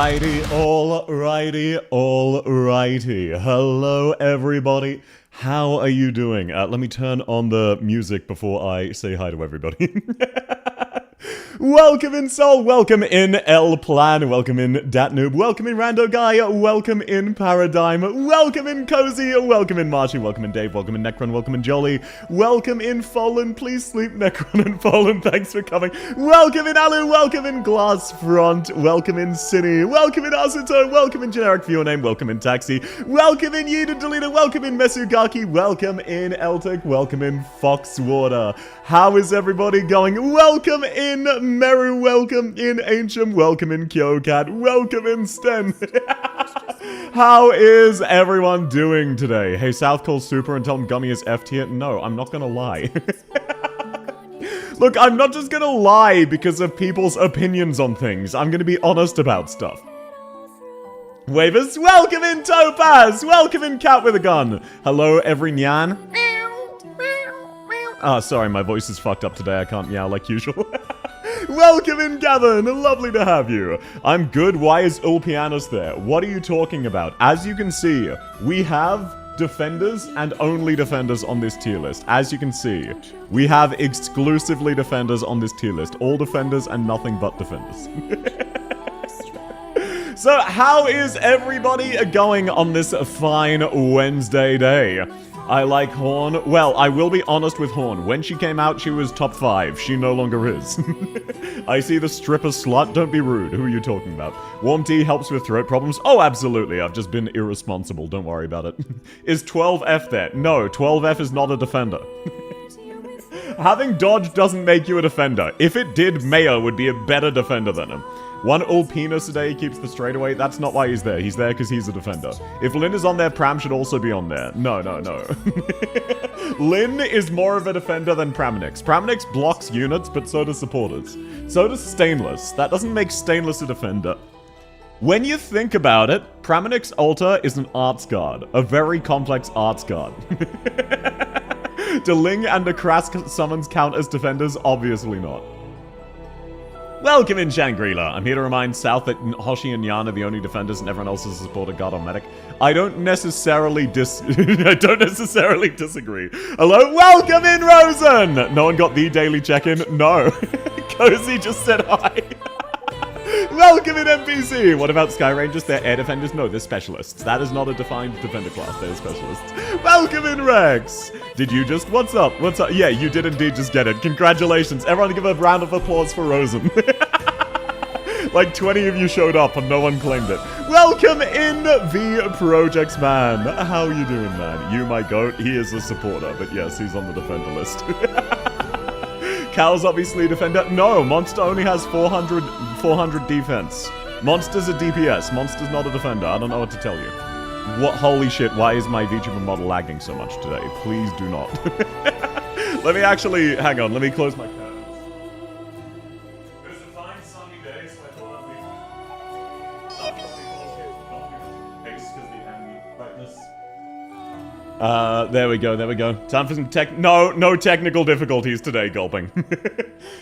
alrighty. Hello, everybody. How are you doing? Let me turn on the music before I say hi to everybody. Welcome in Sol, welcome in El Plan, welcome in Datnoob, welcome in Rando Guy, welcome in Paradigm, welcome in Cozy, welcome in Marshy, welcome in Dave, welcome in Necron, welcome in Jolly, welcome in Fallen, please sleep Necron and Fallen, thanks for coming, welcome in Alu, welcome in Glass Front, welcome in Cine, welcome in Asuto, welcome in Generic for Your Name, welcome in Taxi, welcome in Yida Delita, welcome in Mesugaki, welcome in Eltic, welcome in Foxwater. How is everybody going? Welcome in Meru, welcome in Ancient, welcome in Kyokat, welcome in Sten. How is everyone doing today? Hey, South calls Super and tell him Gummy is F tier. No, I'm not gonna lie. Look, I'm not just gonna lie because of people's opinions on things. I'm gonna be honest about stuff. Wavers, welcome in Topaz, welcome in Cat with a Gun. Hello, every Nyan. Sorry, my voice is fucked up today. I can't meow like usual. Welcome in, Gavin. Lovely to have you. I'm good. Why is Ulpianus there? What are you talking about? As you can see, we have defenders and only defenders on this tier list. As you can see, we have exclusively defenders on this tier list. All defenders and nothing but defenders. So, how is everybody going on this fine Wednesday day? I like Horn. Well, I will be honest with Horn. When she came out, she was top 5. She no longer is. I see the stripper slut. Don't be rude. Who are you talking about? Warm tea helps with throat problems. Oh, absolutely. I've just been irresponsible. Don't worry about it. Is 12F there? No, 12F is not a defender. Having dodge doesn't make you a defender. If it did, Mayo would be a better defender than him. One Ulpinas a day keeps the straightaway. That's not why he's there. He's there because he's a defender. If Lin is on there, Pram should also be on there. No. Lin is more of a defender than Praminix. Praminix blocks units, but so does supporters. So does Stainless. That doesn't make Stainless a defender. When you think about it, Praminix Alta is an arts guard. A very complex arts guard. Do Ling and the Krask summons count as defenders? Obviously not. Welcome in, Shangri-La. I'm here to remind South that Hoshi and Yan are the only defenders and everyone else is a supporter guard or medic. I don't necessarily disagree. Hello, welcome in, Rosen! No one got the daily check-in? No. Cozy just said hi. Welcome in, NPC! What about Sky Rangers? They're air defenders? No, they're specialists. That is not a defined defender class. They're specialists. Welcome in, Rex! Did you just... What's up? What's up? Yeah, you did indeed just get it. Congratulations. Everyone give a round of applause for Rosen. Like 20 of you showed up and no one claimed it. Welcome in, the Projects Man. How are you doing, man? You, my goat. He is a supporter, but yes, he's on the defender list. Cal's obviously a defender. No, Monster only has 400 defense. Monster's a DPS. Monster's not a defender. I don't know what to tell you. What? Holy shit, why is my VTuber model lagging so much today? Please do not. Let me actually... Hang on, let me close my curtains. It was a fine sunny day, so I thought I'd be... There we go. Time for some no technical difficulties today, gulping.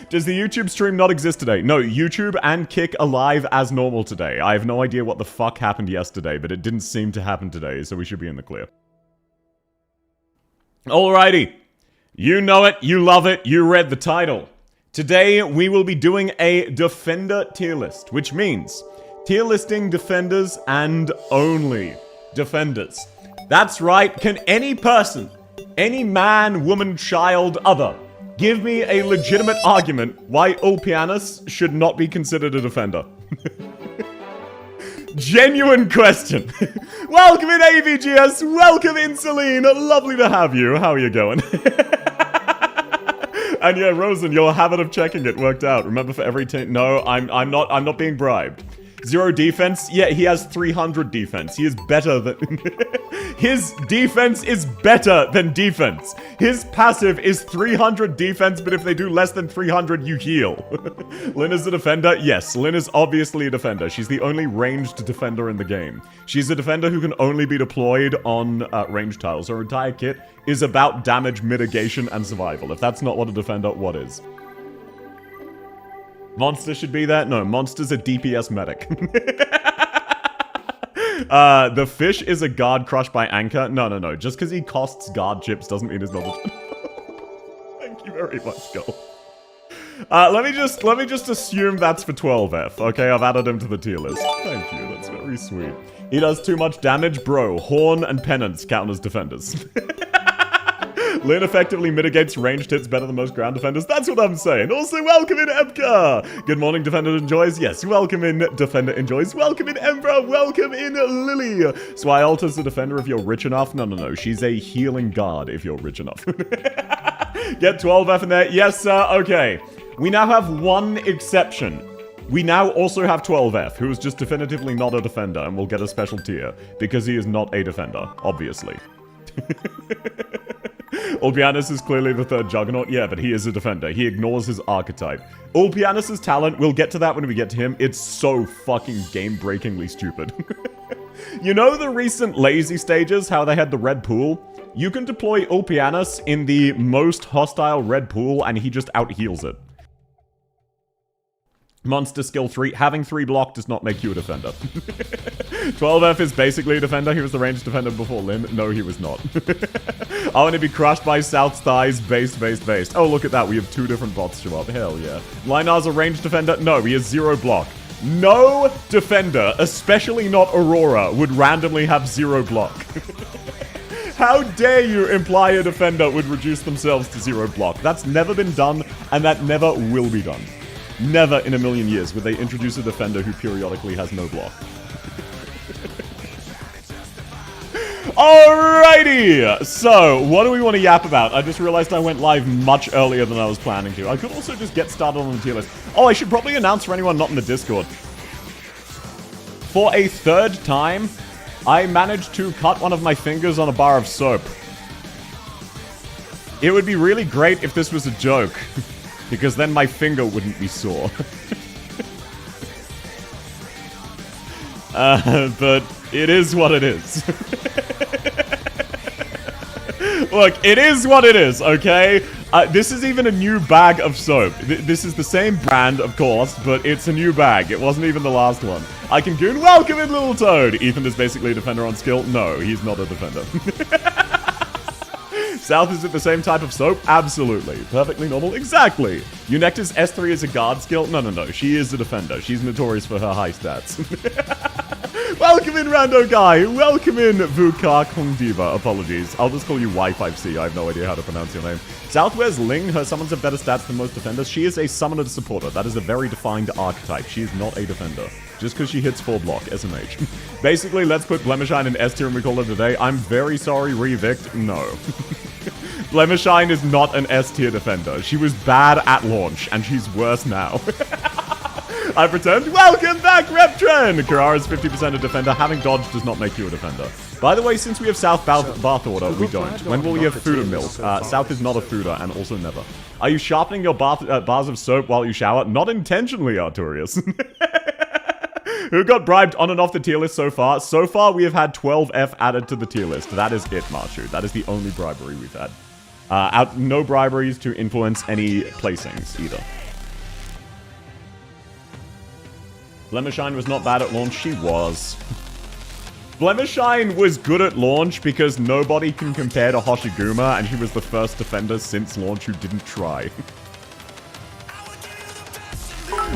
Does the YouTube stream not exist today? No, YouTube and Kick are live as normal today. I have no idea what the fuck happened yesterday, but it didn't seem to happen today, so we should be in the clear. Alrighty. You know it, you love it, you read the title. Today, we will be doing a Defender tier list, which means tier listing defenders and only defenders. That's right, can any person, any man, woman, child, other, give me a legitimate argument why Ulpianus should not be considered a defender? Genuine question. Welcome in, AVGS, welcome in, Celine, lovely to have you. How are you going? And yeah, Rosen, your habit of checking it worked out. Remember, for every no, I'm not being bribed. 0 defense? Yeah, he has 300 defense. He is better than... His defense is better than defense. His passive is 300 defense, but if they do less than 300, you heal. Lin is a defender? Yes, Lin is obviously a defender. She's the only ranged defender in the game. She's a defender who can only be deployed on ranged tiles. Her entire kit is about damage mitigation and survival. If that's not what a defender, what is? Monster should be there? No, Monster's a DPS medic. The fish is a guard crushed by anchor. No. Just because he costs guard chips doesn't mean he's not a... Thank you very much, Gold. Let me just assume that's for 12F. Okay, I've added him to the tier list. Thank you, that's very sweet. He does too much damage, bro. Horn and Penance count as defenders. Lynn effectively mitigates ranged hits better than most ground defenders. That's what I'm saying. Also, welcome in Epka. Good morning, Defender Enjoys. Yes, welcome in Defender Enjoys. Welcome in Emperor. Welcome in Lily. Swyalta's a defender if you're rich enough. No. She's a healing guard if you're rich enough. Get 12F in there. Yes, sir. Okay. We now have one exception. We now also have 12F, who is just definitively not a defender and will get a special tier because he is not a defender, obviously. Ulpianus is clearly the third Juggernaut. Yeah, but he is a defender. He ignores his archetype. Ulpianus' talent, we'll get to that when we get to him. It's so fucking game-breakingly stupid. You know the recent lazy stages, how they had the red pool? You can deploy Ulpianus in the most hostile red pool and he just out-heals it. Monster skill 3. Having 3 block does not make you a defender. 12F is basically a defender. He was the ranged defender before Lynn. No, he was not. I want to be crushed by South's thighs. Based. Oh, look at that. We have 2 different bots show up. Hell yeah. Linar's a ranged defender. No, he has 0 block. No defender, especially not Aurora, would randomly have 0 block. How dare you imply a defender would reduce themselves to 0 block? That's never been done, and that never will be done. Never in a million years would they introduce a defender who periodically has no block. Alrighty! So, what do we want to yap about? I just realized I went live much earlier than I was planning to. I could also just get started on the tier list. Oh, I should probably announce for anyone not in the Discord. For a 3rd time, I managed to cut one of my fingers on a bar of soap. It would be really great if this was a joke. Because then my finger wouldn't be sore. But it is what it is. Look, it is what it is, okay? This is even a new bag of soap. This is the same brand, of course, but it's a new bag. It wasn't even the last one. I can goon. Welcome in, Little Toad. Ethan is basically a defender on skill. No, he's not a defender. South is it the same type of soap? Absolutely. Perfectly normal? Exactly. Eunecta's S3 is a guard skill? No. She is a defender. She's notorious for her high stats. Welcome in, Rando Guy. Welcome in, Vukak Hongdiva. Apologies. I'll just call you Y5C. I have no idea how to pronounce your name. South wears Ling. Her summons have better stats than most defenders. She is a summoner supporter. That is a very defined archetype. She is not a defender. Just because she hits 4 block, SMH. Basically, let's put Blemishine in S tier and we call it a day. I'm very sorry, Revict. No. Blemishine is not an S tier defender. She was bad at launch, and she's worse now. I pretend. Welcome back, Reptren! Kirara's 50% a defender. Having dodge does not make you a defender. By the way, since we have South Bath Order, we don't. When will we have food and milk? South is not a fooder, and also never. Are you sharpening your bars of soap while you shower? Not intentionally, Arturius. Who got bribed on and off the tier list so far? So far, we have had 12F added to the tier list. That is it, Marshu. That is the only bribery we've had. No briberies to influence any placings, either. Blemishine was not bad at launch. She was. Blemishine was good at launch because nobody can compare to Hoshiguma, and she was the first defender since launch who didn't try.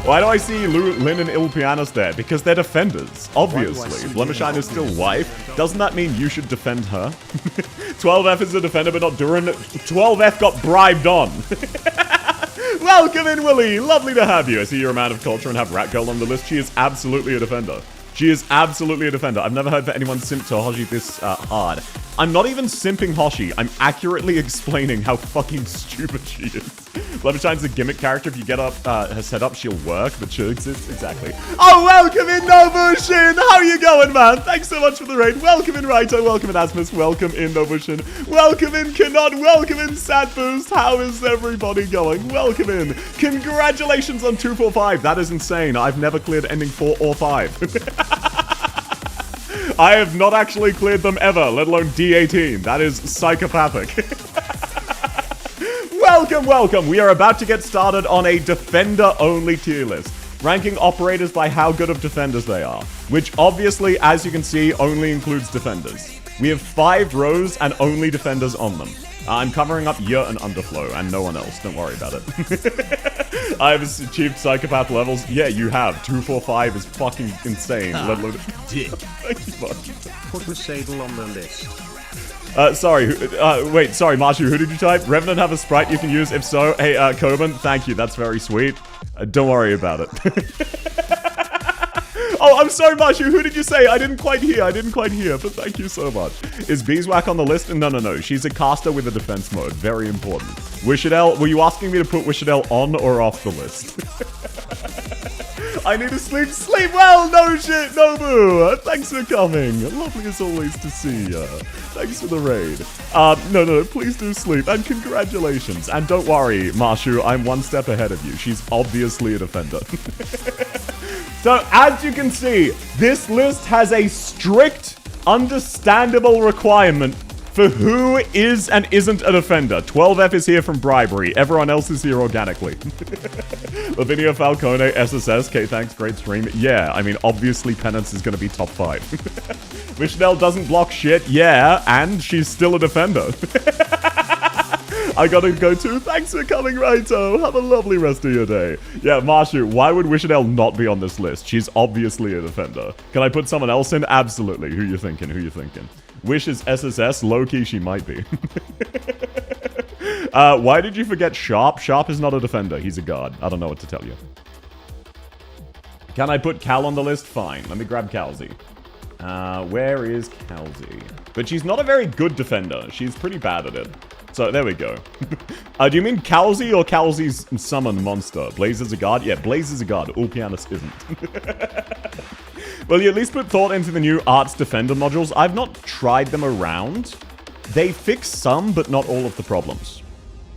Why do I see Lynn and Ulpianus there? Because they're defenders, obviously. Blemishine is still wife. Doesn't that mean you should defend her? 12F is a defender, but not Duran. 12F got bribed on. Welcome in, Willie. Lovely to have you. I see you're a man of culture and have Rat Girl on the list. She is absolutely a defender. She is absolutely a defender. I've never heard anyone simp to Hoshi this hard. I'm not even simping Hoshi. I'm accurately explaining how fucking stupid she is. Blemishine's a gimmick character. If you get up her setup, she'll work, but she'll exist. Exactly. Oh, welcome in, Novushin. How you going, man? Thanks so much for the raid. Welcome in, Raito. Welcome in, Asmus. Welcome in, Novushin. Welcome in, Kanot. Welcome in, Sadboost. How is everybody going? Welcome in. Congratulations on 245. That is insane. I've never cleared ending 4 or 5. I have not actually cleared them ever, let alone D18. That is psychopathic. Welcome. We are about to get started on a defender-only tier list. ranking operators by how good of defenders they are, which obviously, as you can see, only includes defenders. We have 5 rows and only defenders on them. I'm covering up Yurt and Underflow and no one else. Don't worry about it. I've achieved psychopath levels. Yeah, you have. 245 is fucking insane. Dick. Thank you, Mark. Put Wasadel on the list. Sorry. Wait, sorry, Marshu, who did you type? Revenant have a sprite you can use? If so, hey, Coben, thank you. That's very sweet. Don't worry about it. Oh, I'm sorry, Marshu. Who did you say? I didn't quite hear, but thank you so much. Is Beeswax on the list? No. She's a caster with a defense mode. Very important. Wishadel, were you asking me to put Wishadel on or off the list? I need to sleep. Sleep well! No shit! Nobu! Thanks for coming. Lovely as always to see ya. Thanks for the raid. No, please do sleep. And congratulations. And don't worry, Marshu, I'm one step ahead of you. She's obviously a defender. So, as you can see, this list has a strict, understandable requirement for who is and isn't a defender. 12F is here from bribery. Everyone else is here organically. Lavinia Falcone, SSS, K, thanks, great stream. Yeah, I mean, obviously Penance is going to be top 5. Vishnell doesn't block shit, yeah, and she's still a defender. I gotta go too. Thanks for coming, Raito. Have a lovely rest of your day. Yeah, Marshu, why would Wishadel not be on this list? She's obviously a defender. Can I put someone else in? Absolutely. Who you thinking? Wish is SSS. Low-key, she might be. Why did you forget Sharp? Sharp is not a defender. He's a guard. I don't know what to tell you. Can I put Cal on the list? Fine. Let me grab Calzy. Where is Calzy? But she's not a very good defender. She's pretty bad at it. So, there we go. Do you mean Calzy or Calzy's summon monster? Blaze is a guard? Yeah, Blaze is a guard. Ulpianus isn't. Well, you at least put thought into the new Arts Defender modules. I've not tried them around. They fix some, but not all of the problems.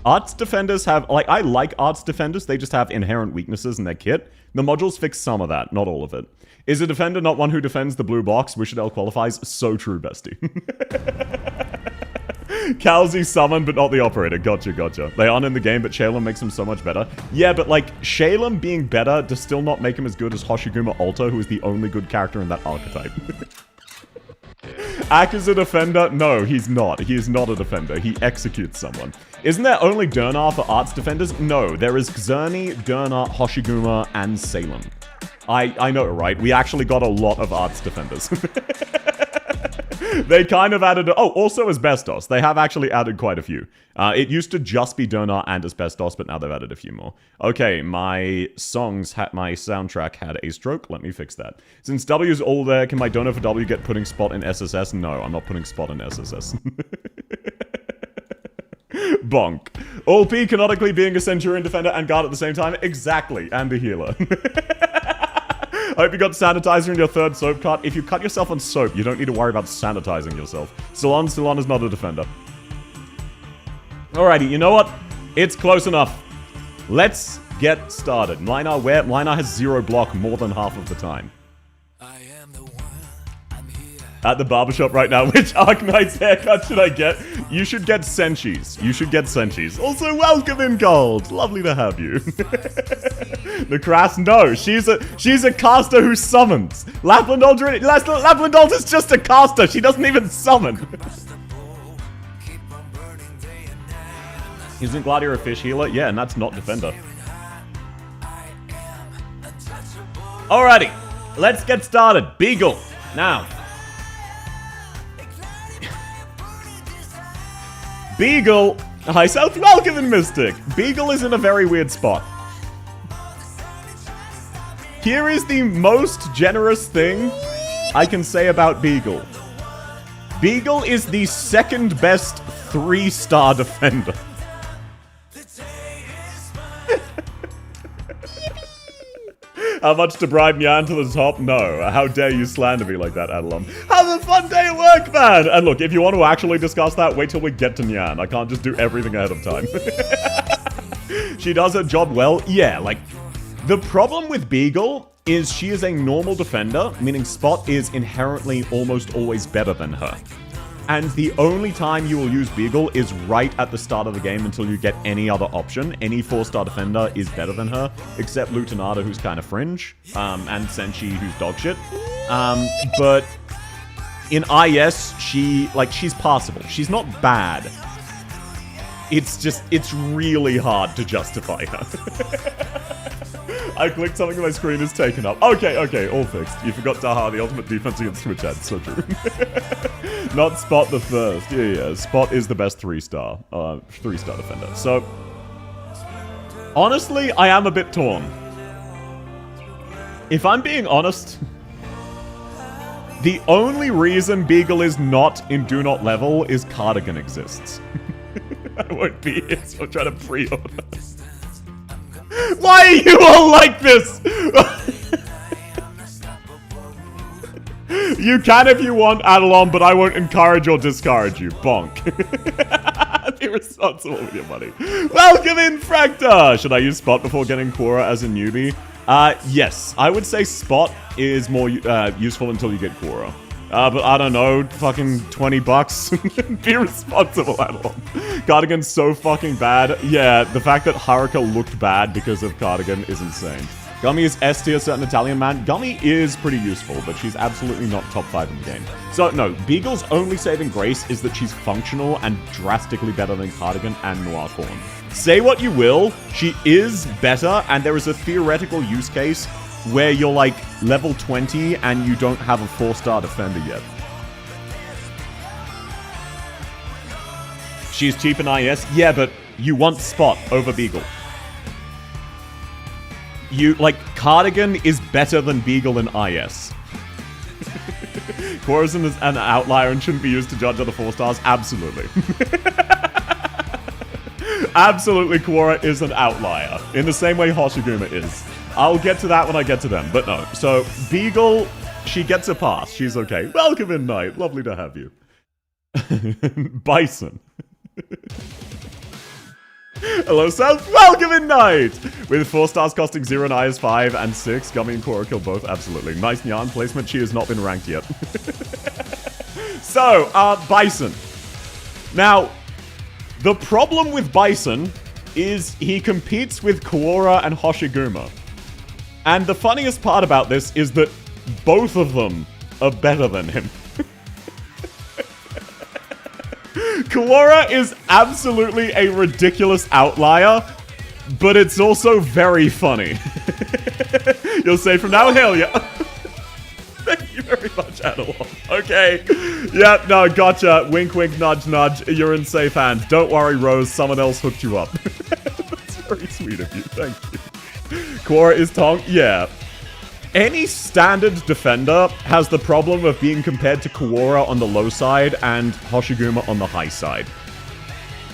Arts Defenders have... Like, I like Arts Defenders. They just have inherent weaknesses in their kit. The modules fix some of that, not all of it. Is a defender not one who defends the blue box? Wishadel qualifies. So true, bestie. Calzy summon, but not the operator. Gotcha. They aren't in the game, but Shalem makes him so much better. Yeah, but like, Shalem being better does still not make him as good as Hoshiguma Alto, who is the only good character in that archetype. Ak is a defender? No, he's not. He is not a defender. He executes someone. Isn't there only Durnar for arts defenders? No, there is Xerni, Durnar, Hoshiguma, and Salem. I know, right? We actually got a lot of arts defenders. They kind of added... Oh, also Asbestos. They have actually added quite a few. It used to just be Durnar and Asbestos, but now they've added a few more. Okay, my soundtrack had a stroke. Let me fix that. Since W is all there, can my donor for W get putting spot in SSS? No, I'm not putting spot in SSS. Bonk. All P canonically being a Centurion defender and guard at the same time? Exactly, and a healer. I hope you got sanitizer in your third soap cut. If you cut yourself on soap, you don't need to worry about sanitizing yourself. Salon is not a defender. Alrighty, you know what? It's close enough. Let's get started. Mlinar, where? Mlinar has 0 block more than half of the time. At the barbershop right now, which Arknight's haircut should I get? You should get Senchis. Also, welcome in Gold. Lovely to have you. Necras, no. She's a caster who summons. Lapland is just a caster. She doesn't even summon. Isn't Gladiator a fish healer? Yeah, and that's not defender. Alrighty. Let's get started. Beagle. Now. Beagle, hi South, welcome in Mystic. Beagle is in a very weird spot. Here is the most generous thing I can say about Beagle. Beagle is the second best 3-star defender. How much to bribe Nyan to the top? No. How dare you slander me like that, Adelon? Have a fun day at work, man! And look, if you want to actually discuss that, wait till we get to Nyan. I can't just do everything ahead of time. She does her job well. Yeah, like, the problem with Beagle is she is a normal defender, meaning Spot is inherently almost always better than her. And the only time you will use Beagle is right at the start of the game until you get any other option. Any 4-star defender is better than her, except Lutenada, who's kind of fringe, and Senshi, who's dogshit. But in IS, she's passable. She's not bad. It's really hard to justify her. I clicked something and my screen is taken up. Okay, all fixed. You forgot Taha, the ultimate defense against Twitch ads. So true. Not Spot the first. Yeah. Spot is the best 3-star defender. So, honestly, I am a bit torn. If I'm being honest, the only reason Beagle is not in Do Not Level is Cardigan exists. I won't be here, so I'm trying to pre-order. Why are you all like this? You can if you want, Adelon, but I won't encourage or discourage you. Bonk. Be responsible with your money. Welcome in, Fracta! Should I use Spot before getting Quora as a newbie? Yes. I would say Spot is more useful until you get Quora. But I don't know, fucking 20 bucks. Be responsible, Adelon. Cardigan's so fucking bad. Yeah, the fact that Haruka looked bad because of Cardigan is insane. Gummy is S tier, certain Italian man. Gummy is pretty useful, but she's absolutely not top 5 in the game. So, no, Beagle's only saving grace is that she's functional and drastically better than Cardigan and Noir Corn. Say what you will, she is better, and there is a theoretical use case where you're like level 20 and you don't have a 4-star defender yet. She's cheap in IS? Yeah, but you want Spot over Beagle. Cardigan is better than Beagle in IS. Quora's is an outlier and shouldn't be used to judge other 4-stars? Absolutely. Absolutely, Quora is an outlier. In the same way Hoshiguma is. I'll get to that when I get to them, but no. So, Beagle, she gets a pass. She's okay. Welcome in, Knight. Lovely to have you. Bison. Hello, South. Welcome in, Knight. With 4 stars costing 0 in IS 5 and 6, Gummy and Quora kill both. Absolutely. Nice Nyan placement. She has not been ranked yet. So, Bison. Now, the problem with Bison is he competes with Quora and Hoshiguma. And the funniest part about this is that both of them are better than him. Quora is absolutely a ridiculous outlier, but it's also very funny. You'll say from now, hell yeah. Thank you very much, Adelon. Okay. Yeah, no, gotcha. Wink, wink, nudge, nudge. You're in safe hands. Don't worry, Rose. Someone else hooked you up. That's very sweet of you. Thank you. Quora is Tong? Yeah. Any standard defender has the problem of being compared to Quora on the low side and Hoshiguma on the high side.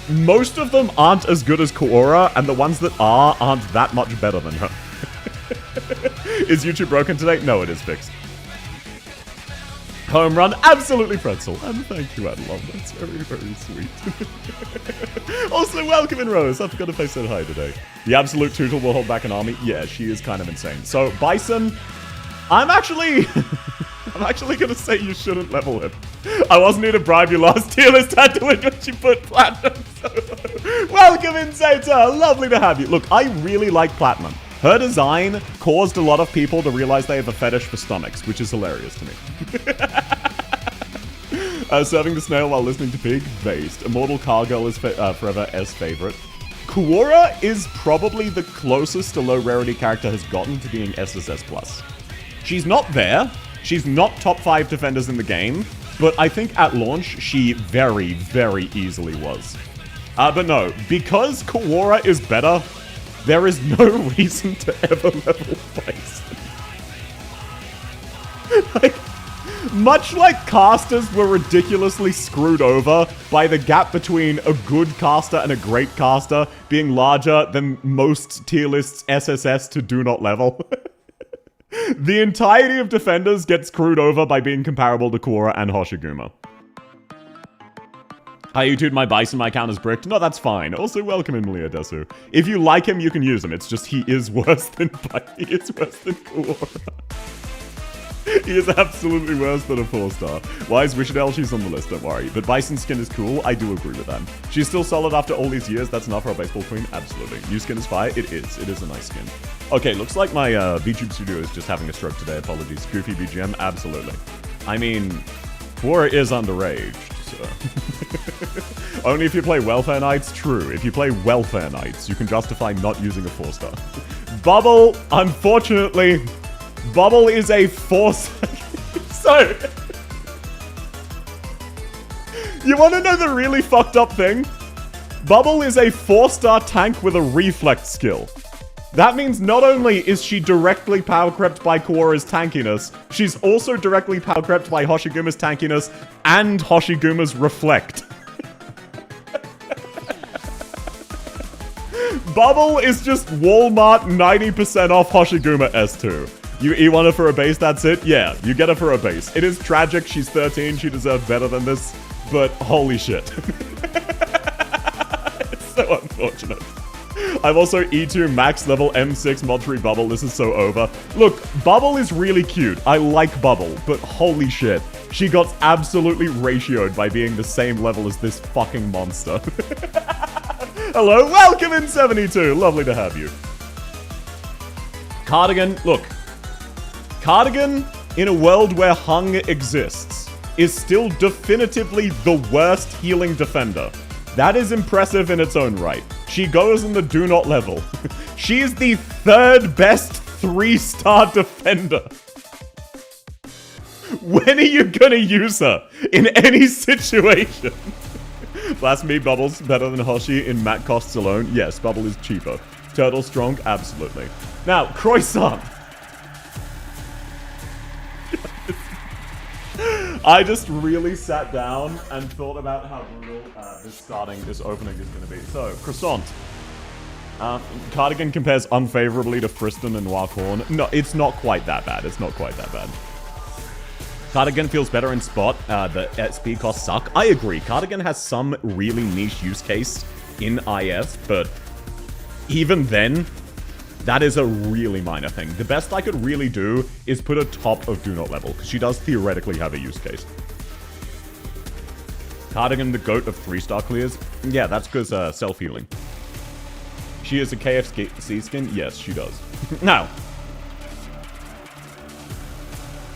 Most of them aren't as good as Quora, and the ones that aren't that much better than her. Is YouTube broken today? No, it is fixed. Home run, absolutely pretzel. And thank you, Adelon. That's very, very sweet. Also, welcome in, Rose. I forgot if I said hi today. The absolute Tootle will hold back an army. Yeah, she is kind of insane. So, Bison, I'm actually gonna say you shouldn't level him. I wasn't here to bribe you last Tierlist had to win when she put Platinum. So, welcome in, Zeta. Lovely to have you. Look, I really like Platinum. Her design caused a lot of people to realize they have a fetish for stomachs, which is hilarious to me. Serving the snail while listening to Pig, based. Immortal Cargirl is forever S favorite. Quora is probably the closest a low rarity character has gotten to being SSS+. She's not there. She's not top 5 defenders in the game, but I think at launch, she very, very easily was. But no, because Quora is better, there is no reason to ever level Bison. Much like casters were ridiculously screwed over by the gap between a good caster and a great caster being larger than most tier lists SSS to do not level. The entirety of defenders gets screwed over by being comparable to Quora and Hoshiguma. Hi YouTube, my Bison, my account is bricked. No, that's fine. Also, welcome in Leah Desu. If you like him, you can use him. It's just he is worse than Quora. He is absolutely worse than a 4-star. Why is Wishadel? She's on the list, don't worry. But Bison skin is cool. I do agree with that. She's still solid after all these years. That's enough for a baseball queen. Absolutely. New skin is fire. It is. It is a nice skin. Okay, looks like my VTube studio is just having a stroke today. Apologies. Goofy BGM. Absolutely. I mean, Quora is underaged, so... Only if you play Welfare Knights? True. If you play Welfare Knights, you can justify not using a 4-star. Bubble, unfortunately... Bubble is a 4-star... So... You want to know the really fucked up thing? Bubble is a 4-star tank with a reflect skill. That means not only is she directly power-crept by Kawora's tankiness, she's also directly power-crept by Hoshiguma's tankiness and Hoshiguma's reflect. Bubble is just Walmart 90% off Hoshiguma S2. You E1 her for a base, that's it? Yeah, you get her for a base. It is tragic, she's 13, she deserved better than this, but holy shit. It's so unfortunate. I've also E2 max level M6 mod 3 Bubble. This is so over. Look, Bubble is really cute. I like Bubble, but holy shit. She got absolutely ratioed by being the same level as this fucking monster. Hello, welcome in 72. Lovely to have you. Cardigan, look. Cardigan, in a world where Hung exists, is still definitively the worst healing defender. That is impressive in its own right. She goes in the do not level. She is the 3rd best 3-star defender. When are you gonna use her? In any situation? Blasphemy Bubble's better than Hoshi in mat costs alone. Yes, Bubble is cheaper. Turtle strong? Absolutely. Now, Croissant. I just really sat down and thought about how brutal this opening is going to be. So, Croissant. Cardigan compares unfavorably to Friston and Warkhorn. No, it's not quite that bad. It's not quite that bad. Cardigan feels better in spot. The SP costs suck. I agree. Cardigan has some really niche use case in IF, but even then, that is a really minor thing. The best I could really do is put her top of do not level, because she does theoretically have a use case. Cardigan, the goat of 3-star clears? Yeah, that's because self-healing. She is a KFC skin? Yes, she does. Now,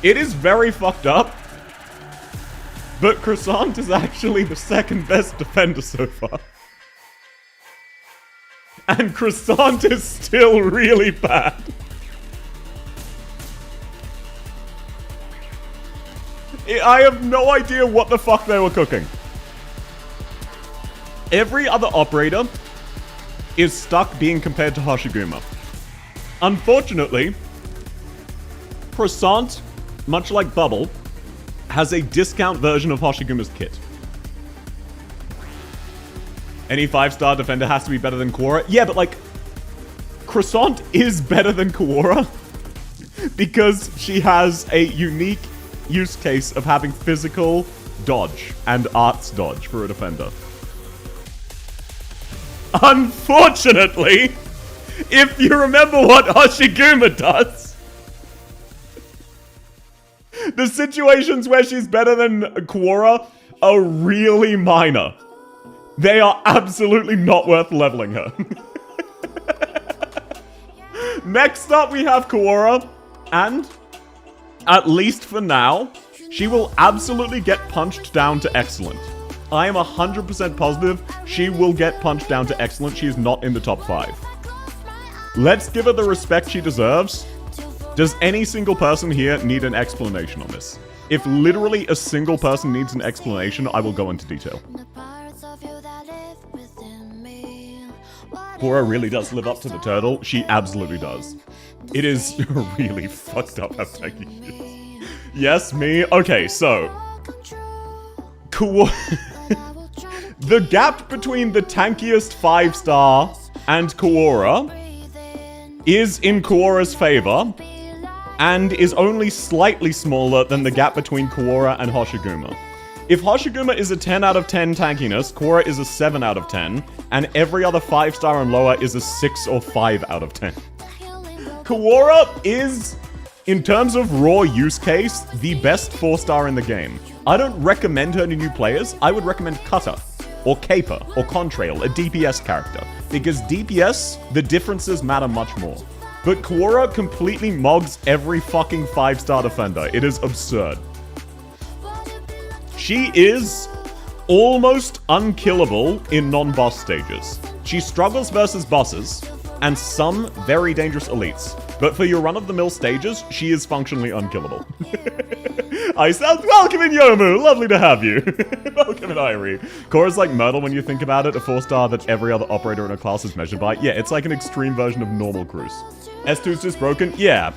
it is very fucked up, but Croissant is actually the 2nd best defender so far. And Croissant is still really bad. I have no idea what the fuck they were cooking. Every other operator is stuck being compared to Hoshiguma. Unfortunately, Croissant, much like Bubble, has a discount version of Hoshiguma's kit. Any 5-star defender has to be better than Quora. Yeah, but like, Croissant is better than Quora because she has a unique use case of having physical dodge and arts dodge for a defender. Unfortunately, if you remember what Hoshiguma does, the situations where she's better than Quora are really minor. They are absolutely not worth leveling her. Next up, we have Quora, and, at least for now, she will absolutely get punched down to excellent. I am 100% positive she will get punched down to excellent. She is not in the top 5. Let's give her the respect she deserves. Does any single person here need an explanation on this? If literally a single person needs an explanation, I will go into detail. Quora really does live up to the turtle. She absolutely does. It is really fucked up how tanky she is. Yes, me? Okay, so... The gap between the tankiest 5-star and Quora is in Quora's favor, and is only slightly smaller than the gap between Quora and Hoshiguma. If Hoshiguma is a 10 out of 10 tankiness, Quora is a 7 out of 10, and every other 5-star and lower is a 6 or 5 out of 10. Quora is In terms of raw use case, the best 4-star in the game. I don't recommend her to new players. I would recommend Cutter, or Caper, or Contrail, a DPS character. Because DPS, the differences matter much more. But Quora completely mogs every fucking 5-star defender. It is absurd. She is almost unkillable in non-boss stages. She struggles versus bosses, and some very dangerous elites. But for your run-of-the-mill stages, she is functionally unkillable. Ice South, welcome in Yomu! Lovely to have you. Welcome in Irie. Cora's like Myrtle when you think about it, a 4-star that every other operator in a class is measured by. Yeah, it's like an extreme version of normal Cruise. S2's just broken? Yeah.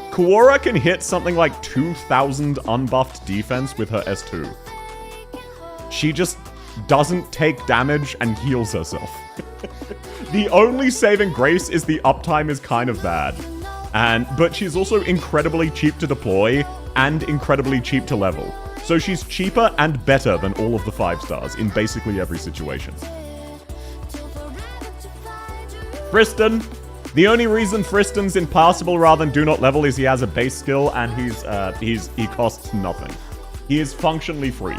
Quora can hit something like 2,000 unbuffed defense with her S2. She just doesn't take damage and heals herself. The only saving grace is the uptime is kind of bad. But she's also incredibly cheap to deploy and incredibly cheap to level. So she's cheaper and better than all of the 5-stars in basically every situation. Friston. The only reason Friston's impassable rather than do not level is he has a base skill and he costs nothing. He is functionally free.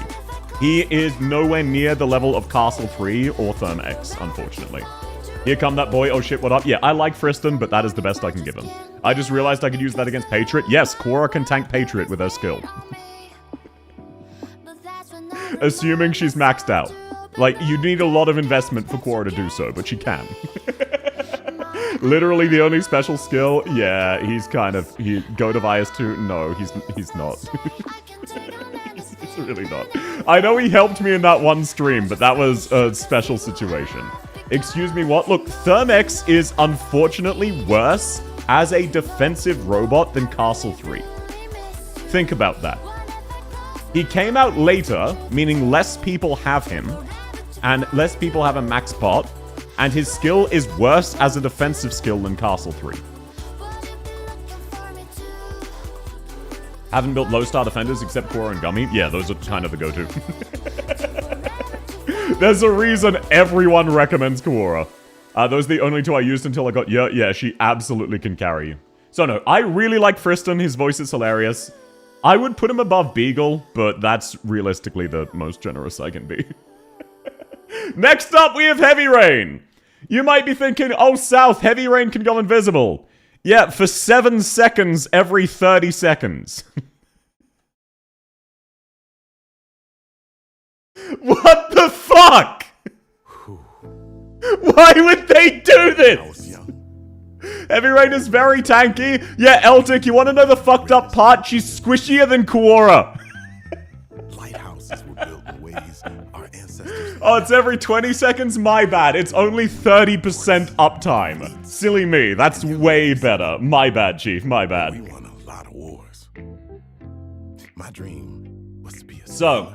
He is nowhere near the level of Castle 3 or Therm X, unfortunately. Here come that boy. Oh shit, what up? Yeah, I like Friston, but that is the best I can give him. I just realized I could use that against Patriot. Yes, Quora can tank Patriot with her skill. Assuming she's maxed out. Like, you need a lot of investment for Quora to do so, but she can. Literally the only special skill? Yeah, he's kind of... Go to Vias 2? No, he's not. He's really not. I know he helped me in that one stream, but that was a special situation. Excuse me, what? Look, Thermex is unfortunately worse as a defensive robot than Castle 3. Think about that. He came out later, meaning less people have him, and less people have a max pot, and his skill is worse as a defensive skill than Castle 3. Haven't built low-star defenders except Quora and Gummy? Yeah, those are kind of the go-to. There's a reason everyone recommends Quora. Those are the only two I used until I got... Yeah, she absolutely can carry you. So no, I really like Friston. His voice is hilarious. I would put him above Beagle, but that's realistically the most generous I can be. Next up, we have Heavy Rain. You might be thinking, oh, South, Heavy Rain can go invisible. Yeah, for 7 seconds every 30 seconds. What the fuck? Why would they do this? Heavy Rain is very tanky. Yeah, Eltic, you want to know the fucked up part? She's squishier than Quora. Lighthouses were built in ways our ancestors... Oh, it's every 20 seconds? My bad. It's only 30% uptime. Silly me. That's way better. My bad, Chief. My bad. We won a lot of wars. My dream was to be a... So,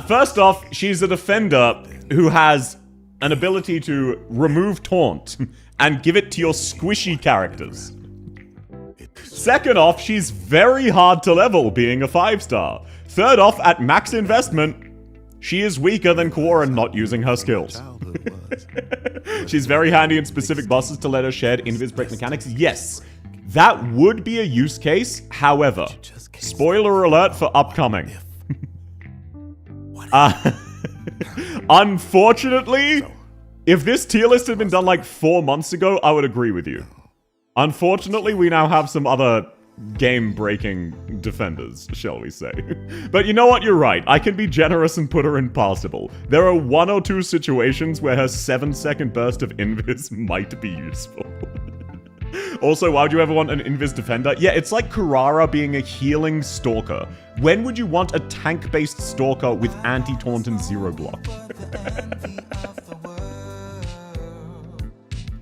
first off, she's a defender who has an ability to remove taunt and give it to your squishy characters. Second off, she's very hard to level, being a 5-star. Third off, at max investment, she is weaker than Quora not using her skills. She's very handy in specific bosses to let her shed invis break mechanics. Yes, that would be a use case. However, spoiler alert for upcoming. Unfortunately, if this tier list had been done like 4 months ago, I would agree with you. Unfortunately, we now have some other game-breaking defenders, shall we say. But you know what? You're right. I can be generous and put her in passable. There are 1 or 2 situations where her 7-second burst of invis might be useful. Also, why would you ever want an invis defender? Yeah, it's like Kurara being a healing stalker. When would you want a tank-based stalker with anti-taunt and zero block?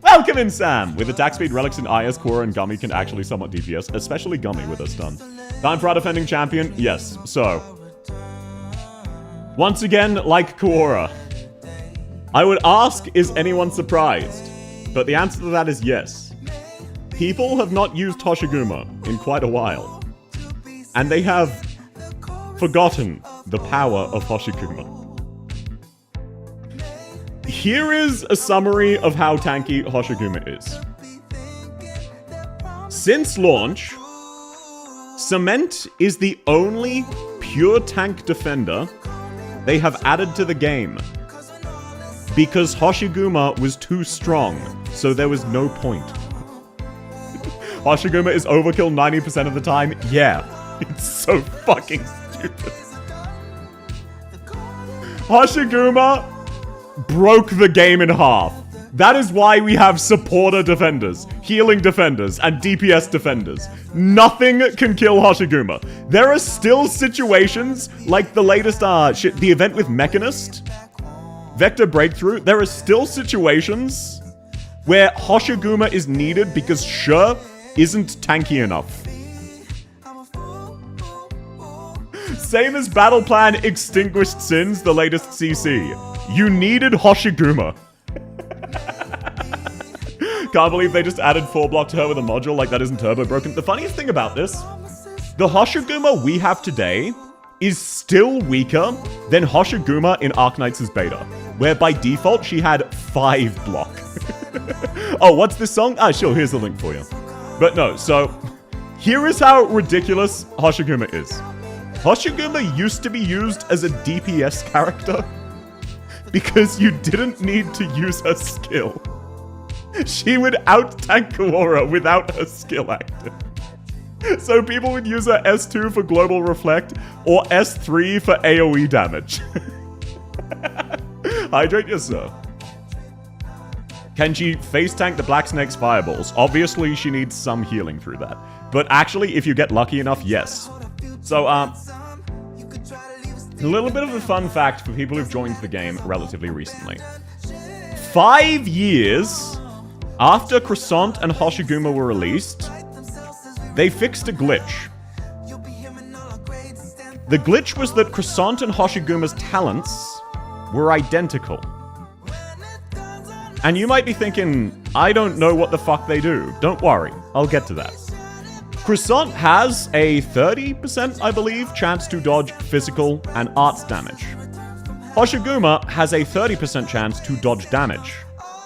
Welcome in, Sam! With attack speed, relics, and IS, Quora and Gummy can actually somewhat DPS, especially Gummy with her stun. Time for our defending champion? Yes, so. Once again, like Quora. I would ask, is anyone surprised? But the answer to that is yes. People have not used Hoshiguma in quite a while. And they have forgotten the power of Hoshiguma. Here is a summary of how tanky Hoshiguma is. Since launch, Cement is the only pure tank defender they have added to the game. Because Hoshiguma was too strong, so there was no point. Hoshiguma is overkill 90% of the time? Yeah. It's so fucking stupid. Hoshiguma broke the game in half. That is why we have supporter defenders, healing defenders, and DPS defenders. Nothing can kill Hoshiguma. There are still situations, like the latest, the event with Mechanist, Vector Breakthrough, there are still situations where Hoshiguma is needed because Sure isn't tanky enough. Same as Battle Plan Extinguished Sins, the latest CC. You needed Hoshiguma. Can't believe they just added 4-block to her with a module like that isn't turbo broken. The funniest thing about this, the Hoshiguma we have today is still weaker than Hoshiguma in Arknights' beta, where by default she had 5-block. Oh, what's this song? Sure, here's the link for you. But no, so here is how ridiculous Hoshiguma is. Hoshiguma used to be used as a DPS character because you didn't need to use her skill. She would out-tank Kaora without her skill active. So people would use her S2 for Global Reflect or S3 for AoE damage. Hydrate yourself. Can she face tank the Black Snake's fireballs? Obviously, she needs some healing through that. But actually, if you get lucky enough, yes. So, a little bit of a fun fact for people who've joined the game relatively recently. 5 years after Croissant and Hoshiguma were released, they fixed a glitch. The glitch was that Croissant and Hoshiguma's talents were identical. And you might be thinking, I don't know what the fuck they do. Don't worry, I'll get to that. Croissant has a 30%, I believe, chance to dodge physical and arts damage. Hoshiguma has a 30% chance to dodge damage,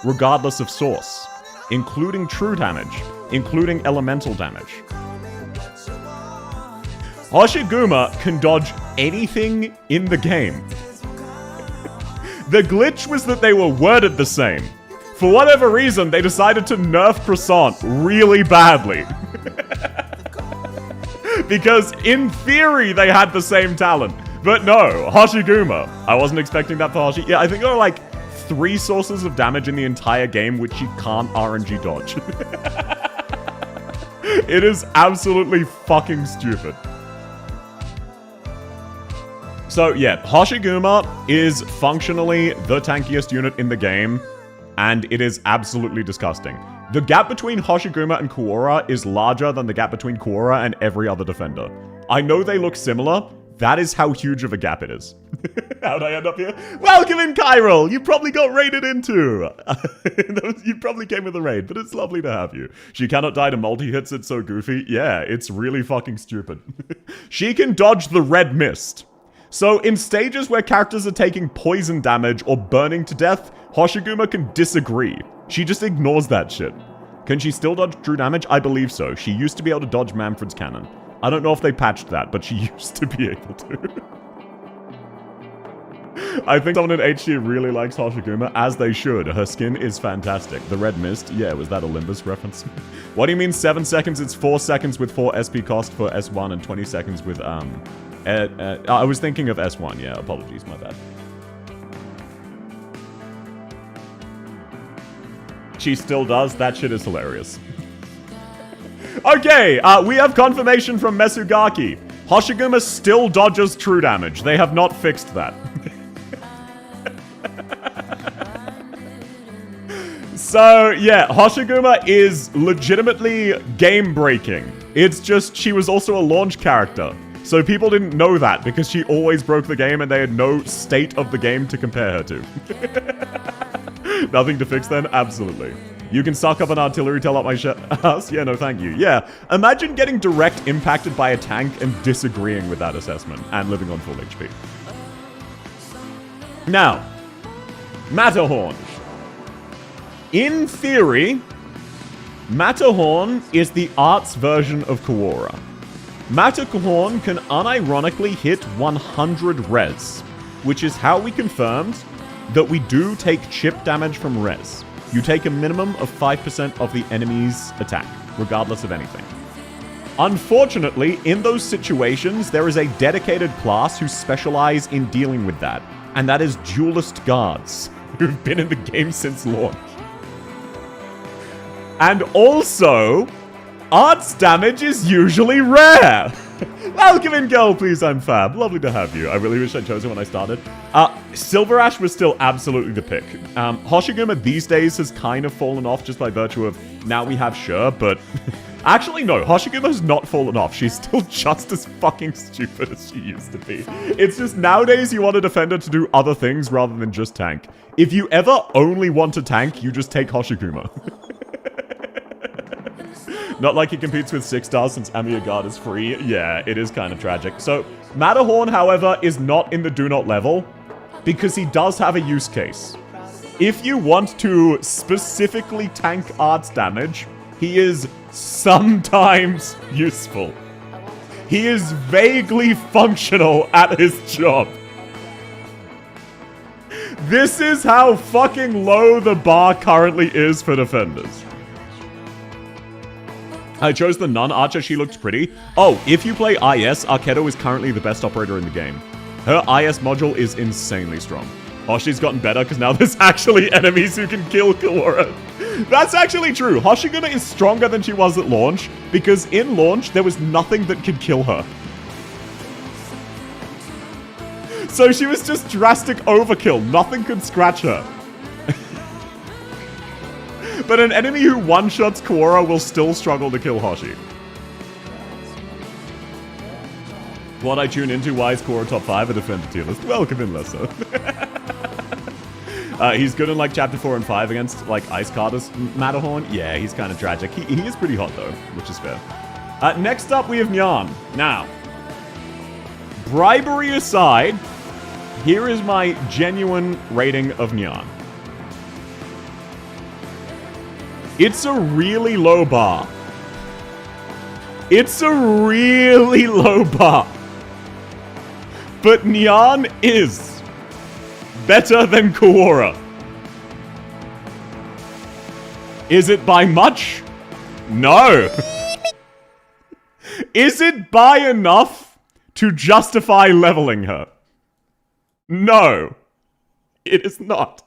regardless of source, including true damage, including elemental damage. Hoshiguma can dodge anything in the game. The glitch was that they were worded the same. For whatever reason, they decided to nerf Croissant really badly. Because in theory, they had the same talent. But no, Hoshiguma. I wasn't expecting that for Hoshi. Yeah, I think there are like 3 sources of damage in the entire game which you can't RNG dodge. It is absolutely fucking stupid. So yeah, Hoshiguma is functionally the tankiest unit in the game, and it is absolutely disgusting. The gap between Hoshiguma and Kaora is larger than the gap between Kaora and every other defender. I know they look similar, that is how huge of a gap it is. How'd I end up here? Welcome in, Kyril! You probably got raided into! You probably came with a raid, but it's lovely to have you. She cannot die to multi-hits, it's so goofy. Yeah, it's really fucking stupid. She can dodge the red mist. So in stages where characters are taking poison damage or burning to death, Hoshiguma can disagree. She just ignores that shit. Can she still dodge true damage? I believe so. She used to be able to dodge Manfred's cannon. I don't know if they patched that, but she used to be able to. I think someone in HG really likes Hoshiguma, as they should. Her skin is fantastic. The red mist, yeah, was that Olympus reference? What do you mean 7 seconds? It's 4 seconds with 4 SP cost for S1 and 20 seconds with, I was thinking of S1, yeah, apologies, my bad. She still does? That shit is hilarious. Okay, we have confirmation from Mesugaki. Hoshiguma still dodges true damage. They have not fixed that. So, yeah, Hoshiguma is legitimately game-breaking. It's just she was also a launch character. So people didn't know that because she always broke the game and they had no state of the game to compare her to. Nothing to fix then? Absolutely. You can suck up an artillery tail up my ass? Yeah, no thank you. Yeah, imagine getting direct impacted by a tank and disagreeing with that assessment and living on full HP. Now, Matterhorn. In theory, Matterhorn is the arts version of Kaora. Matterhorn can unironically hit 100 res, which is how we confirmed that we do take chip damage from res. You take a minimum of 5% of the enemy's attack, regardless of anything. Unfortunately, in those situations, there is a dedicated class who specialize in dealing with that, and that is Duelist Guards, who've been in the game since launch. And also, arts damage is usually rare! Welcome in, girl, please, I'm Fab. Lovely to have you. I really wish I chose it when I started. Silver Ash was still absolutely the pick. Hoshiguma these days has kind of fallen off just by virtue of now we have Sure, but... Actually, no, Hoshiguma has not fallen off. She's still just as fucking stupid as she used to be. It's just nowadays you want a defender to do other things rather than just tank. If you ever only want to tank, you just take Hoshiguma. Not like he competes with 6 stars since Amiya Guard is free. Yeah, it is kind of tragic. So, Matterhorn, however, is not in the do not level because he does have a use case. If you want to specifically tank arts damage, he is sometimes useful. He is vaguely functional at his job. This is how fucking low the bar currently is for defenders. I chose the Nun Archer, she looks pretty. Oh, if you play IS, Arketo is currently the best operator in the game. Her IS module is insanely strong. Oh, she's gotten better because now there's actually enemies who can kill Kaora. That's actually true. Hoshiguma is stronger than she was at launch because in launch there was nothing that could kill her. So she was just drastic overkill. Nothing could scratch her. But an enemy who one-shots Kaora will still struggle to kill Hoshi. What I tune into, why is Kaora top 5 a defender tier list? Welcome in, Lesso. He's good in like chapter 4 and 5 against like Ice Carter's Matterhorn. Yeah, he's kind of tragic. He is pretty hot though, which is fair. Next up we have Nyan. Now, bribery aside, here is my genuine rating of Nyan. It's a really low bar. It's a really low bar. But Nyan is better than Kaora. Is it by much? No. Is it by enough to justify leveling her? No. It is not.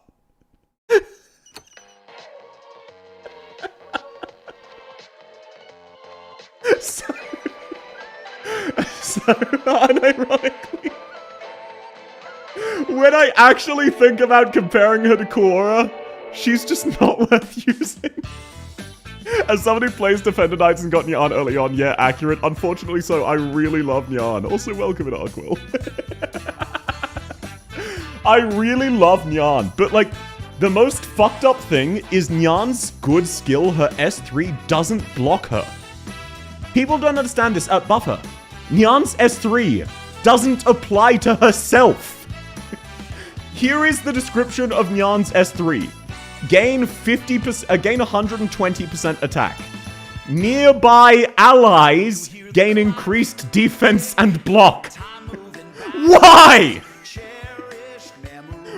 So unironically, when I actually think about comparing her to Kaora, she's just not worth using. As somebody who plays Defender Knights and got Nyan early on, yeah, accurate. Unfortunately so, I really love Nyan. Also, welcome in Arkwell. I really love Nyan, but like, the most fucked up thing is Nyan's good skill, her S3 doesn't block her. People don't understand this. Buffer. Nyan's S3 doesn't apply to herself. Here is the description of Nyan's S3. Gain 50%, gain 120% attack. Nearby allies gain increased defense and block. Why?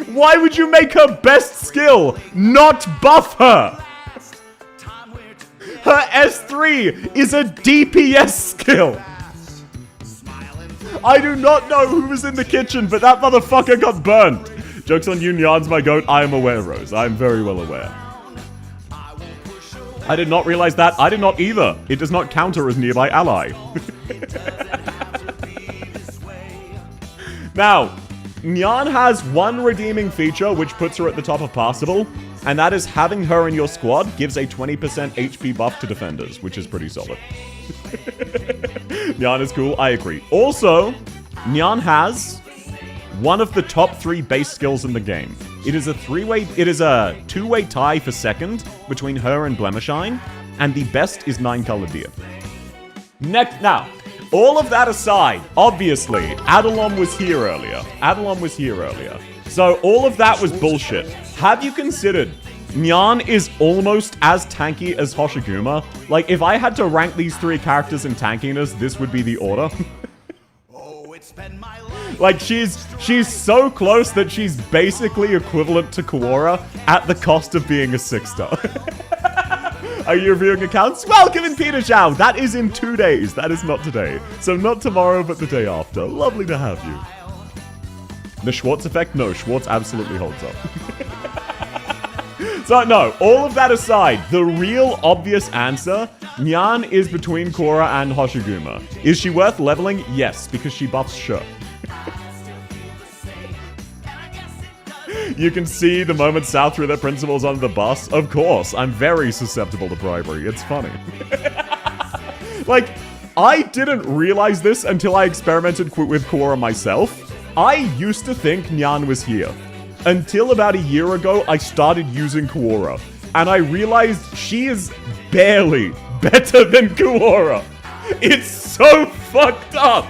Why would you make her best skill not buff her? Her S3 is a DPS skill. I do not know who was in the kitchen, but that motherfucker got burnt. Joke's on you, Nyan's my goat. I am aware, Rose. I am very well aware. I did not realize that. I did not either. It does not count her as nearby ally. Now, Nyan has one redeeming feature which puts her at the top of passable, and that is having her in your squad gives a 20% HP buff to defenders, which is pretty solid. Nyan is cool, I agree. Also, Nyan has one of the top 3 base skills in the game. It is a two-way tie for second between her and Blemishine, and the best is 9-Color Deer. Now, all of that aside, obviously, Adalon was here earlier. So all of that was bullshit. Have you considered Nyan is almost as tanky as Hoshiguma. Like, if I had to rank these three characters in tankiness, this would be the order. Like, she's so close that she's basically equivalent to Kaora at the cost of being a 6-star. Are you reviewing accounts? Welcome in, Peter Zhao. That is in 2 days. That is not today. So not tomorrow, but the day after. Lovely to have you. The Schwartz effect? No, Schwartz absolutely holds up. So, no, all of that aside, the real obvious answer, Nyan is between Korra and Hoshiguma. Is she worth leveling? Yes, because she buffs Sure. You can see the moment South threw their principals on the bus. Of course, I'm very susceptible to bribery. It's funny. Like, I didn't realize this until I experimented with Korra myself. I used to think Nyan was here. Until about a year ago, I started using Kaora, and I realized she is barely better than Kaora. It's so fucked up.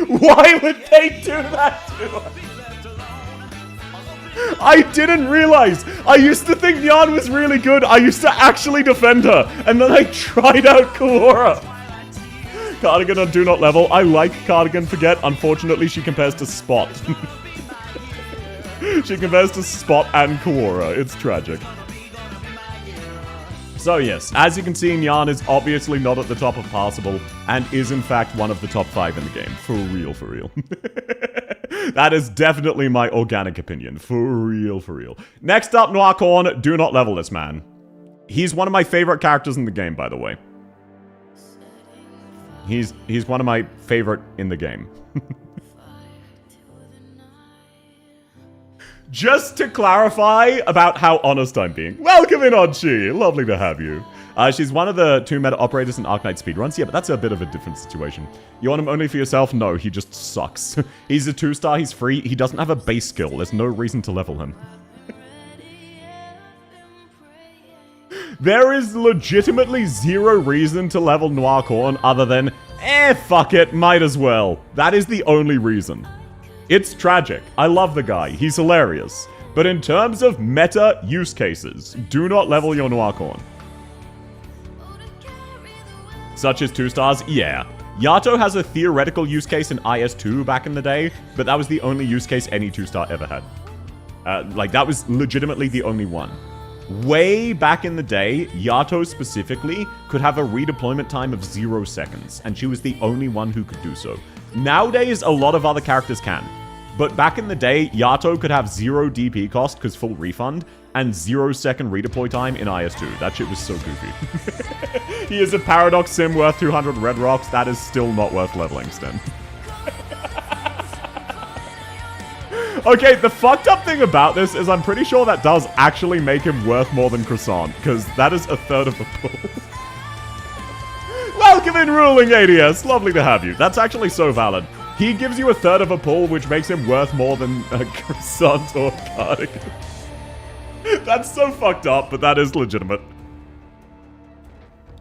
Why would they do that to her? I didn't realize. I used to think Nyan was really good. I used to actually defend her, and then I tried out Kaora. Cardigan on Do Not Level. I like Cardigan, forget. Unfortunately, she compares to Spot. She compares to Spot and Kaora. It's tragic. So yes, as you can see, Nyan is obviously not at the top of Passable, and is in fact one of the top 5 in the game. For real, for real. That is definitely my organic opinion. For real, for real. Next up, Noircorn. Do not level this man. He's one of my favorite characters in the game, by the way. He's one of my favorite in the game. Just to clarify about how honest I'm being. Welcome in, Oddchi. Lovely to have you. She's one of the 2 meta operators in Arknight speedruns. Yeah, but that's a bit of a different situation. You want him only for yourself? No, he just sucks. He's a 2-star, he's free, he doesn't have a base skill. There's no reason to level him. There is legitimately 0 reason to level Noircorn other than, fuck it, might as well. That is the only reason. It's tragic. I love the guy. He's hilarious. But in terms of meta use cases, do not level your Noircorn. Such as 2 stars? Yeah. Yato has a theoretical use case in IS2 back in the day, but that was the only use case any 2-star ever had. Like, that was legitimately the only one. Way back in the day, Yato specifically could have a redeployment time of 0 seconds, and she was the only one who could do so. Nowadays, a lot of other characters can. But back in the day, Yato could have 0 DP cost, because full refund, and 0-second redeploy time in IS2. That shit was so goofy. He is a Paradox Sim worth 200 red rocks. That is still not worth leveling, Sten. Okay, the fucked up thing about this is I'm pretty sure that does actually make him worth more than Croissant, because that is a third of the pool. Welcome in, Ruling ADS. Lovely to have you. That's actually so valid. He gives you a third of a pull, which makes him worth more than a Croissant or Cardigan. That's so fucked up, but that is legitimate.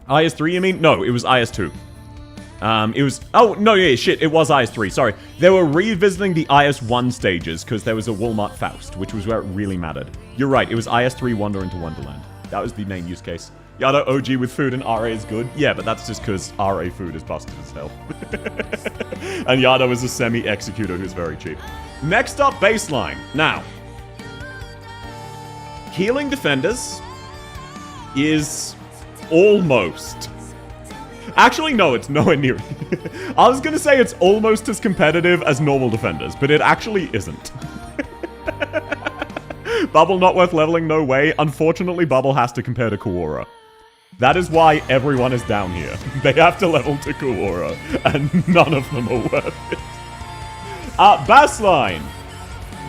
IS3, you mean? No, it was IS2. It was... Oh, no, yeah, shit, it was IS3, sorry. They were revisiting the IS1 stages, because there was a Walmart Faust, which was where it really mattered. You're right, it was IS3 Wander into Wonderland. That was the main use case. Yada OG with food and RA is good. Yeah, but that's just because RA food is busted as hell. And Yada is a semi-executor who's very cheap. Next up, baseline. Now, healing defenders is almost... Actually, no, it's nowhere near. I was gonna say it's almost as competitive as normal defenders, but it actually isn't. Bubble not worth leveling, no way. Unfortunately, Bubble has to compare to Kaora. That is why everyone is down here. They have to level to Kaora, and none of them are worth it. Bassline.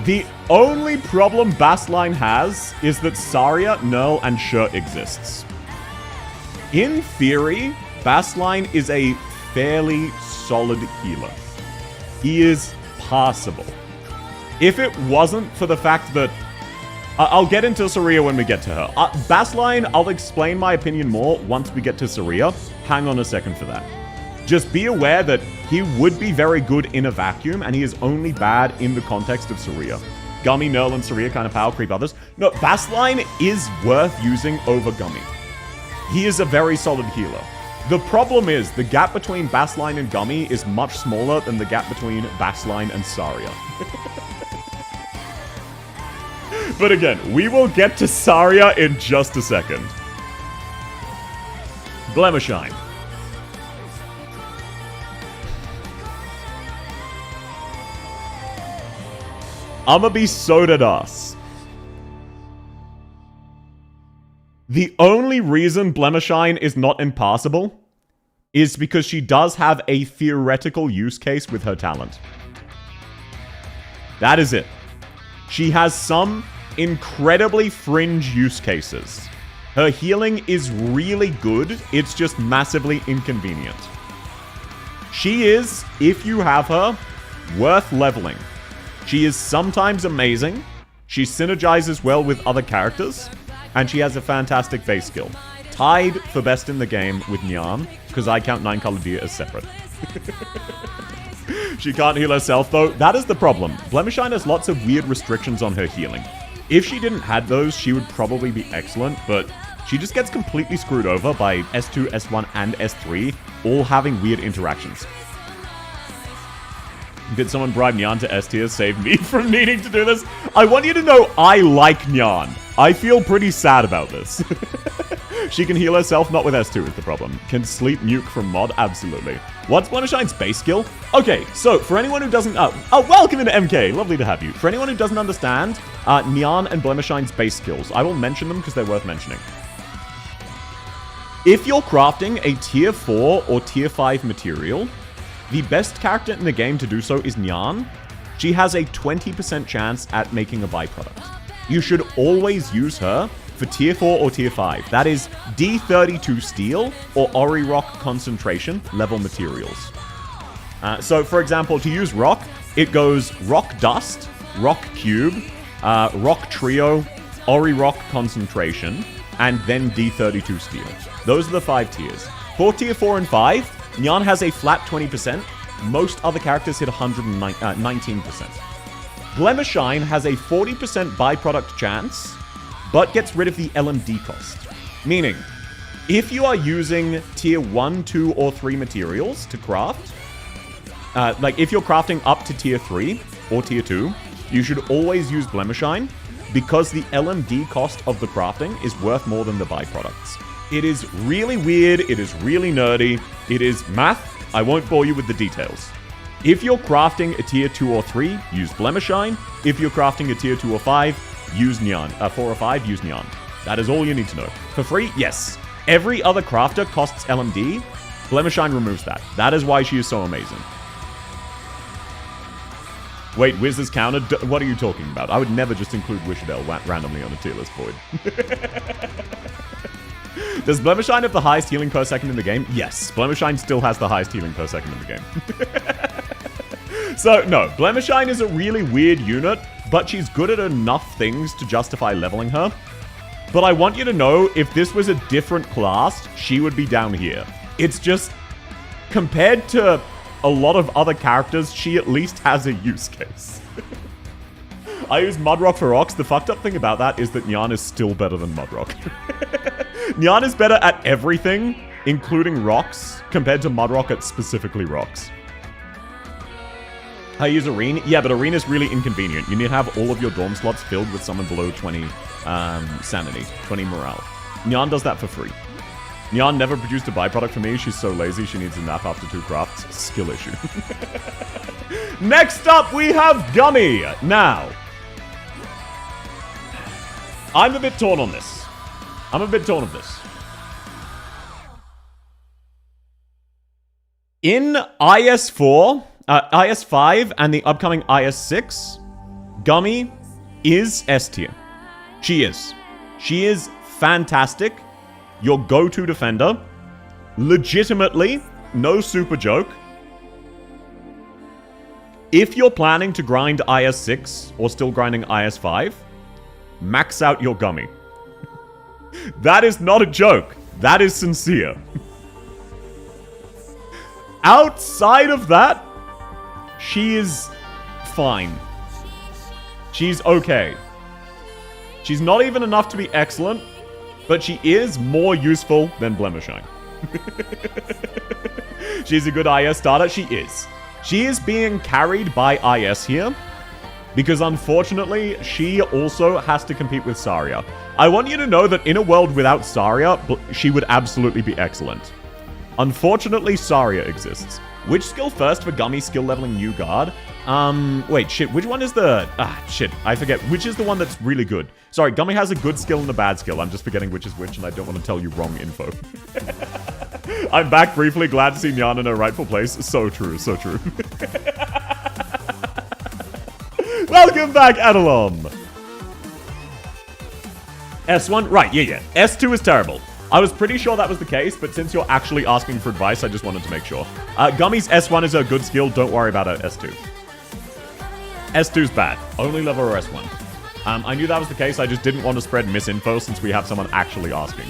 The only problem Bassline has is that Saria, Null, and Sure exists. In theory, Bassline is a fairly solid healer. He is passable. If it wasn't for the fact that... I'll get into Saria when we get to her. Bassline, I'll explain my opinion more once we get to Saria. Hang on a second for that. Just be aware that he would be very good in a vacuum, and he is only bad in the context of Saria. Gummy, Nerl, and Saria kind of power creep others. No, Bassline is worth using over Gummy. He is a very solid healer. The problem is, the gap between Bassline and Gummy is much smaller than the gap between Bassline and Saria. But again, we will get to Saria in just a second. Blemishine. I'ma be so dead ass. The only reason Blemishine is not impassable is because she does have a theoretical use case with her talent. That is it. She has some incredibly fringe use cases. Her healing is really good, it's just massively inconvenient. She is, if you have her, worth leveling. She is sometimes amazing, she synergizes well with other characters, and she has a fantastic base skill. Tied for best in the game with Nyan, because I count 9-Color Deer as separate. She can't heal herself, though. That is the problem. Blemishine has lots of weird restrictions on her healing. If she didn't have those, she would probably be excellent, but she just gets completely screwed over by S2, S1, and S3, all having weird interactions. Did someone bribe Nyan to S tier? Save me from needing to do this? I want you to know I like Nyan. I feel pretty sad about this. She can heal herself, not with S2 is the problem. Can sleep nuke from mod? Absolutely. What's Blemishine's base skill? Okay, so for anyone who doesn't... welcome into MK. Lovely to have you. For anyone who doesn't understand, Nyan and Blemishine's base skills. I will mention them because they're worth mentioning. If you're crafting a tier 4 or tier 5 material, the best character in the game to do so is Nyan. She has a 20% chance at making a byproduct. You should always use her for tier 4 or tier 5. That is D32 steel or Ori Rock concentration level materials. So for example, to use rock, it goes rock dust, rock cube, rock trio, Ori Rock concentration, and then D32 steel. Those are the 5 tiers. For tier 4 and 5, Nyan has a flat 20%. Most other characters hit 19%. Blemishine has a 40% byproduct chance, but gets rid of the LMD cost. Meaning, if you are using tier 1, 2, or 3 materials to craft, like if you're crafting up to tier 3 or tier 2, you should always use Blemishine because the LMD cost of the crafting is worth more than the byproducts. It is really weird, it is really nerdy, it is math. I won't bore you with the details. If you're crafting a tier 2 or 3, use Blemishine. If you're crafting a tier 2 or 5, use Nyan. 4 or 5, use Nyan. That is all you need to know. For free? Yes. Every other crafter costs LMD. Blemishine removes that. That is why she is so amazing. Wait, Wiz is counted? What are you talking about? I would never just include Wishadel randomly on a tier list, Void. Does Blemishine have the highest healing per second in the game? Yes, Blemishine still has the highest healing per second in the game. So, no, Blemishine is a really weird unit, but she's good at enough things to justify leveling her. But I want you to know, if this was a different class, she would be down here. It's just, compared to a lot of other characters, she at least has a use case. I use Mudrock for rocks. The fucked up thing about that is that Nyan is still better than Mudrock. Nyan is better at everything, including rocks, compared to Mudrock at specifically rocks. I use Arena. Yeah, but Arena is really inconvenient. You need to have all of your dorm slots filled with someone below 20 sanity, 20 morale. Nyan does that for free. Nyan never produced a byproduct for me. She's so lazy, she needs a nap after 2 crafts. Skill issue. Next up, we have Gummy. Now, I'm a bit torn on this. I'm a bit torn of this. In IS4, IS5, and the upcoming IS6, Gummy is S tier. She is. She is fantastic. Your go-to defender. Legitimately, no super joke. If you're planning to grind IS6 or still grinding IS5, max out your Gummy. That is not a joke. That is sincere. Outside of that, she is fine. She's okay. She's not even enough to be excellent, but she is more useful than Blemishine. She's a good IS starter. She is. She is being carried by IS here, because unfortunately, she also has to compete with Saria. I want you to know that in a world without Saria, she would absolutely be excellent. Unfortunately, Saria exists. Which skill first for Gummy skill leveling new guard? Wait, shit, which one is the... shit, I forget. Which is the one that's really good? Sorry, Gummy has a good skill and a bad skill. I'm just forgetting which is which, and I don't want to tell you wrong info. I'm back briefly, glad to see Nyan in her rightful place. So true, so true. Welcome back, Adalom! S1? Right, yeah. S2 is terrible. I was pretty sure that was the case, but since you're actually asking for advice, I just wanted to make sure. Gummy's S1 is a good skill. Don't worry about her S2. S2's bad. Only level her S1. I knew that was the case. I just didn't want to spread misinfo since we have someone actually asking.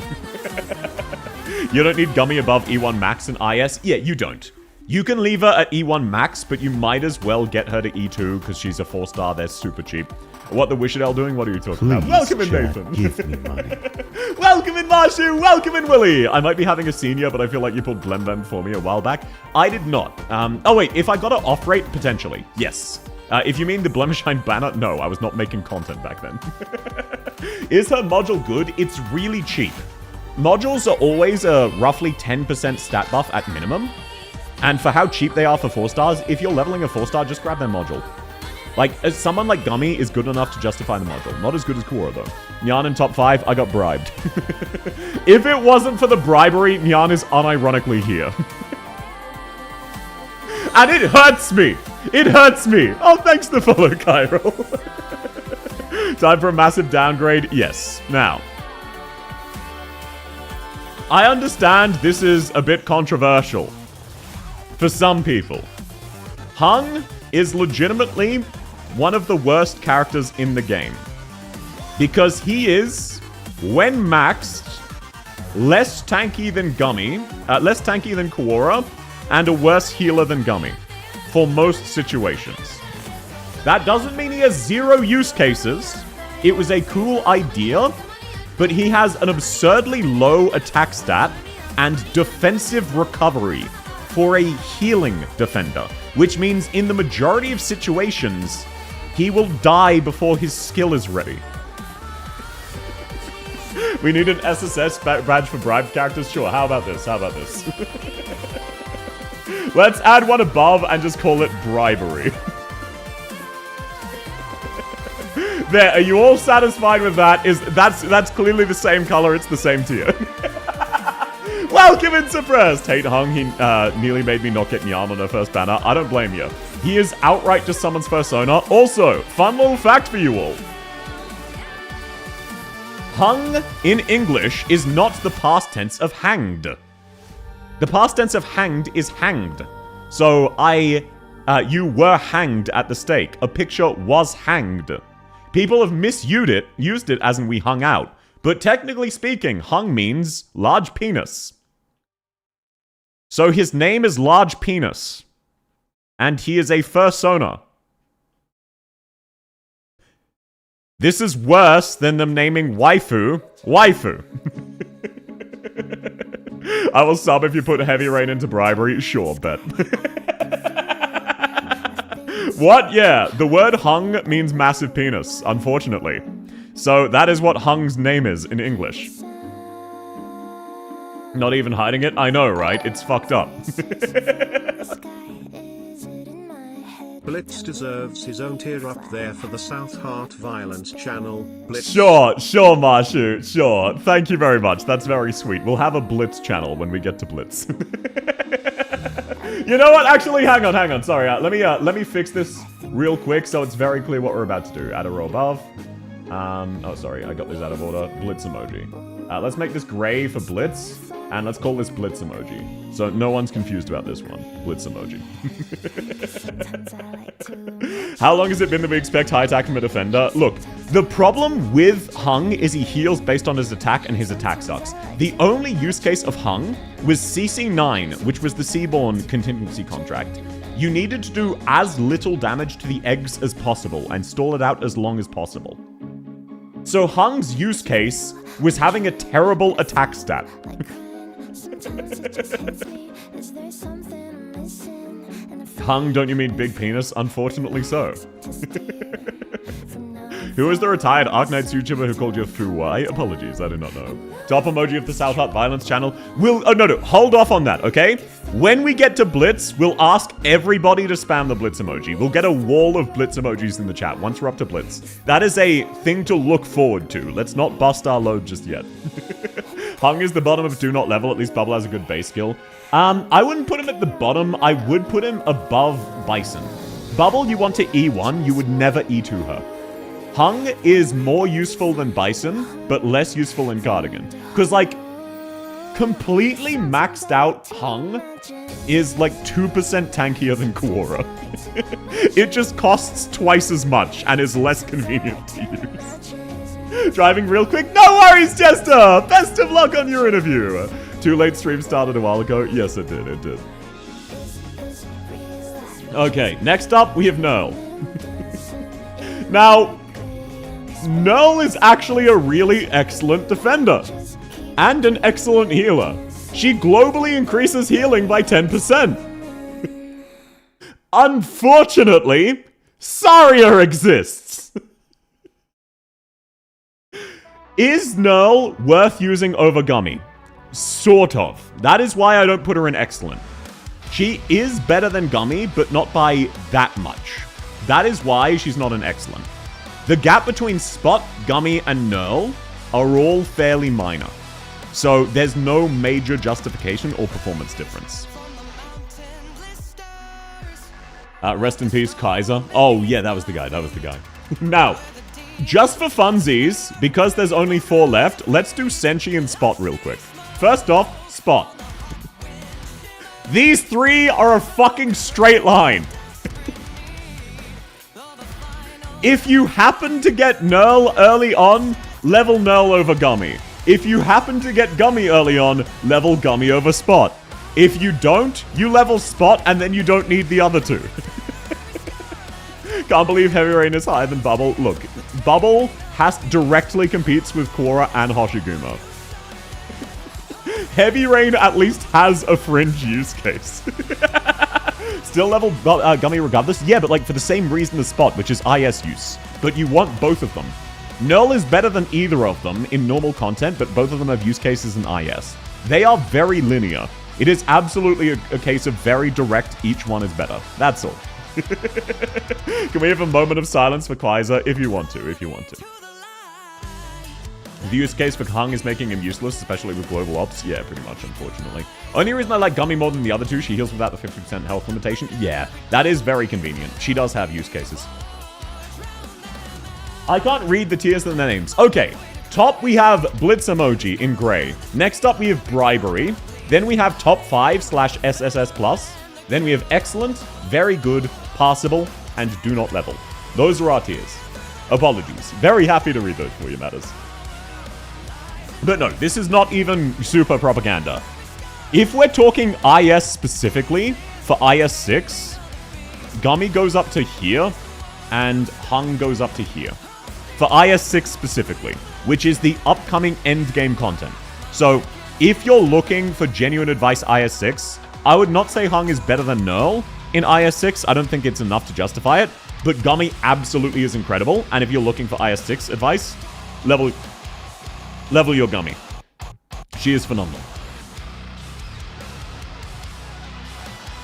You don't need Gummy above E1 max in IS? Yeah, you don't. You can leave her at E1 max, but you might as well get her to E2 because she's a 4-star. They're super cheap. What the Wishadel doing? What are you talking about? Welcome in, Nathan. Give me money. Welcome in, Marshu. Welcome in, Willie. I might be having a senior, but I feel like you pulled Blembem for me a while back. I did not. Oh, wait. If I got an off rate, potentially. Yes. If you mean the Blemishine banner, no. I was not making content back then. Is her module good? It's really cheap. Modules are always a roughly 10% stat buff at minimum. And for how cheap they are for 4-stars, if you're leveling a 4-star, just grab their module. Like, someone like Gummy is good enough to justify the module. Not as good as Kura, though. Nyan in top 5, I got bribed. If it wasn't for the bribery, Nyan is unironically here. And it hurts me! It hurts me! Oh, thanks to follow, Cairo. Time for a massive downgrade? Yes. Now, I understand this is a bit controversial for some people. Hung is legitimately one of the worst characters in the game. Because he is, when maxed, less tanky than Gummy, less tanky than Kaora, and a worse healer than Gummy. For most situations. That doesn't mean he has 0 use cases. It was a cool idea, but he has an absurdly low attack stat and defensive recovery for a healing defender, which means in the majority of situations, he will die before his skill is ready. We need an SSS badge for bribed characters? Sure, how about this? How about this? Let's add one above and just call it bribery. There, are you all satisfied with that? That's clearly the same color, it's the same tier. Welcome in Suppressed! Hate Hung, he nearly made me not get Nyan on her first banner. I don't blame you. He is outright just someone's persona. Also, fun little fact for you all. Hung, in English, is not the past tense of hanged. The past tense of hanged is hanged. So, you were hanged at the stake. A picture was hanged. People have misused it as in we hung out. But technically speaking, hung means large penis. So his name is Large Penis. And he is a fursona. This is worse than them naming waifu, waifu. I will sub if you put heavy rain into bribery. Sure, bet. What? Yeah, the word hung means massive penis, unfortunately. So that is what Hung's name is in English. Not even hiding it? I know, right? It's fucked up. Blitz deserves his own tier up there for the South Heart Violence channel. Blitz. Sure, Marshu, sure. Thank you very much. That's very sweet. We'll have a Blitz channel when we get to Blitz. You know what? Actually, hang on. Sorry, let me fix this real quick so it's very clear what we're about to do. Add a row above. Oh, sorry, I got this out of order. Blitz emoji. Let's make this gray for Blitz, and let's call this Blitz emoji. So no one's confused about this one. Blitz emoji. How long has it been that we expect high attack from a defender? Look, the problem with Hung is he heals based on his attack, and his attack sucks. The only use case of Hung was CC9, which was the Seaborn contingency contract. You needed to do as little damage to the eggs as possible and stall it out as long as possible. So Hung's use case was having a terrible attack stat. Hung, don't you mean big penis? Unfortunately so. Who is the retired Arknights YouTuber who called you a Fuwai? Apologies, I do not know. Top emoji of the South Hut Violence channel. Oh, no, hold off on that, okay? When we get to Blitz, we'll ask everybody to spam the Blitz emoji. We'll get a wall of Blitz emojis in the chat once we're up to Blitz. That is a thing to look forward to. Let's not bust our load just yet. Hung is the bottom of do not level. At least Bubble has a good base skill. I wouldn't put him at the bottom. I would put him above Bison. Bubble, you want to E1. You would never E2 her. Hung is more useful than Bison, but less useful than Cardigan. Because, like, completely maxed out Hung is, like, 2% tankier than Quora. It just costs twice as much and is less convenient to use. Driving real quick? No worries, Jester! Best of luck on your interview! Too late stream started a while ago? Yes, it did, it did. Okay, next up, we have Nerl. Now, Nerl is actually a really excellent defender. And an excellent healer. She globally increases healing by 10%. Unfortunately, Saria exists. Is Nerl worth using over Gummy? Sort of. That is why I don't put her in excellent. She is better than Gummy, but not by that much. That is why she's not an excellent. The gap between Spot, Gummy, and Nerl are all fairly minor. So there's no major justification or performance difference. Rest in peace, Kaiser. Oh, yeah, that was the guy. Now, just for funsies, because there's only 4 left, let's do Senshi and Spot real quick. First off, Spot. These 3 are a fucking straight line. If you happen to get Nerl early on, level Nerl over Gummy. If you happen to get Gummy early on, level Gummy over Spot. If you don't, you level Spot and then you don't need the other 2. Can't believe Heavy Rain is higher than Bubble. Look, Bubble directly competes with Quora and Hoshigumo. Heavy Rain at least has a fringe use case. Still level Gummy regardless? Yeah, but like for the same reason as Spot, which is IS use. But you want both of them. Nerl is better than either of them in normal content, but both of them have use cases in IS. They are very linear. It is absolutely a case of very direct, each one is better. That's all. Can we have a moment of silence for Kaiser? If you want to. The use case for Hung is making him useless, especially with global ops. Yeah, pretty much, unfortunately. Only reason I like Gummy more than the other 2, she heals without the 50% health limitation. Yeah, that is very convenient. She does have use cases. I can't read the tiers and the names. Okay, top we have Blitz emoji in gray. Next up we have Bribery. Then we have top 5/SSS+. Then we have Excellent, Very Good, Passable, and Do Not Level. Those are our tiers. Apologies. Very happy to read those for you, matters. But no, this is not even super propaganda. If we're talking IS specifically, for IS6, Gummy goes up to here, and Hung goes up to here. For IS6 specifically, which is the upcoming endgame content. So, if you're looking for genuine advice IS6, I would not say Hung is better than Nerl in IS6. I don't think it's enough to justify it. But Gummy absolutely is incredible, and if you're looking for IS6 advice, level your Gummy. She is phenomenal.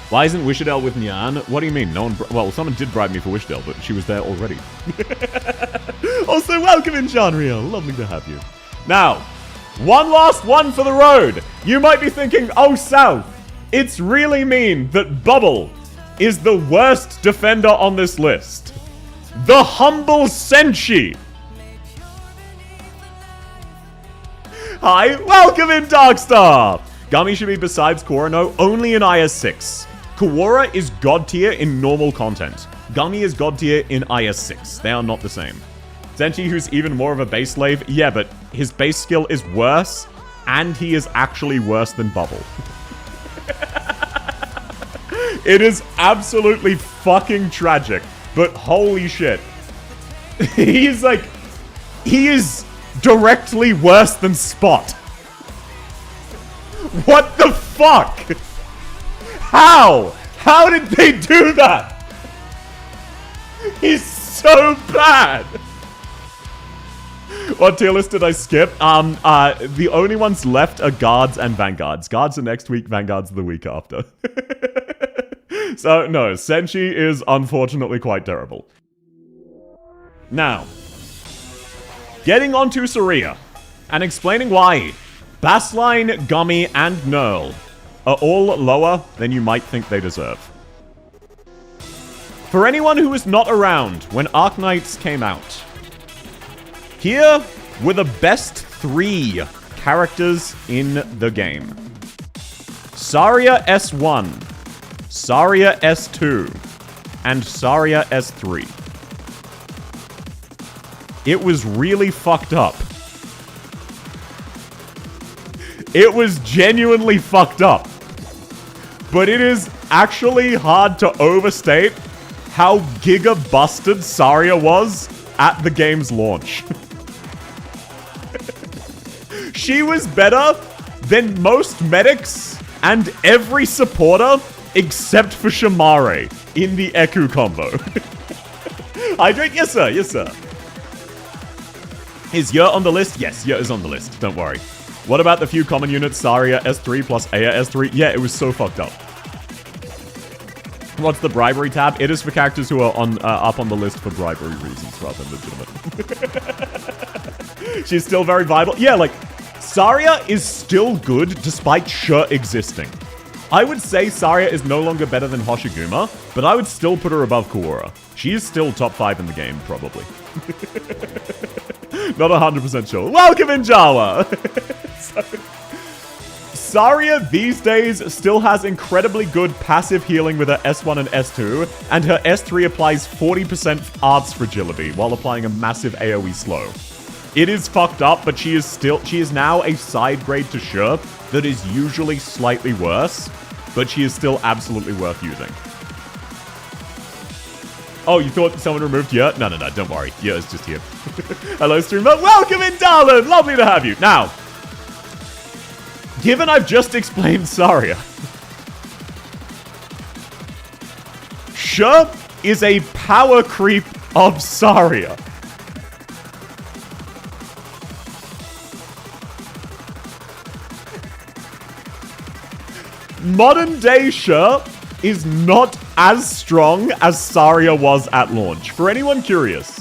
Why isn't Wishadel with Nyan? What do you mean? No one... Well, someone did bribe me for Wishadel, but she was there already. Also, welcome in, Janriel. Lovely to have you. Now, one last one for the road. You might be thinking, oh, South, it's really mean that Bubble is the worst defender on this list. The humble Senshi. Hi, welcome in, Darkstar! Gummy should be besides Quora, no, only in IS6. Quora is god tier in normal content. Gummy is god tier in IS6. They are not the same. Senshi, who's even more of a base slave, yeah, but his base skill is worse, and he is actually worse than Bubble. It is absolutely fucking tragic. But holy shit. He is directly worse than Spot. What the fuck? How? How did they do that? He's so bad. What tier list did I skip? The only ones left are Guards and Vanguards. Guards are next week, Vanguards are the week after. So, no, Senshi is unfortunately quite terrible. Now, getting onto Saria, and explaining why Bassline, Gummy, and Knurl are all lower than you might think they deserve. For anyone who was not around when Arknights came out, here were the best 3 characters in the game. Saria S1, Saria S2, and Saria S3. It was really fucked up. It was genuinely fucked up. But it is actually hard to overstate how giga-busted Saria was at the game's launch. She was better than most medics and every supporter except for Shamare in the Eku combo. Hydrate? Yes, sir. Yes, sir. Is Yer on the list? Yes, Yer is on the list. Don't worry. What about the few common units, Saria S3 plus Aya S3? Yeah, it was so fucked up. What's the bribery tab? It is for characters who are on up on the list for bribery reasons rather than legitimate. She's still very viable. Yeah, like, Saria is still good despite Sher existing. I would say Saria is no longer better than Hoshiguma, but I would still put her above Kuora. She is still top 5 in the game, probably. Not 100% sure. Welcome in Jawa! Saria these days still has incredibly good passive healing with her S1 and S2, and her S3 applies 40% arts fragility while applying a massive AoE slow. It is fucked up, but she is now a side grade to Sher that is usually slightly worse, but she is still absolutely worth using. Oh, you thought someone removed Yer? No, don't worry. Yer is just here. Hello, streamer. Welcome in, darling! Lovely to have you. Now, given I've just explained Saria, Sher is a power creep of Saria. Modern day Sher is not as strong as Saria was at launch. For anyone curious.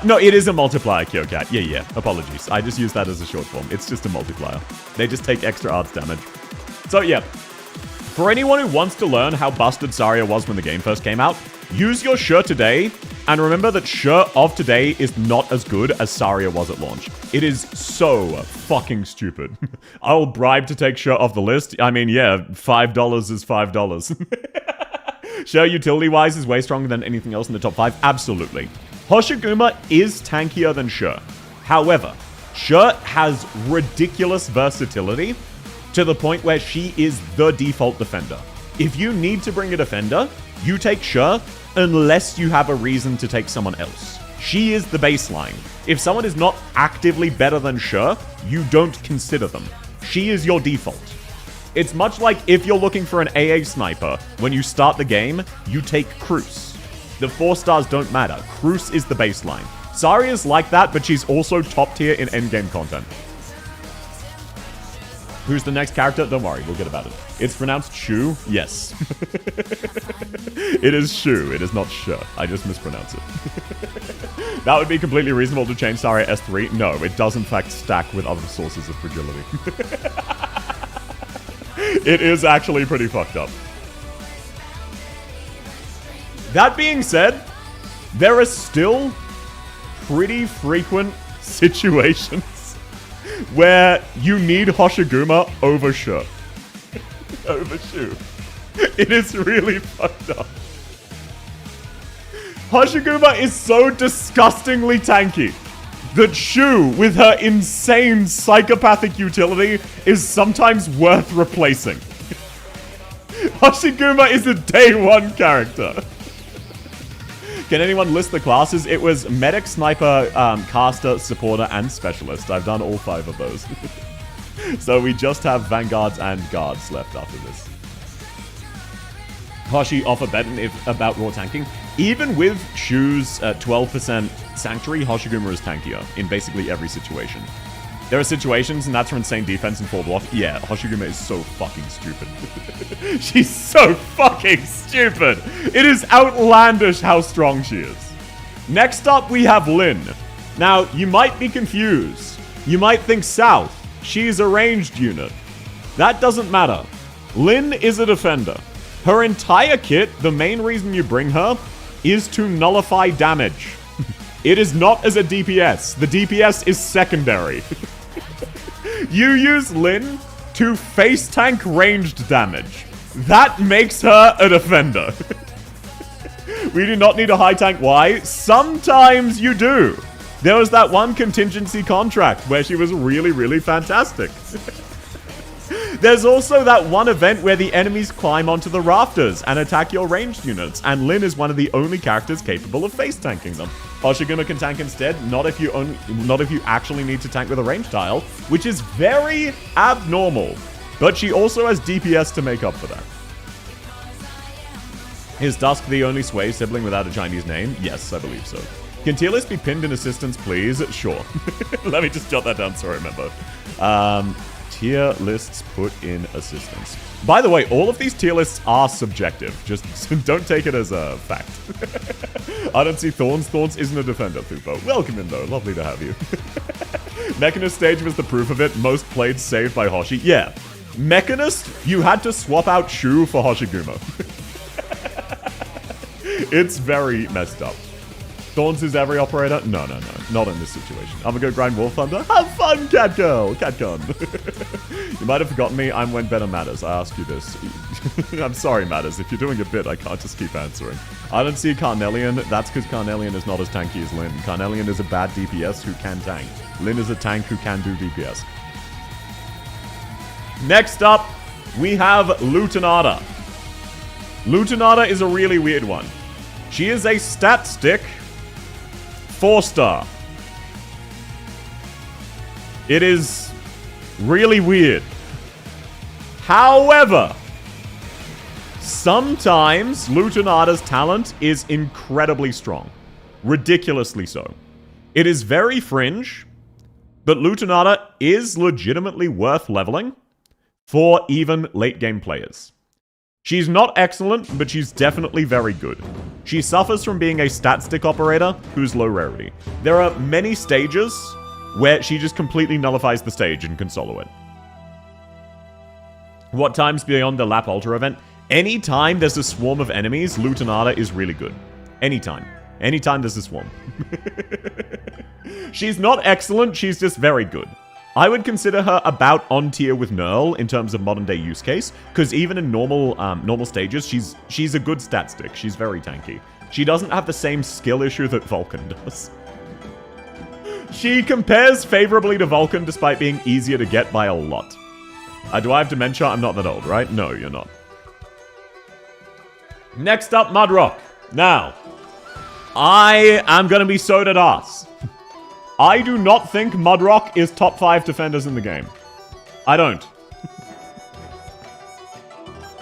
No, it is a multiplier, KyoCat. Yeah. Apologies. I just used that as a short form. It's just a multiplier. They just take extra arts damage. So, yeah. For anyone who wants to learn how busted Saria was when the game first came out, use your Sher today, and remember that Sher of today is not as good as Saria was at launch. It is so fucking stupid. I'll bribe to take Sher off the list. I mean, yeah, $5 is $5. Sher utility-wise is way stronger than anything else in the top 5. Absolutely. Hoshiguma is tankier than Sher. However, Sher has ridiculous versatility to the point where she is the default defender. If you need to bring a defender, you take Sher unless you have a reason to take someone else. She is the baseline. If someone is not actively better than Sher, you don't consider them. She is your default. It's much like if you're looking for an AA sniper, when you start the game, you take Cruz. The 4 stars don't matter. Cruz is the baseline. Saria's like that, but she's also top tier in endgame content. Who's the next character? Don't worry, we'll get about it. It's pronounced Shu? Yes. It is Shu, it is not Sher. I just mispronounce it. That would be completely reasonable to change Saria S3. No, it does in fact stack with other sources of fragility. It is actually pretty fucked up. That being said, there are still pretty frequent situations where you need Hoshiguma over Sher. Over Shu. It is really fucked up. Hoshiguma is so disgustingly tanky that Shu, with her insane psychopathic utility, is sometimes worth replacing. Hoshiguma is a day one character. Can anyone list the classes? It was medic, sniper, caster, supporter, and specialist. I've done all 5 of those. So we just have vanguards and guards left after this. Hoshi offer better about raw tanking. Even with Shu's 12% Sanctuary, Hoshiguma is tankier in basically every situation. There are situations, and that's for insane defense and full block. Yeah, Hoshiguma is so fucking stupid. She's so fucking stupid. It is outlandish how strong she is. Next up, we have Lin. Now, you might be confused. You might think South. She's a ranged unit. That doesn't matter. Lin is a defender. Her entire kit, the main reason you bring her, is to nullify damage. It is not as a DPS. The DPS is secondary. You use Lin to face tank ranged damage. That makes her a defender. We do not need a high tank. Why? Sometimes you do. There was that one contingency contract where she was really, really fantastic. There's also that one event where the enemies climb onto the rafters and attack your ranged units, and Lin is one of the only characters capable of face tanking them. Hoshiguma can tank instead, not if you actually need to tank with a range tile, which is very abnormal. But she also has DPS to make up for that. Is Dusk the only Sway sibling without a Chinese name? Yes, I believe so. Can Tierlist be pinned in assistance, please? Sure. Let me just jot that down so I remember. Tier lists put in assistance. By the way, all of these tier lists are subjective. Just don't take it as a fact. I don't see Thorns. Thorns isn't a defender, Thupo. Welcome in, though. Lovely to have you. Mechanist stage was the proof of it. Most played saved by Hoshi. Yeah. Mechanist, you had to swap out Shu for Hoshiguma. It's very messed up. Thorns is every operator? No. Not in this situation. I'm gonna go grind Wolf Thunder. Have fun, cat girl! Catcon. You might have forgotten me. I'm when better matters. I ask you this. I'm sorry, Matters. If you're doing a bit, I can't just keep answering. I don't see Carnelian. That's because Carnelian is not as tanky as Lin. Carnelian is a bad DPS who can tank. Lin is a tank who can do DPS. Next up, we have Lutenada. Lutenada is a really weird one. She is a stat stick 4-star. It is really weird. However, sometimes Lutenada's talent is incredibly strong. Ridiculously so. It is very fringe, but Lutenada is legitimately worth leveling for even late game players. She's not excellent, but she's definitely very good. She suffers from being a stat stick operator who's low rarity. There are many stages where she just completely nullifies the stage and can solo it. What times beyond the Lap Ultra event? Anytime there's a swarm of enemies, Lutenada is really good. Anytime. Anytime there's a swarm. She's not excellent, she's just very good. I would consider her about on tier with Nerl in terms of modern day use case, because even in normal stages, she's a good stat stick. She's very tanky. She doesn't have the same skill issue that Vulcan does. She compares favorably to Vulcan despite being easier to get by a lot. Do I have dementia? I'm not that old, right? No, you're not. Next up, Mudrock. Now, I am gonna be so dead ass. I do not think Mudrock is top 5 defenders in the game. I don't.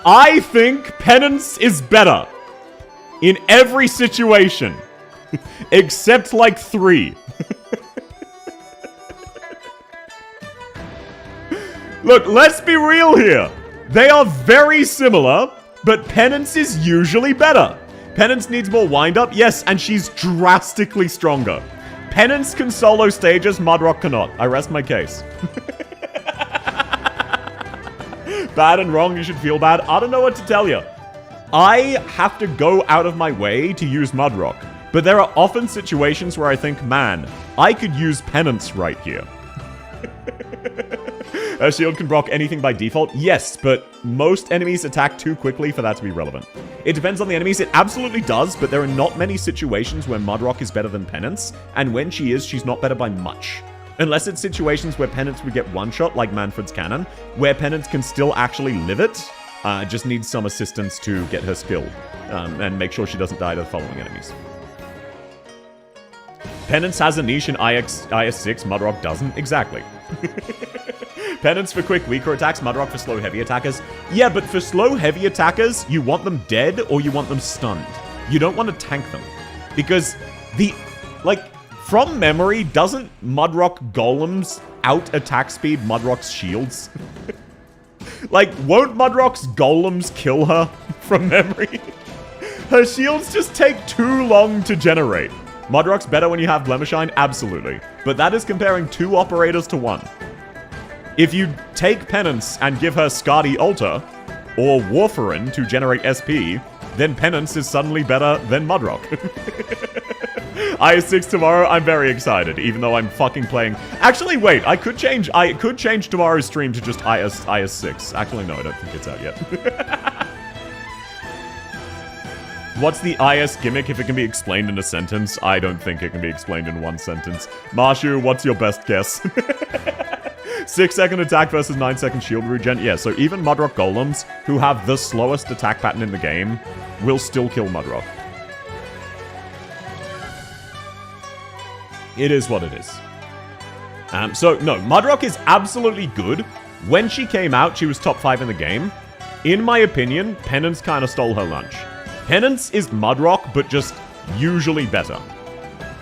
I think Penance is better. In every situation. Except like 3. Look, let's be real here. They are very similar, but Penance is usually better. Penance needs more wind-up, yes, and she's drastically stronger. Penance can solo stages, Mudrock cannot. I rest my case. Bad and wrong, you should feel bad. I don't know what to tell you. I have to go out of my way to use Mudrock. But there are often situations where I think, man, I could use Penance right here. A shield can block anything by default? Yes, but most enemies attack too quickly for that to be relevant. It depends on the enemies. It absolutely does, but there are not many situations where Mudrock is better than Penance, and when she is, she's not better by much. Unless it's situations where Penance would get one-shot, like Manfred's Cannon, where Penance can still actually live it, Just needs some assistance to get her skill. And make sure she doesn't die to the following enemies. Penance has a niche in IS6, Mudrock doesn't. Exactly. Penance for quick, weaker attacks, Mudrock for slow, heavy attackers. Yeah, but for slow, heavy attackers, you want them dead or you want them stunned. You don't want to tank them. Because from memory, doesn't Mudrock golems out-attack speed Mudrock's shields? Won't Mudrock's golems kill her from memory? Her shields just take too long to generate. Mudrock's better when you have Blemishine? Absolutely. But that is comparing 2 operators to 1. If you take Penance and give her Skadi Alter, or Warfarin to generate SP, then Penance is suddenly better than Mudrock. IS6 tomorrow, I'm very excited, even though I'm fucking playing... Actually, wait, I could change tomorrow's stream to just IS6. Actually, no, I don't think it's out yet. What's the IS gimmick if it can be explained in a sentence? I don't think it can be explained in 1 sentence. Marshu, what's your best guess? 6-second attack versus 9-second shield regen. Yeah, so even Mudrock golems, who have the slowest attack pattern in the game, will still kill Mudrock. It is what it is. So, no, Mudrock is absolutely good. When she came out, she was top 5 in the game. In my opinion, Penance kind of stole her lunch. Penance is Mudrock, but just usually better.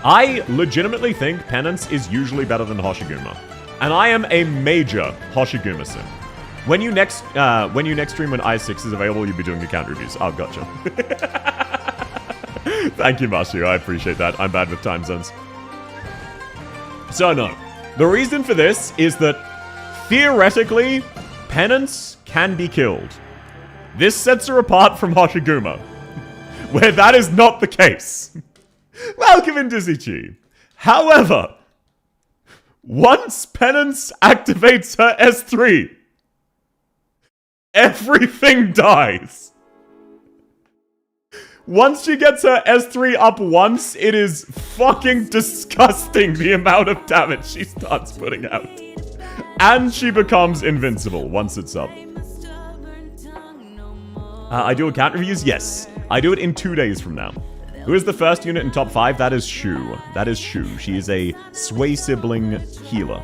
I legitimately think Penance is usually better than Hoshiguma. And I am a major Hoshiguma sim. When you next stream when IS6 is available, you'll be doing account reviews. Oh, gotcha. Thank you, Masu. I appreciate that. I'm bad with time zones. So, no. The reason for this is that, theoretically, Penance can be killed. This sets her apart from Hoshiguma, where that is not the case. Welcome in, Dizzy. However, once Penance activates her S3, everything dies. Once she gets her S3 up once, it is fucking disgusting the amount of damage she starts putting out. And she becomes invincible once it's up. I do account reviews? Yes. I do it in 2 days from now. Who is the first unit in top 5? That is Shu. That is Shu. She is a Sway sibling healer.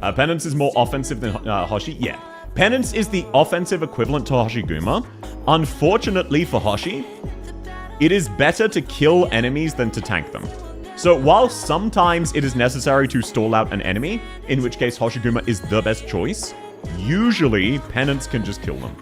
Penance is more offensive than Hoshi? Yeah. Penance is the offensive equivalent to Hoshiguma. Unfortunately for Hoshi, it is better to kill enemies than to tank them. So while sometimes it is necessary to stall out an enemy, in which case Hoshiguma is the best choice, usually Penance can just kill them.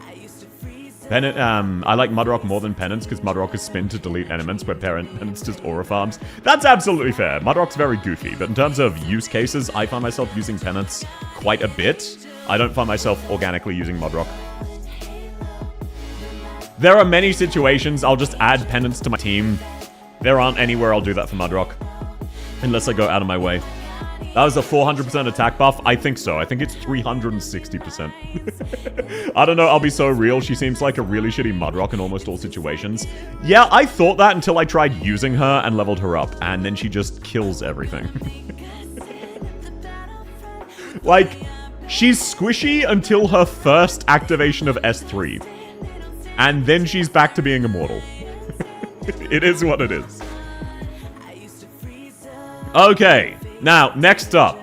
I like Mudrock more than Penance because Mudrock is spin to delete elements where Penance just aura farms. That's absolutely fair. Mudrock's very goofy, but in terms of use cases, I find myself using Penance quite a bit. I don't find myself organically using Mudrock. There are many situations I'll just add Penance to my team. There aren't anywhere I'll do that for Mudrock. Unless I go out of my way. That was a 400% attack buff? I think so. I think it's 360%. I don't know, I'll be so real. She seems like a really shitty Mudrock in almost all situations. Yeah, I thought that until I tried using her and leveled her up. And then she just kills everything. Like, she's squishy until her first activation of S3. And then she's back to being immortal. It is what it is. Okay. Now, next up.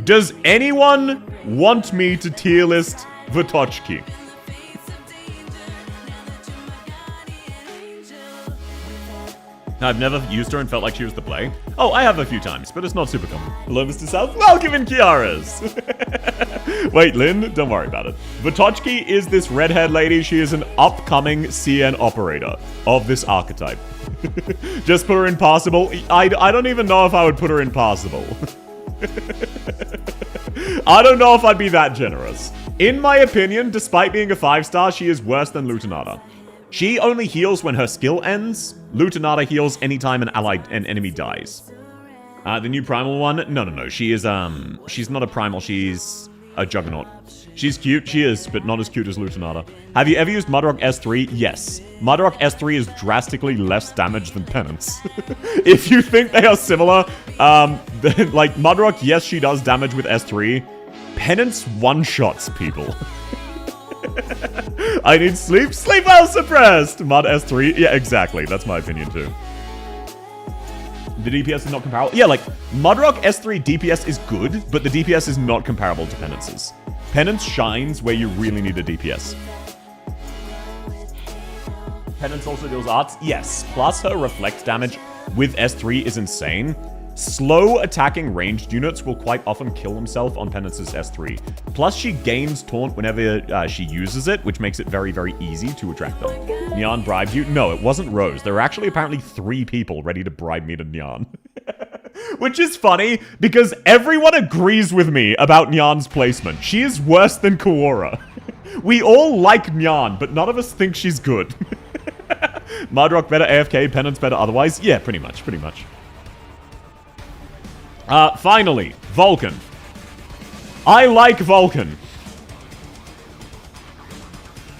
Does anyone want me to tier list Vitochki? I've never used her and felt like she was the play. Oh, I have a few times, but it's not super common. Hello, Mr. South. Welcome in, Kiara's. Wait, Lynn, don't worry about it. Vitochki is this redhead lady. She is an upcoming CN operator of this archetype. Just put her in passable. I don't even know if I would put her in passable. I don't know if I'd be that generous. In my opinion, despite being a 5-star, she is worse than Lutenata. She only heals when her skill ends. Lutenata heals anytime an enemy dies. The new primal one? No. She's not a primal, she's a juggernaut. She's cute, she is, but not as cute as Lutenata. Have you ever used Mudrock S3? Yes. Mudrock S3 is drastically less damage than Penance. If you think they are similar, then, like, Mudrock, yes, she does damage with S3. Penance one-shots people. I need sleep. Sleep well suppressed. Mud S3. Yeah, exactly. That's my opinion too. The DPS is not comparable. Yeah, like, Mudrock S3 DPS is good, but the DPS is not comparable to Penance's. Penance shines where you really need a DPS. Penance also deals arts? Yes. Plus her reflect damage with S3 is insane. Slow attacking ranged units will quite often kill themselves on Penance's S3. Plus she gains taunt whenever she uses it, which makes it very, very easy to attract them. Nyan bribed you? No, it wasn't Rose. There were actually apparently 3 people ready to bribe me to Nyan. Which is funny, because everyone agrees with me about Nyan's placement. She is worse than Kaora. We all like Nyan, but none of us think she's good. Mudrock better AFK, Penance better otherwise? Yeah, pretty much, pretty much. Finally, Vulcan. I like Vulcan.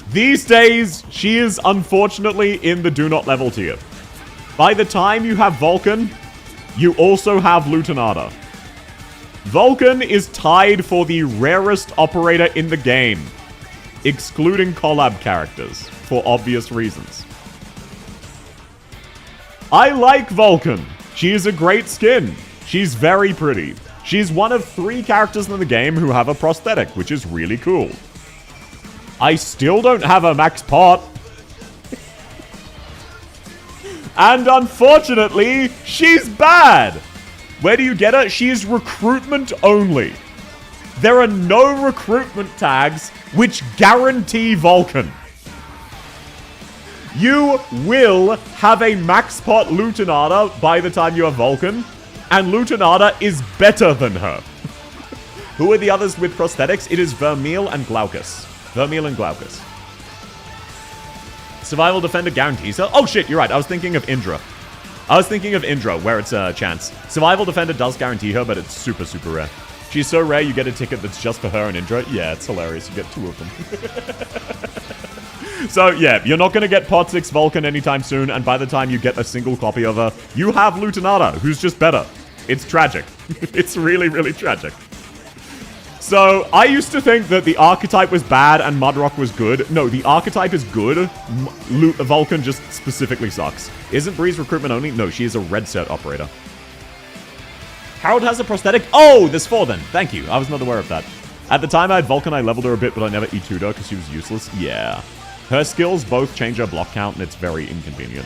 These days, she is unfortunately in the do not level tier. By the time you have Vulcan, you also have Lutenada. Vulcan is tied for the rarest operator in the game, excluding collab characters, for obvious reasons. I like Vulcan. She is a great skin. She's very pretty. She's one of 3 characters in the game who have a prosthetic, which is really cool. I still don't have a max pot. And unfortunately, she's bad. Where do you get her? She's recruitment only. There are no recruitment tags which guarantee Vulcan. You will have a max pot Lutenada by the time you have Vulcan, and Lutenada is better than her. Who are the others with prosthetics? It is Vermeil and Glaucus. Vermeil and Glaucus. Survival Defender guarantees her. Oh shit, you're right. I was thinking of Indra. Where it's a chance. Survival Defender does guarantee her, but it's super, super rare. She's so rare, you get a ticket that's just for her and Indra. Yeah, it's hilarious. You get 2 of them. So, yeah, you're not going to get Pot 6 Vulcan anytime soon, and by the time you get a single copy of her, you have Lutenada, who's just better. It's tragic. It's really, really tragic. So, I used to think that the archetype was bad and Mudrock was good. No, the archetype is good. Vulcan just specifically sucks. Isn't Breeze recruitment only? No, she is a red cert operator. Harold has a prosthetic? Oh, there's 4 then. Thank you. I was not aware of that. At the time I had Vulcan, I leveled her a bit, but I never E2'd her because she was useless. Yeah. Her skills both change her block count, and it's very inconvenient.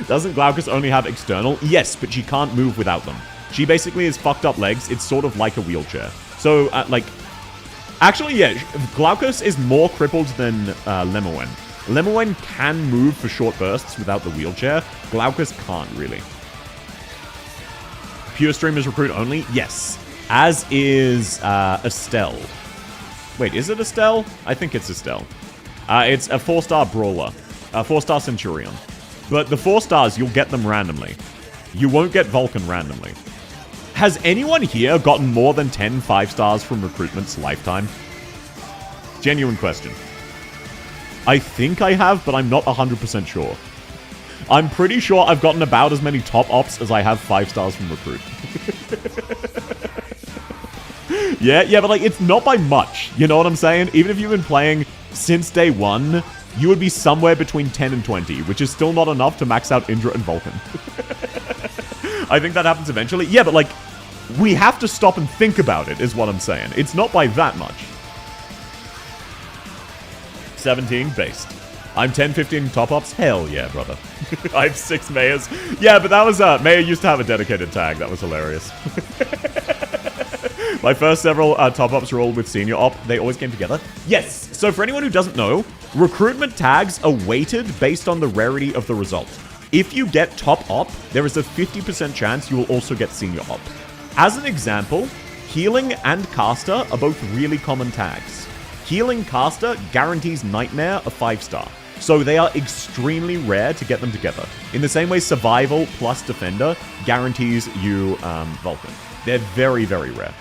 Doesn't Glaucus only have external? Yes, but she can't move without them. She basically has fucked up legs. It's sort of like a wheelchair. So, like... Actually, yeah, Glaucus is more crippled than Lemoen. Lemoen can move for short bursts without the wheelchair. Glaucus can't, really. Pure Streamers recruit only? Yes. As is Estelle. Wait, is it Estelle? I think it's Estelle. It's a 4-star Brawler. A 4-star Centurion. But the 4 stars, you'll get them randomly. You won't get Vulcan randomly. Has anyone here gotten more than 10 5-stars from recruitment's lifetime? Genuine question. I think I have, but I'm not 100% sure. I'm pretty sure I've gotten about as many top ops as I have 5 stars from recruit. Yeah, but like, it's not by much. You know what I'm saying? Even if you've been playing since day 1, you would be somewhere between 10 and 20, which is still not enough to max out Indra and Vulcan. I think that happens eventually. Yeah, but like, we have to stop and think about it, is what I'm saying. It's not by that much. 17 based. I'm 10, 15 top-ups? Hell yeah, brother. I have 6 mayors. Yeah, but that was, Mayor used to have a dedicated tag. That was hilarious. My first several top-ups were all with senior op. They always came together. Yes! So for anyone who doesn't know, recruitment tags are weighted based on the rarity of the result. If you get top op, there is a 50% chance you will also get senior op. As an example, healing and caster are both really common tags. Healing caster guarantees Nightmare a 5-star. So they are extremely rare to get them together. In the same way Survival plus Defender guarantees you Vulcan. They're very, very rare.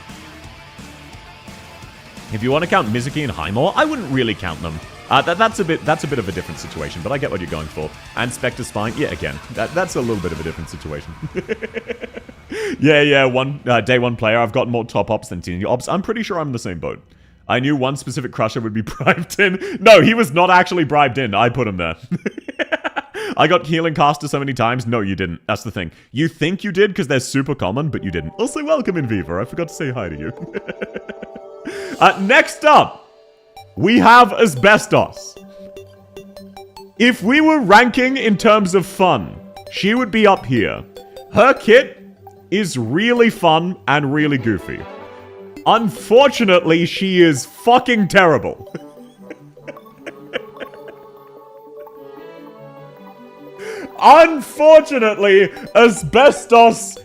If you want to count Mizuki and Highmore, I wouldn't really count them. That's a bit of a different situation, but I get what you're going for. And Spectre Spine, yeah, again, that's a little bit of a different situation. yeah, day 1 player, I've got more top ops than senior ops. I'm pretty sure I'm in the same boat. I knew one specific crusher would be bribed in. No, he was not actually bribed in. I put him there. I got healing caster so many times. No, you didn't. That's the thing. You think you did because they're super common, but you didn't. Also, welcome in Viva. I forgot to say hi to you. Next up, we have Asbestos. If we were ranking in terms of fun, she would be up here. Her kit is really fun and really goofy. Unfortunately, she is fucking terrible. Unfortunately, Asbestos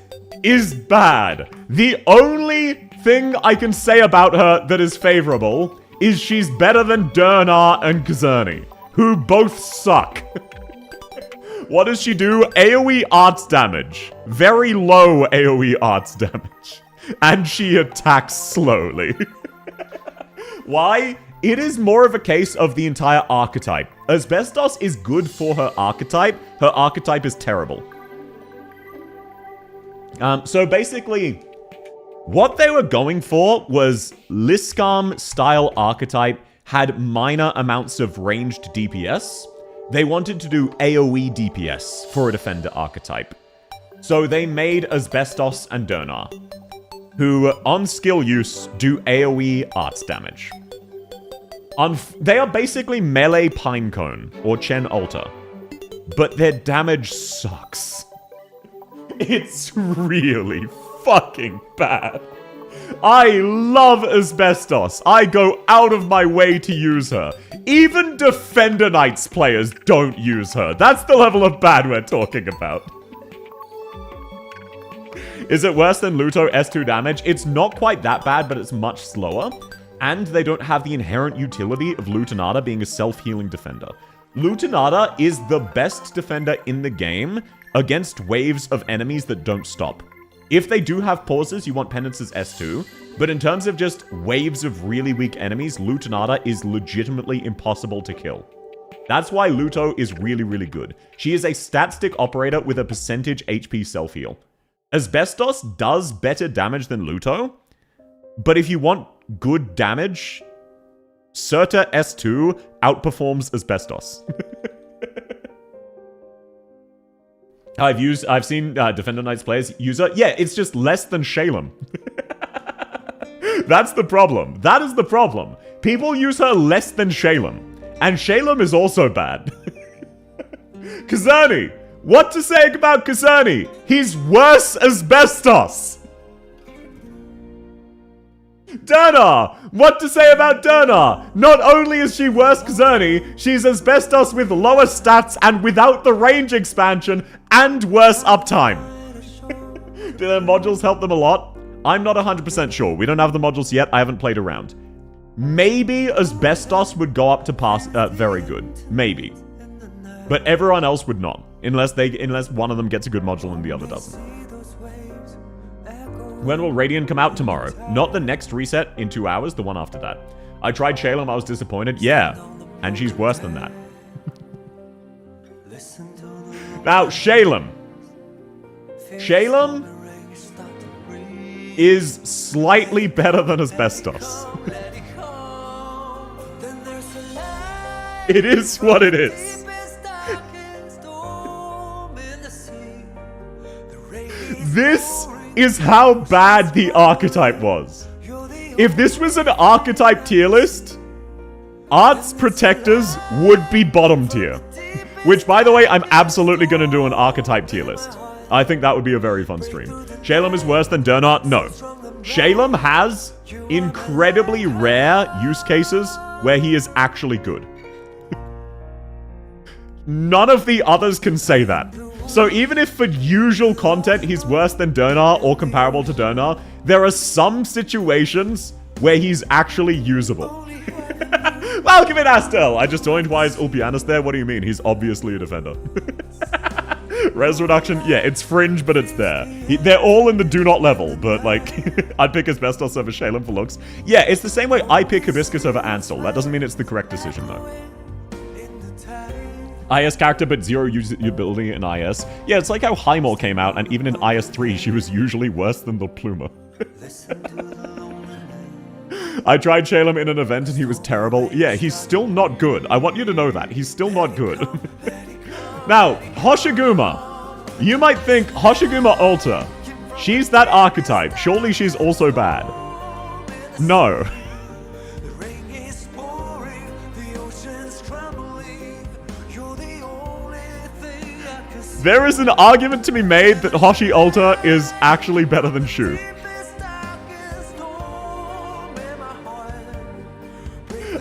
is bad. The only thing I can say about her that is favorable is she's better than Durnar and Kazerni, who both suck. What does she do? AoE arts damage. Very low AoE arts damage. And she attacks slowly. Why? It is more of a case of the entire archetype. Asbestos is good for her archetype. Her archetype is terrible. So basically, what they were going for was Liscam style archetype had minor amounts of ranged DPS. They wanted to do AoE DPS for a defender archetype. So they made Asbestos and Durnar, who on skill use do AoE arts damage. They are basically melee Pinecone or Chen Alter, but their damage sucks. It's really fucking bad. I love Asbestos. I go out of my way to use her. Even Defender Knights players don't use her. That's the level of bad we're talking about. Is it worse than Luto S2 damage? It's not quite that bad, but it's much slower. And they don't have the inherent utility of Lutenada being a self-healing defender. Lutenada is the best defender in the game against waves of enemies that don't stop. If they do have pauses, you want Penance's S2. But in terms of just waves of really weak enemies, Lutenada is legitimately impossible to kill. That's why Luto is really, really good. She is a stat stick operator with a percentage HP self-heal. Asbestos does better damage than Luto, but if you want good damage, Surta S2 outperforms Asbestos. I've seen Defender Knights players use her. Yeah, it's just less than Shalem. That's the problem. That is the problem. People use her less than Shalem. And Shalem is also bad. Kazerni! What to say about Kazerni? He's worse Asbestos! Durnar! What to say about Durnar? Not only is she worse Kazerni, she's Asbestos with lower stats and without the range expansion and worse uptime. Do their modules help them a lot? I'm not 100% sure. We don't have the modules yet. I haven't played around. Maybe Asbestos would go up to pass very good. Maybe. But everyone else would not. Unless one of them gets a good module and the other doesn't. When will Radiant come out? Tomorrow. Not the next reset in 2 hours, the one after that. I tried Shalem, I was disappointed. Yeah. And she's worse than that. Now, Shalem. Shalem is slightly better than Asbestos. It is what it is. This is how bad the archetype was. If this was an archetype tier list, Arts Protectors would be bottom tier. Which, by the way, I'm absolutely going to do an archetype tier list. I think that would be a very fun stream. Shalem is worse than Durnar? No. Shalem has incredibly rare use cases where he is actually good. None of the others can say that. So even if for usual content he's worse than Durnar or comparable to Durnar, there are some situations where he's actually usable. Welcome in, Astel! I just joined. Why is Ulpianus there? What do you mean? He's obviously a defender. Res reduction, yeah, it's fringe, but it's there. They're all in the do not level, but like, I'd pick Asbestos over Shalem for looks. Yeah, it's the same way I pick Hibiscus over Ansel. That doesn't mean it's the correct decision, though. IS character, but zero usability in IS. Yeah, it's like how Highmore came out, and even in IS 3, she was usually worse than the Pluma. I tried Shalem in an event and he was terrible. Yeah, he's still not good. I want you to know that. He's still not good. Now, Hoshiguma. You might think, Hoshiguma Alta. She's that archetype. Surely she's also bad. No. There is an argument to be made that Hoshi Alta is actually better than Shu.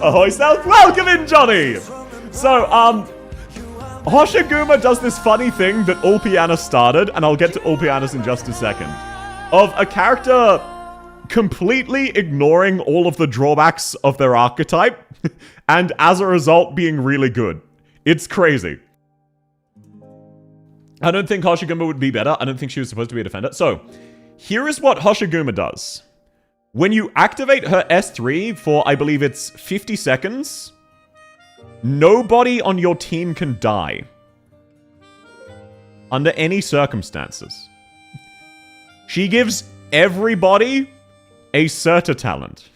Ahoy South, welcome in, Johnny! So, Hoshiguma does this funny thing that Ulpiana started, and I'll get to Ulpiana's in just a second, of a character completely ignoring all of the drawbacks of their archetype, and as a result being really good. It's crazy. I don't think Hoshiguma would be better. I don't think she was supposed to be a defender. So, here is what Hoshiguma does. When you activate her S3 for, I believe it's 50 seconds, nobody on your team can die. Under any circumstances. She gives everybody a Surta talent.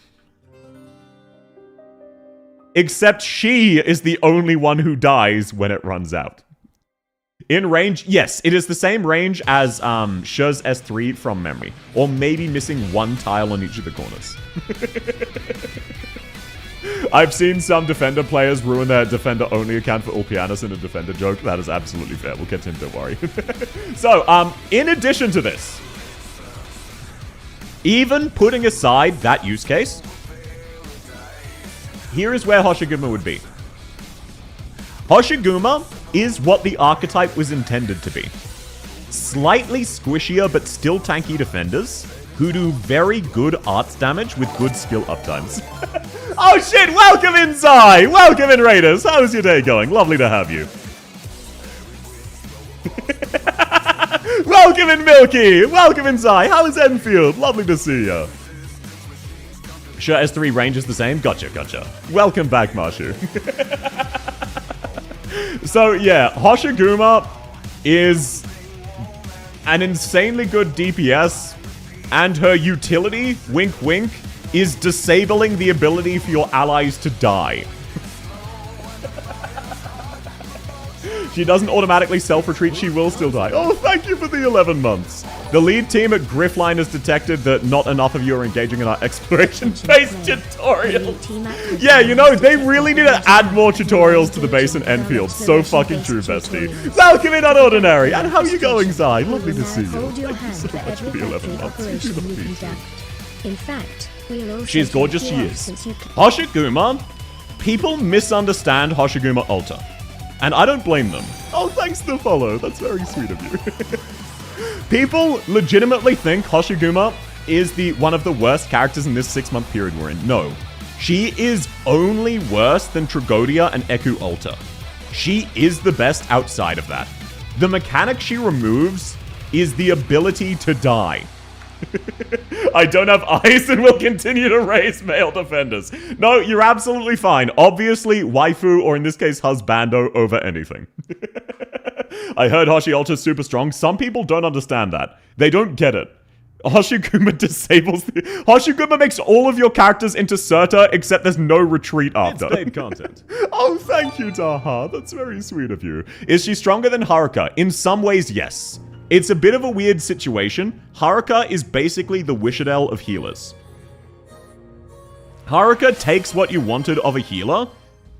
Except she is the only one who dies when it runs out. In range, yes, it is the same range as Shu's S3 from memory. Or maybe missing one tile on each of the corners. I've seen some Defender players ruin their Defender-only account for Ulpianis in a Defender joke. That is absolutely fair. We'll get to him, don't worry. So, in addition to this, even putting aside that use case, here is where Hoshiguma would be. Hoshiguma is what the archetype was intended to be. Slightly squishier but still tanky defenders who do very good arts damage with good skill uptimes. Oh shit, welcome in Zai! Welcome in Raiders! How's your day going? Lovely to have you. Welcome in Milky! Welcome in Zai! How is Enfield? Lovely to see ya. Sure, S3 range is the same? Gotcha, gotcha. Welcome back, Marshu. So, yeah, Hoshiguma is an insanely good DPS, and her utility, wink wink, is disabling the ability for your allies to die. She doesn't automatically self-retreat, she will still die. Oh, thank you for the 11 months. The lead team at Griffline has detected that not enough of you are engaging in our exploration-based tutorials. Yeah, you know, they really need to add more tutorials to the base in Enfield. So fucking true, bestie. Welcome in Unordinary, and how are you going, Zai? Lovely to see you. Thank you so much for the 11 months. You love me. In fact, she's gorgeous, she is. Hoshiguma, people misunderstand Hoshiguma Alta. And I don't blame them. Oh, thanks for the follow. That's very sweet of you. People legitimately think Hoshiguma is one of the worst characters in this 6-month period we're in. No. She is only worse than Tragodia and Eku Alta. She is the best outside of that. The mechanic she removes is the ability to die. I don't have eyes and will continue to raise male defenders. No, you're absolutely fine. Obviously, waifu, or in this case, husbando, over anything. I heard Hoshi Alta's super strong. Some people don't understand that. They don't get it. Hoshiguma disables Hoshiguma makes all of your characters into Surta, except there's no retreat after. It's paid content. Oh, thank you, Taha. That's very sweet of you. Is she stronger than Haruka? In some ways, yes. It's a bit of a weird situation. Haruka is basically the Wishadel of healers. Haruka takes what you wanted of a healer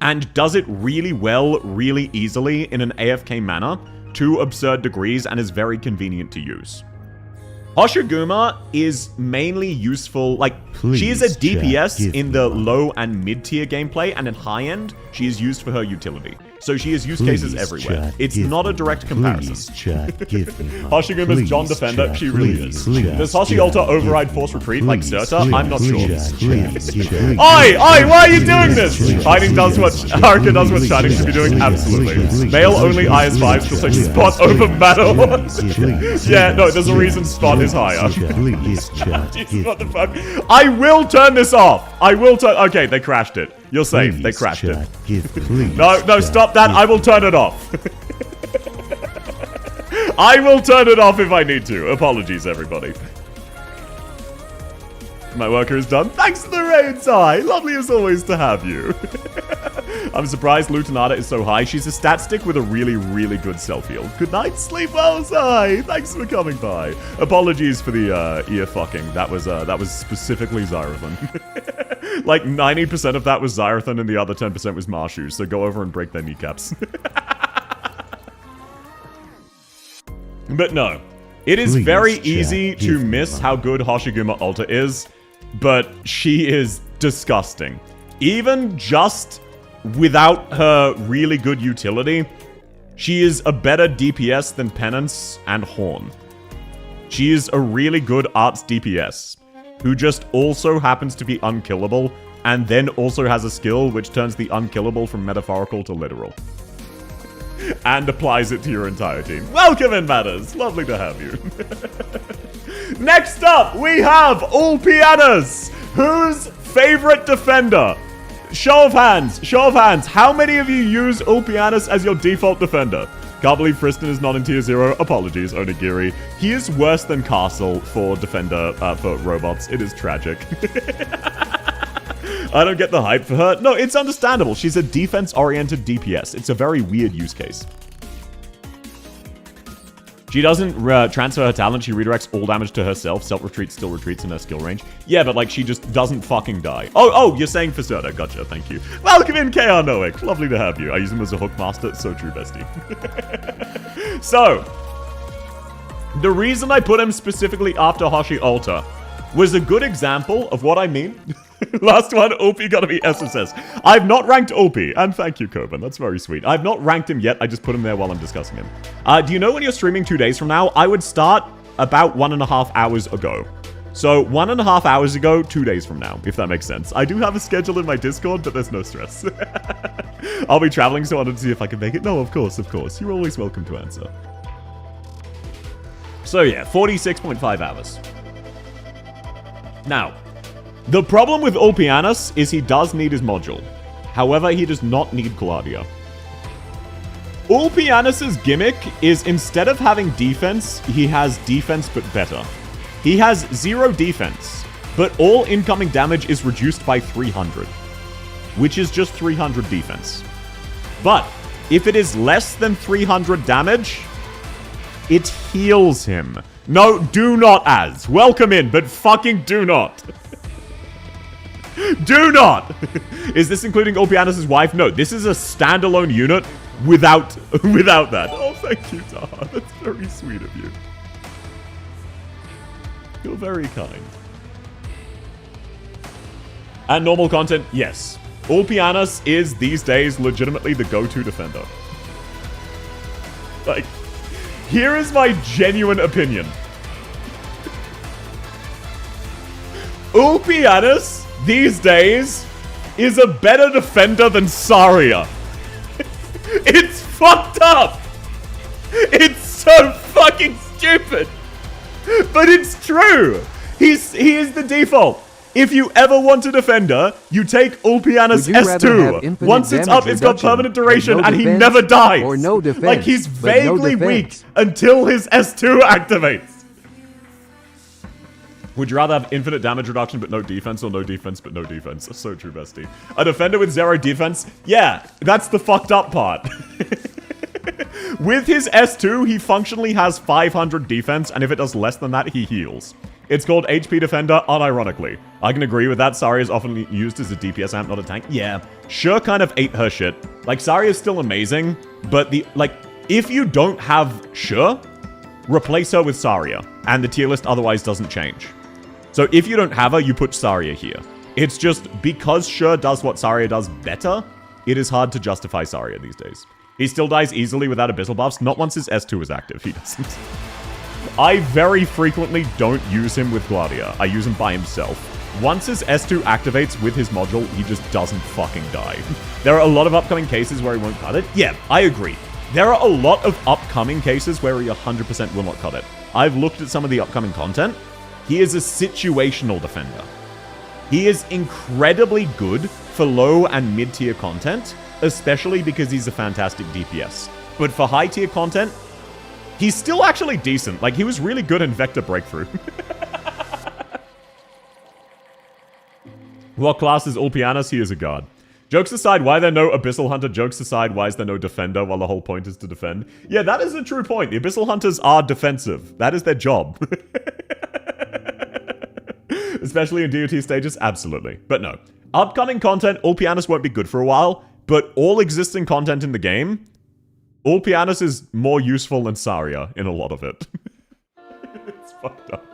and does it really well, really easily in an AFK manner to absurd degrees and is very convenient to use. Hoshiguma is mainly useful, like, she is a DPS in the low and mid-tier gameplay, and in high-end, she is used for her utility. So she has use cases everywhere. It's not a direct comparison. Hoshiguma's John Defender, she really is. Does Hoshi Alta override Force Retreat like Surta? I'm not sure. Oi! Oi! Why are you doing this? Shining does what Haruka does what Shining should be doing? Absolutely. Male only IS5 still takes Spot over Battle. Yeah, no, there's a reason Spot is higher. Jesus, what the fuck? I will turn this off! I will turn- Okay, they crashed it. You're safe. They crashed it. No, stop that. I will turn it off. I will turn it off if I need to. Apologies, everybody. My worker is done. Thanks to the raid, Sai. Lovely as always to have you. I'm surprised Lutanata is so high. She's a stat stick with a really, really good self-heal. Good night, sleep well, Sai. Thanks for coming by. Apologies for the ear fucking. That was specifically Xyrathan. Like 90% of that was Xyrathan and the other 10% was Marshu, so go over and break their kneecaps. But no. It is very easy to miss how good Hoshiguma Ulta is, but she is disgusting. Even just without her really good utility, she is a better DPS than Penance and Horn. She is a really good arts DPS, who just also happens to be unkillable, and then also has a skill which turns the unkillable from metaphorical to literal. And applies it to your entire team. Welcome in, Matters. Lovely to have you. Next up, we have Ulpianus. Whose favorite defender? Show of hands. Show of hands. How many of you use Ulpianus as your default defender? Can't believe Friston is not in tier 0. Apologies, Onigiri. He is worse than Castle for defender for robots. It is tragic. I don't get the hype for her. No, it's understandable. She's a defense-oriented DPS. It's a very weird use case. She doesn't transfer her talent. She redirects all damage to herself. Self-retreat still retreats in her skill range. Yeah, but like she just doesn't fucking die. Oh, you're saying Facerta. Gotcha, thank you. Welcome in, KR Noik. Lovely to have you. I use him as a hook master. So true, bestie. So, the reason I put him specifically after Hoshi Ulta was a good example of what I mean. Last one, Ulpi gotta be SSS. I've not ranked Ulpi, and thank you, Coben. That's very sweet. I've not ranked him yet. I just put him there while I'm discussing him. Do you know when you're streaming 2 days from now? I would start about 1.5 hours ago. So 1.5 hours ago, 2 days from now, if that makes sense. I do have a schedule in my Discord, but there's no stress. I'll be traveling, so I wanted to see if I can make it. No, of course, of course. You're always welcome to answer. So yeah, 46.5 hours. Now, the problem with Ulpianus is he does need his module. However, he does not need Gladia. Ulpianus's gimmick is instead of having defense, he has defense but better. He has 0 defense, but all incoming damage is reduced by 300, which is just 300 defense. But if it is less than 300 damage, it heals him. No, do not, Az. Welcome in, but fucking do not. Do not! Is this including Ulpianus' wife? No, this is a standalone unit without that. Oh, thank you, Taha. That's very sweet of you. You're very kind. And normal content, yes. Ulpianus is, these days, legitimately the go-to defender. Like, here is my genuine opinion. Ulpianus, these days, is a better defender than Saria. It's fucked up! It's so fucking stupid! But it's true! He is the default. If you ever want a defender, you take Ulpianus S2. Once it's up, it's got permanent duration, and he never dies. Or no defense, like, he's vaguely weak until his S2 activates. Would you rather have infinite damage reduction but no defense, or no defense but no defense? That's so true, bestie. A defender with 0 defense? Yeah, that's the fucked up part. With his S2, he functionally has 500 defense, and if it does less than that, he heals. It's called HP Defender, unironically. I can agree with that. Saria is often used as a DPS amp, not a tank. Yeah, Sure kind of ate her shit. Like, Saria is still amazing, but if you don't have Sure, replace her with Saria, and the tier list otherwise doesn't change. So if you don't have her, you put Saria here. It's just because Sure does what Saria does better, it is hard to justify Saria these days. He still dies easily without Abyssal buffs, not once his S2 is active, he doesn't. I very frequently don't use him with Gladia. I use him by himself. Once his S2 activates with his module, he just doesn't fucking die. There are a lot of upcoming cases where he won't cut it. Yeah, I agree. There are a lot of upcoming cases where he 100% will not cut it. I've looked at some of the upcoming content. He is a situational defender. He is incredibly good for low and mid-tier content, especially because he's a fantastic DPS. But for high-tier content, he's still actually decent. Like, he was really good in Vector Breakthrough. What class is Ulpianus? He is a guard. Jokes aside, why are there no Abyssal Hunter? Jokes aside, why is there no Defender while the whole point is to defend? Yeah, that is a true point. The Abyssal Hunters are defensive. That is their job. Especially in DOT stages, absolutely. But no. Upcoming content, Ulpianus won't be good for a while, but all existing content in the game, Ulpianus is more useful than Saria in a lot of it. It's fucked up.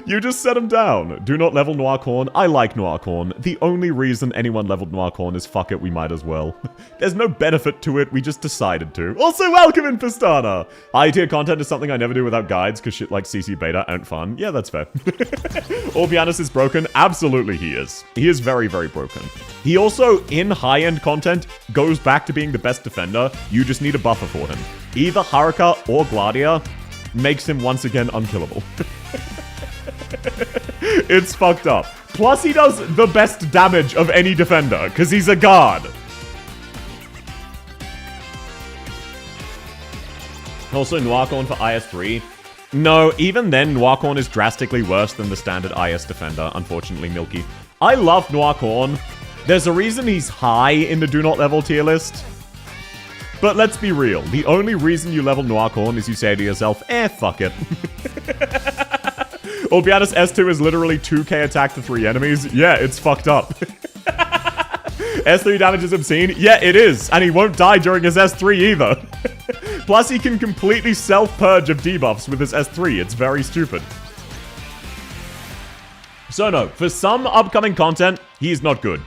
You just set him down. Do not level Noircorn. I like Noircorn. The only reason anyone leveled Noircorn is fuck it, we might as well. There's no benefit to it, we just decided to. Also, welcome in Pistana! High tier content is something I never do without guides, because shit like CC Beta aren't fun. Yeah, that's fair. Ulpianus is broken? Absolutely he is. He is very, very broken. He also, in high-end content, goes back to being the best defender. You just need a buffer for him. Either Haruka or Gladia makes him once again unkillable. It's fucked up. Plus he does the best damage of any defender, because he's a guard. Also, Noircorn for IS-3. No, even then, Noircorn is drastically worse than the standard IS defender, unfortunately, Milky. I love Noircorn. There's a reason he's high in the do not level tier list. But let's be real. The only reason you level Noircorn is you say to yourself, fuck it. Ulpianus S2 is literally 2k attack to 3 enemies. Yeah, it's fucked up. S3 damage is obscene. Yeah, it is. And he won't die during his S3 either. Plus, he can completely self-purge of debuffs with his S3. It's very stupid. So no, for some upcoming content, he is not good.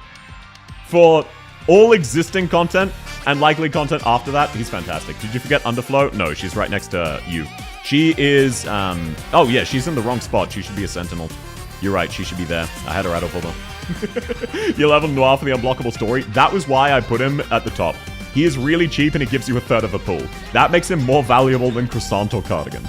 For all existing content, and likely content after that, he's fantastic. Did you forget Underflow? No, she's right next to you. She is, oh yeah, she's in the wrong spot. She should be a Sentinel. You're right, she should be there. I had her out of order. You level Noir for the unblockable story. That was why I put him at the top. He is really cheap and he gives you a third of a pool. That makes him more valuable than Croissant or Cardigan.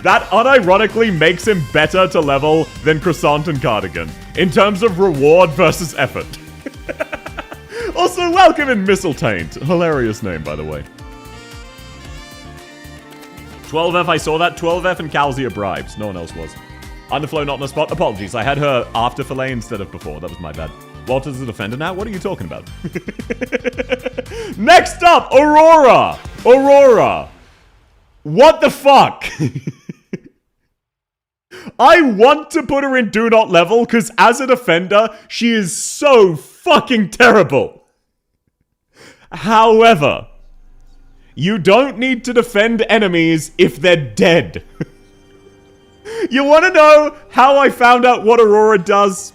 That unironically makes him better to level than Croissant and Cardigan. In terms of reward versus effort. Also, welcome in Mistletaint. Hilarious name, by the way. 12F, I saw that. 12F and Calzi are bribes. No one else was. Underflow not in a spot. Apologies, I had her after fillet instead of before. That was my bad. Walter's a defender now? What are you talking about? Next up, Aurora! Aurora! What the fuck? I want to put her in do not level, because as a defender, she is so fucking terrible. However, you don't need to defend enemies if they're dead. You want to know how I found out what Aurora does?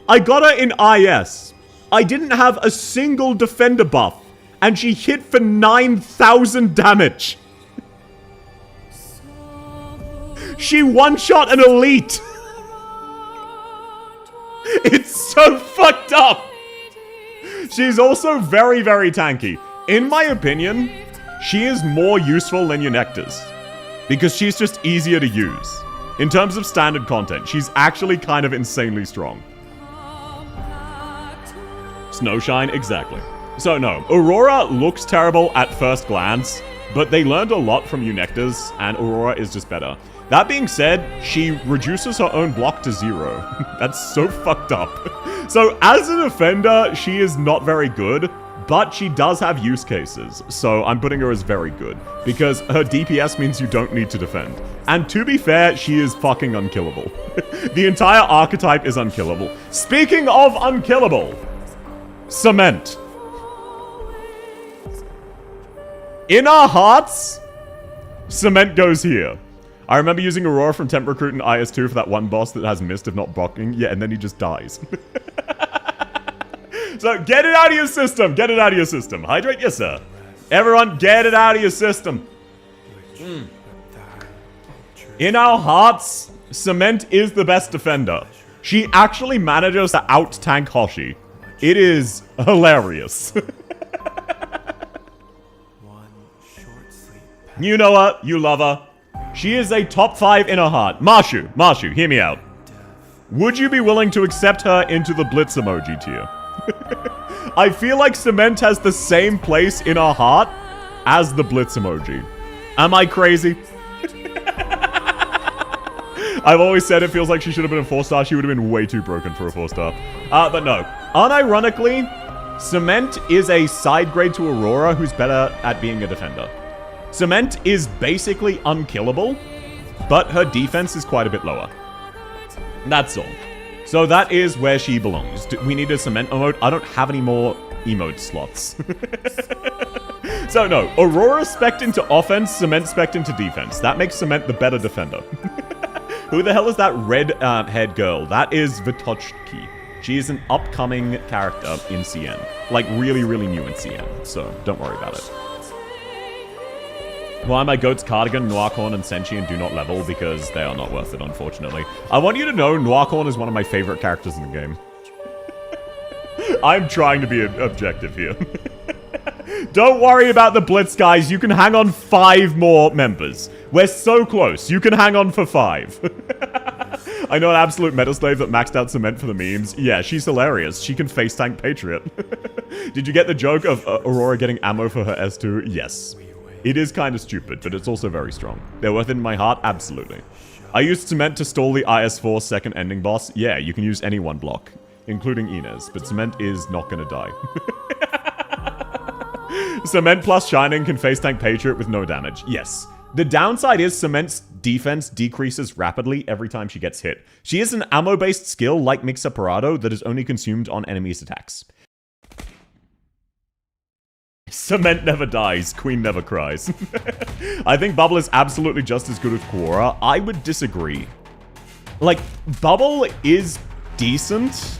I got her in IS. I didn't have a single defender buff, and she hit for 9,000 damage. She one-shot an elite. It's so fucked up. She's also very, very tanky. In my opinion, she is more useful than Eunecta's, because she's just easier to use. In terms of standard content, she's actually kind of insanely strong. Snowshine, exactly. So no, Aurora looks terrible at first glance, but they learned a lot from Eunecta's, and Aurora is just better. That being said, she reduces her own block to 0. That's so fucked up. So as a defender, she is not very good, but she does have use cases. So I'm putting her as very good, because her DPS means you don't need to defend. And to be fair, she is fucking unkillable. The entire archetype is unkillable. Speaking of unkillable, Cement. In our hearts, Cement goes here. I remember using Aurora from Temp Recruit in IS2 for that one boss that has mist if not blocking. Yeah, and then he just dies. So, get it out of your system! Get it out of your system. Hydrate, yes sir. Everyone, get it out of your system. In our hearts, Cement is the best defender. She actually manages to out-tank Hoshi. It is hilarious. You know her, you love her. She is a top 5 in her heart. Marshu, hear me out. Would you be willing to accept her into the Blitz emoji tier? I feel like Cement has the same place in our heart as the Blitz emoji. Am I crazy? I've always said it feels like she should have been a 4-star. She would have been way too broken for a 4-star. But no. Unironically, Cement is a side grade to Aurora who's better at being a defender. Cement is basically unkillable, but her defense is quite a bit lower. That's all. So that is where she belongs. We need a Cement emote. I don't have any more emote slots. So no, Aurora spec'd into offense, Cement spec'd into defense. That makes Cement the better defender. Who the hell is that red-haired girl? That is Vitochki. She is an upcoming character in CN. Like, really, really new in CN. So, don't worry about it. Why my goats Cardigan, Noircorn, and Sentient do not level? Because they are not worth it, unfortunately. I want you to know Noircorn is one of my favorite characters in the game. I'm trying to be objective here. Don't worry about the Blitz, guys. You can hang on 5 more members. We're so close. You can hang on for 5. I know an absolute meta slave that maxed out Cement for the memes. Yeah, she's hilarious. She can face tank Patriot. Did you get the joke of Aurora getting ammo for her S2? Yes. It is kind of stupid, but it's also very strong. They're worth it in my heart? Absolutely. I used Cement to stall the IS-4 second ending boss. Yeah, you can use any one block, including Inez, but Cement is not gonna die. Cement plus Shining can face tank Patriot with no damage. Yes. The downside is Cement's defense decreases rapidly every time she gets hit. She is an ammo-based skill like Mixaparado that is only consumed on enemies' attacks. Cement never dies, Queen never cries. I think Bubble is absolutely just as good as Quora. I would disagree. Like, Bubble is decent.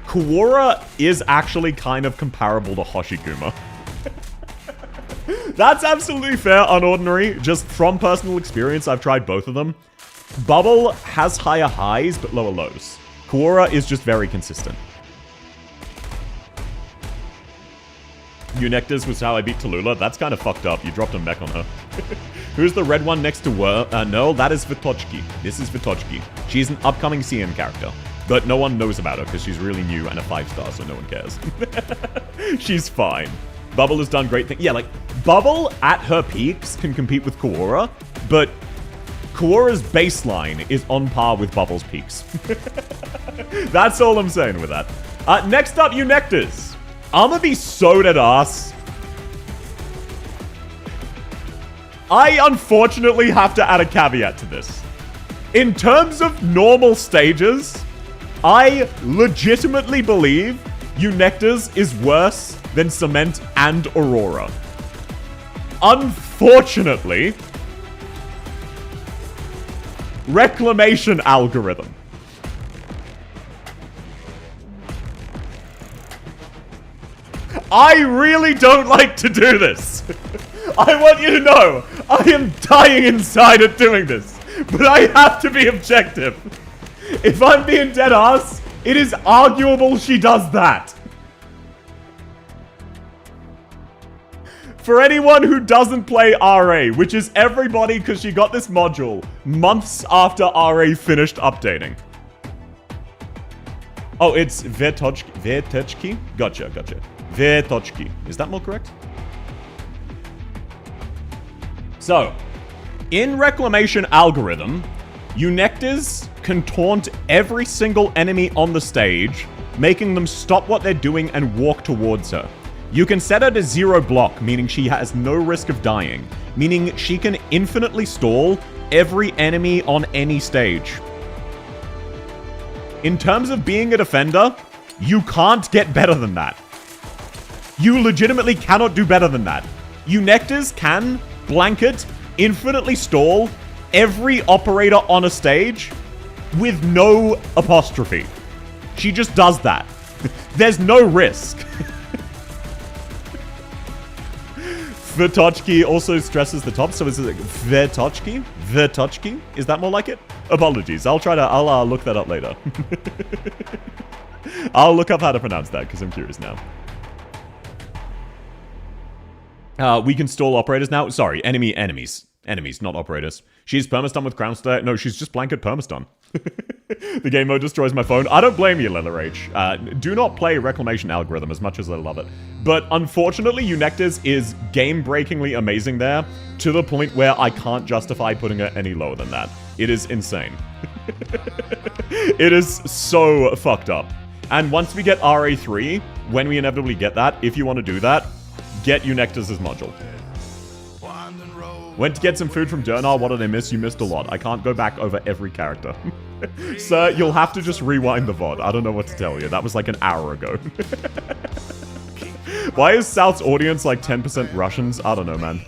Quora is actually kind of comparable to Hoshikuma. That's absolutely fair, Unordinary. Just from personal experience, I've tried both of them. Bubble has higher highs, but lower lows. Quora is just very consistent. Eunectus was how I beat Tallulah. That's kind of fucked up. You dropped a mech on her. Who's the red one next to Nerl? That is Vitochki. This is Vitochki. She's an upcoming CN character. But no one knows about her because she's really new and a 5-star, so no one cares. She's fine. Bubble has done great things. Yeah, like, Bubble at her peaks can compete with Quora, but Quora's baseline is on par with Bubble's peaks. That's all I'm saying with that. Next up, Eunectus. I'ma be so dead ass. I unfortunately have to add a caveat to this. In terms of normal stages, I legitimately believe Eunectus is worse than Cement and Aurora. Unfortunately, reclamation algorithm. I really don't like to do this. I want you to know, I am dying inside at doing this, but I have to be objective. If I'm being dead ass, it is arguable she does that. For anyone who doesn't play RA, which is everybody because she got this module months after RA finished updating. Oh, it's Vetochki? Gotcha. Vetochki. Is that more correct? So, in Reclamation Algorithm, Eunectus can taunt every single enemy on the stage, making them stop what they're doing and walk towards her. You can set her to 0 block, meaning she has no risk of dying, meaning she can infinitely stall every enemy on any stage. In terms of being a defender, you can't get better than that. You legitimately cannot do better than that. Eunectus can blanket, infinitely stall every operator on a stage with no apostrophe. She just does that. There's no risk. Vitochki also stresses the top, so is it Vitochki? Vitochki? Is that more like it? Apologies. I'll look that up later. I'll look up how to pronounce that, because I'm curious now. We can stall operators now. Sorry, enemies. Enemies, not operators. She's permastun with Crown Stare. No, she's just blanket permastun. The game mode destroys my phone. I don't blame you, Leather H. Do not play Reclamation Algorithm as much as I love it. But unfortunately, Eunectus is game-breakingly amazing there, to the point where I can't justify putting her any lower than that. It is insane. It is so fucked up. And once we get RA3, when we inevitably get that, if you want to do that, get Eunectes' module. Went to get some food from Dernar. What did I miss? You missed a lot. I can't go back over every character. Sir, you'll have to just rewind the VOD. I don't know what to tell you. That was like an hour ago. Why is South's audience like 10% Russians? I don't know, man.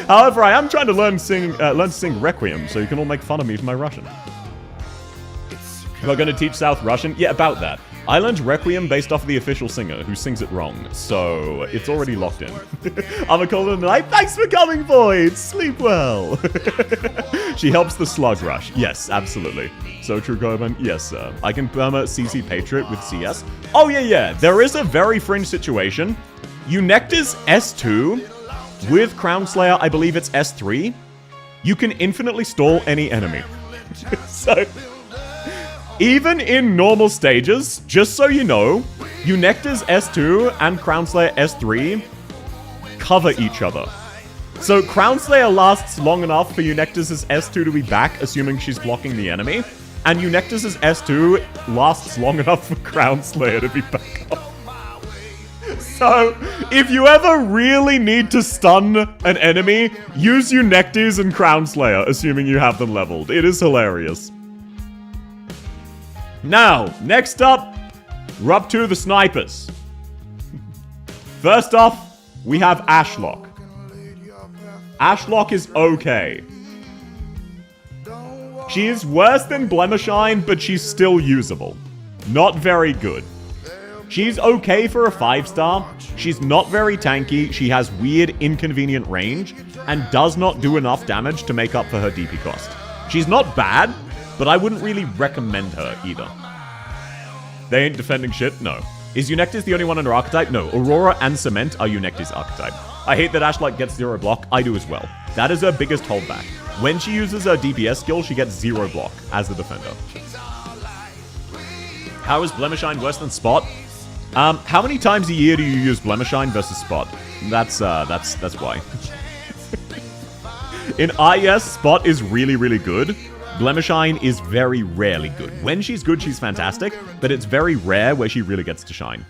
However, I am trying to learn to sing Requiem, so you can all make fun of me for my Russian. Am I going to teach South Russian? Yeah, about that. I learned Requiem based off of the official singer, who sings it wrong, so it's already locked in. I'm a cold night. Thanks for coming, Void! Sleep well! She helps the slug rush. Yes, absolutely. So true, Coben. Yes, sir. I can perma CC Patriot with CS. Oh, yeah. There is a very fringe situation. Eunectes S2 with Crown Slayer, I believe it's S3. You can infinitely stall any enemy. So, even in normal stages, just so you know, Eunectes S2 and Crown Slayer S3 cover each other. So Crown Slayer lasts long enough for Eunectes' S2 to be back, assuming she's blocking the enemy, and Eunectes' S2 lasts long enough for Crown Slayer to be back up. So, if you ever really need to stun an enemy, use Eunectes and Crown Slayer, assuming you have them leveled. It is hilarious. Now, next up, we're up to the snipers. First off, we have Ashlock. Ashlock is okay. She is worse than Blemishine, but she's still usable. Not very good. She's okay for a 5-star. She's not very tanky, she has weird, inconvenient range, and does not do enough damage to make up for her DP cost. She's not bad, but I wouldn't really recommend her either. They ain't defending shit? No. Is Eunectes the only one under Archetype? No. Aurora and Cement are Eunectes Archetype. I hate that Ashlight gets 0 block. I do as well. That is her biggest holdback. When she uses her DPS skill, she gets 0 block as the defender. How is Blemishine worse than Spot? How many times a year do you use Blemishine versus Spot? That's why. In IS, Spot is really, really good. Blemishine is very rarely good. When she's good, she's fantastic, but it's very rare where she really gets to shine.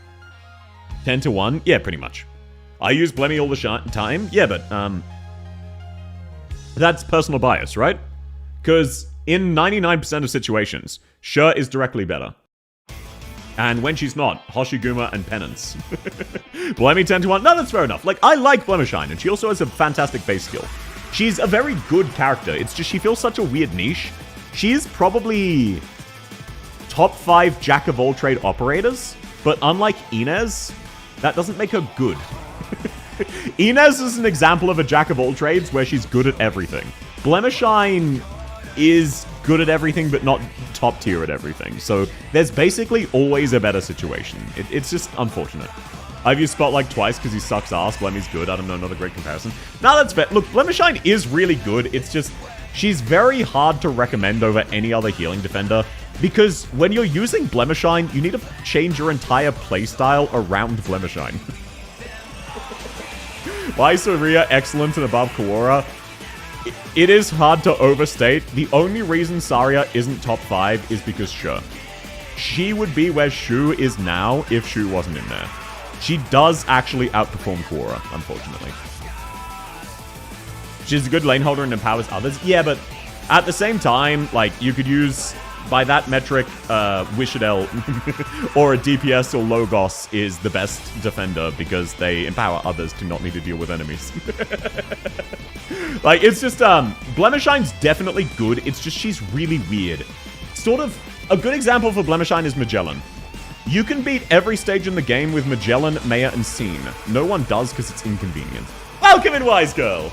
10 to 1? Yeah, pretty much. I use Blemmy all the time? Yeah, but, that's personal bias, right? Because in 99% of situations, Sure is directly better. And when she's not, Hoshiguma and Penance. Blemmy 10 to 1? No, that's fair enough. Like, I like Blemishine, and she also has a fantastic base skill. She's a very good character. It's just she feels such a weird niche. She's probably top 5 jack of all trade operators, but unlike Inez, that doesn't make her good. Inez is an example of a jack of all trades where she's good at everything. Blemishine is good at everything, but not top tier at everything. So there's basically always a better situation. It's just unfortunate. I've used Spotlight twice because he sucks ass. Blemmy's good. I don't know, another great comparison. Now that's fair. Look, Blemishine is really good. It's just, she's very hard to recommend over any other healing defender. Because when you're using Blemishine, you need to change your entire playstyle around Blemishine. Why is Saria excellent and above Kawara? It is hard to overstate. The only reason Saria isn't top 5 is because Shu. She would be where Shu is now if Shu wasn't in there. She does actually outperform Quora, unfortunately. She's a good lane holder and empowers others. Yeah, but at the same time, like, you could use, by that metric, Wishadel or a DPS or Logos is the best defender because they empower others to not need to deal with enemies. Like, it's just, Blemishine's definitely good. It's just she's really weird. Sort of, a good example for Blemishine is Magellan. You can beat every stage in the game with Magellan, Maya, and Scene. No one does because it's inconvenient. Welcome in, Wise Girl!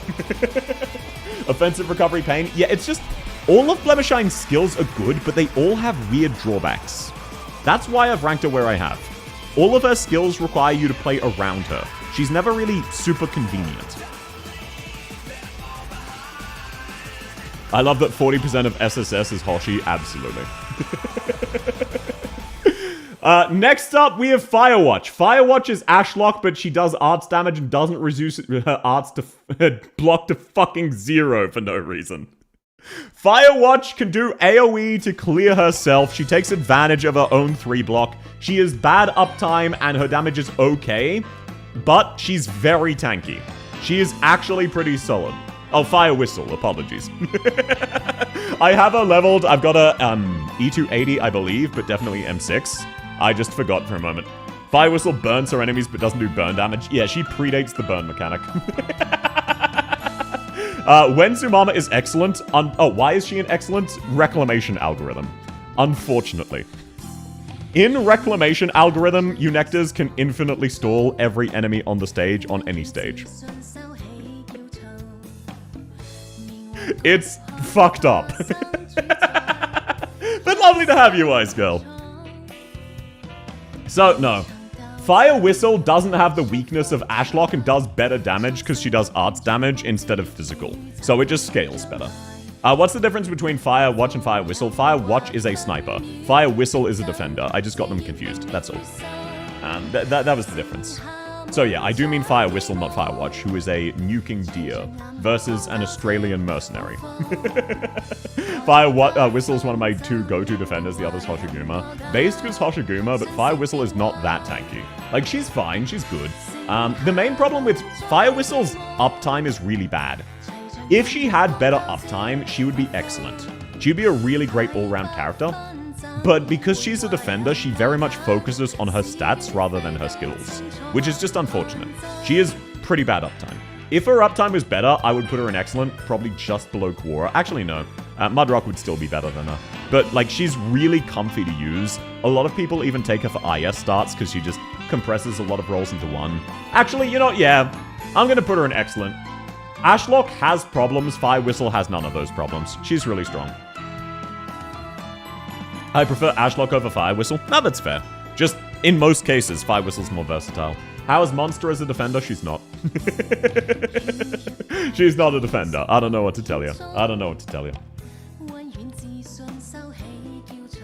Offensive recovery pain. Yeah, it's just, all of Blemishine's skills are good, but they all have weird drawbacks. That's why I've ranked her where I have. All of her skills require you to play around her. She's never really super convenient. I love that 40% of SSS is Hoshi. Absolutely. Next up, we have Firewatch. Firewatch is Ashlock, but she does arts damage and doesn't reduce her arts to block to fucking 0 for no reason. Firewatch can do AoE to clear herself. She takes advantage of her own 3 block. She is bad uptime and her damage is okay, but she's very tanky. She is actually pretty solid. Oh, Fire Whistle, apologies. I have her leveled. I've got a E280, I believe, but definitely M6. I just forgot for a moment. Fire Whistle burns her enemies but doesn't do burn damage. Yeah, she predates the burn mechanic. When Sumama is excellent... why is she an excellent? Reclamation algorithm. Unfortunately. In Reclamation algorithm, Eunectas can infinitely stall every enemy on the stage on any stage. It's fucked up. But lovely to have you, Ice Girl. So, no. Fire Whistle doesn't have the weakness of Ashlock and does better damage because she does arts damage instead of physical. So it just scales better. What's the difference between Fire Watch and Fire Whistle? Fire Watch is a sniper. Fire Whistle is a defender. I just got them confused. That's all. That was the difference. So yeah, I do mean Fire Whistle, not Fire Watch, who is a nuking deer versus an Australian mercenary. Fire Whistle is one of my 2 go-to defenders, the other's Hoshiguma. Based is Hoshiguma, but Fire Whistle is not that tanky. Like, she's fine, she's good. The main problem with Fire Whistle's uptime is really bad. If she had better uptime, she would be excellent. She'd be a really great all-round character. But because she's a defender, she very much focuses on her stats rather than her skills, which is just unfortunate. She is pretty bad uptime. If her uptime was better, I would put her in excellent, probably just below Quora. Actually, no. Mudrock would still be better than her. But, like, she's really comfy to use. A lot of people even take her for IS starts because she just compresses a lot of roles into one. Actually, you know, yeah, I'm gonna put her in excellent. Ashlock has problems, Fire Whistle has none of those problems. She's really strong. I prefer Ashlock over Fire Whistle. No, that's fair. Just, in most cases, Fire Whistle's more versatile. How is Monster as a defender? She's not. She's not a defender. I don't know what to tell you. I don't know what to tell you.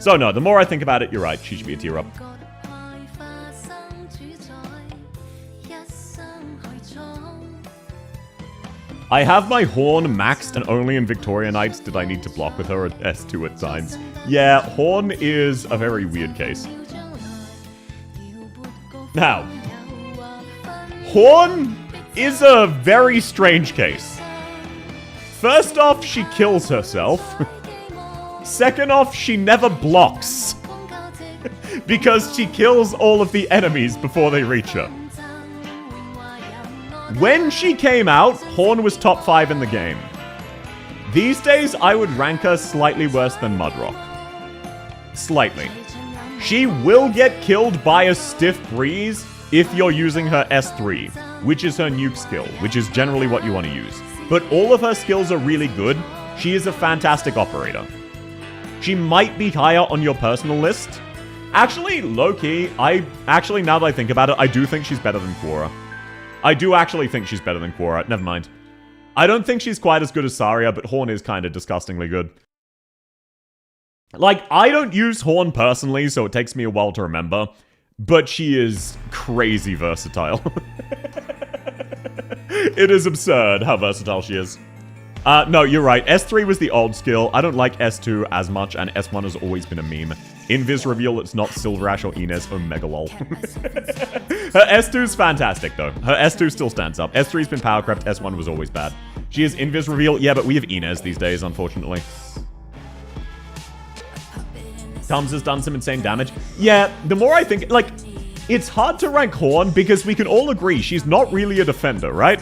So no, the more I think about it, you're right. She should be a tier up. I have my Horn maxed and only in Victoria Knights did I need to block with her at S2 at times. Yeah, Horn is a very weird case. Now, Horn is a very strange case. First off, she kills herself. Second off, she never blocks. Because she kills all of the enemies before they reach her. When she came out, Horn was top 5 in the game. These days, I would rank her slightly worse than Mudrock. Slightly. She will get killed by a Stiff Breeze if you're using her S3, which is her nuke skill, which is generally what you want to use. But all of her skills are really good. She is a fantastic operator. She might be higher on your personal list. Actually, low-key, now that I think about it, I do think she's better than Quora. I do actually think she's better than Quora. Never mind. I don't think she's quite as good as Saria, but Horn is kind of disgustingly good. Like, I don't use Horn personally, so it takes me a while to remember. But she is crazy versatile. It is absurd how versatile she is. No, you're right. S3 was the old skill. I don't like S2 as much, and S1 has always been a meme. Invis reveal, it's not Silver Ash or Inez Omega lol. Her S2's fantastic, though. Her S2 still stands up. S3's been power crept, S1 was always bad. She is Invis reveal, yeah, but we have Inez these days, unfortunately. Tums has done some insane damage. Yeah, the more I think, like, it's hard to rank Horn because we can all agree she's not really a defender, right?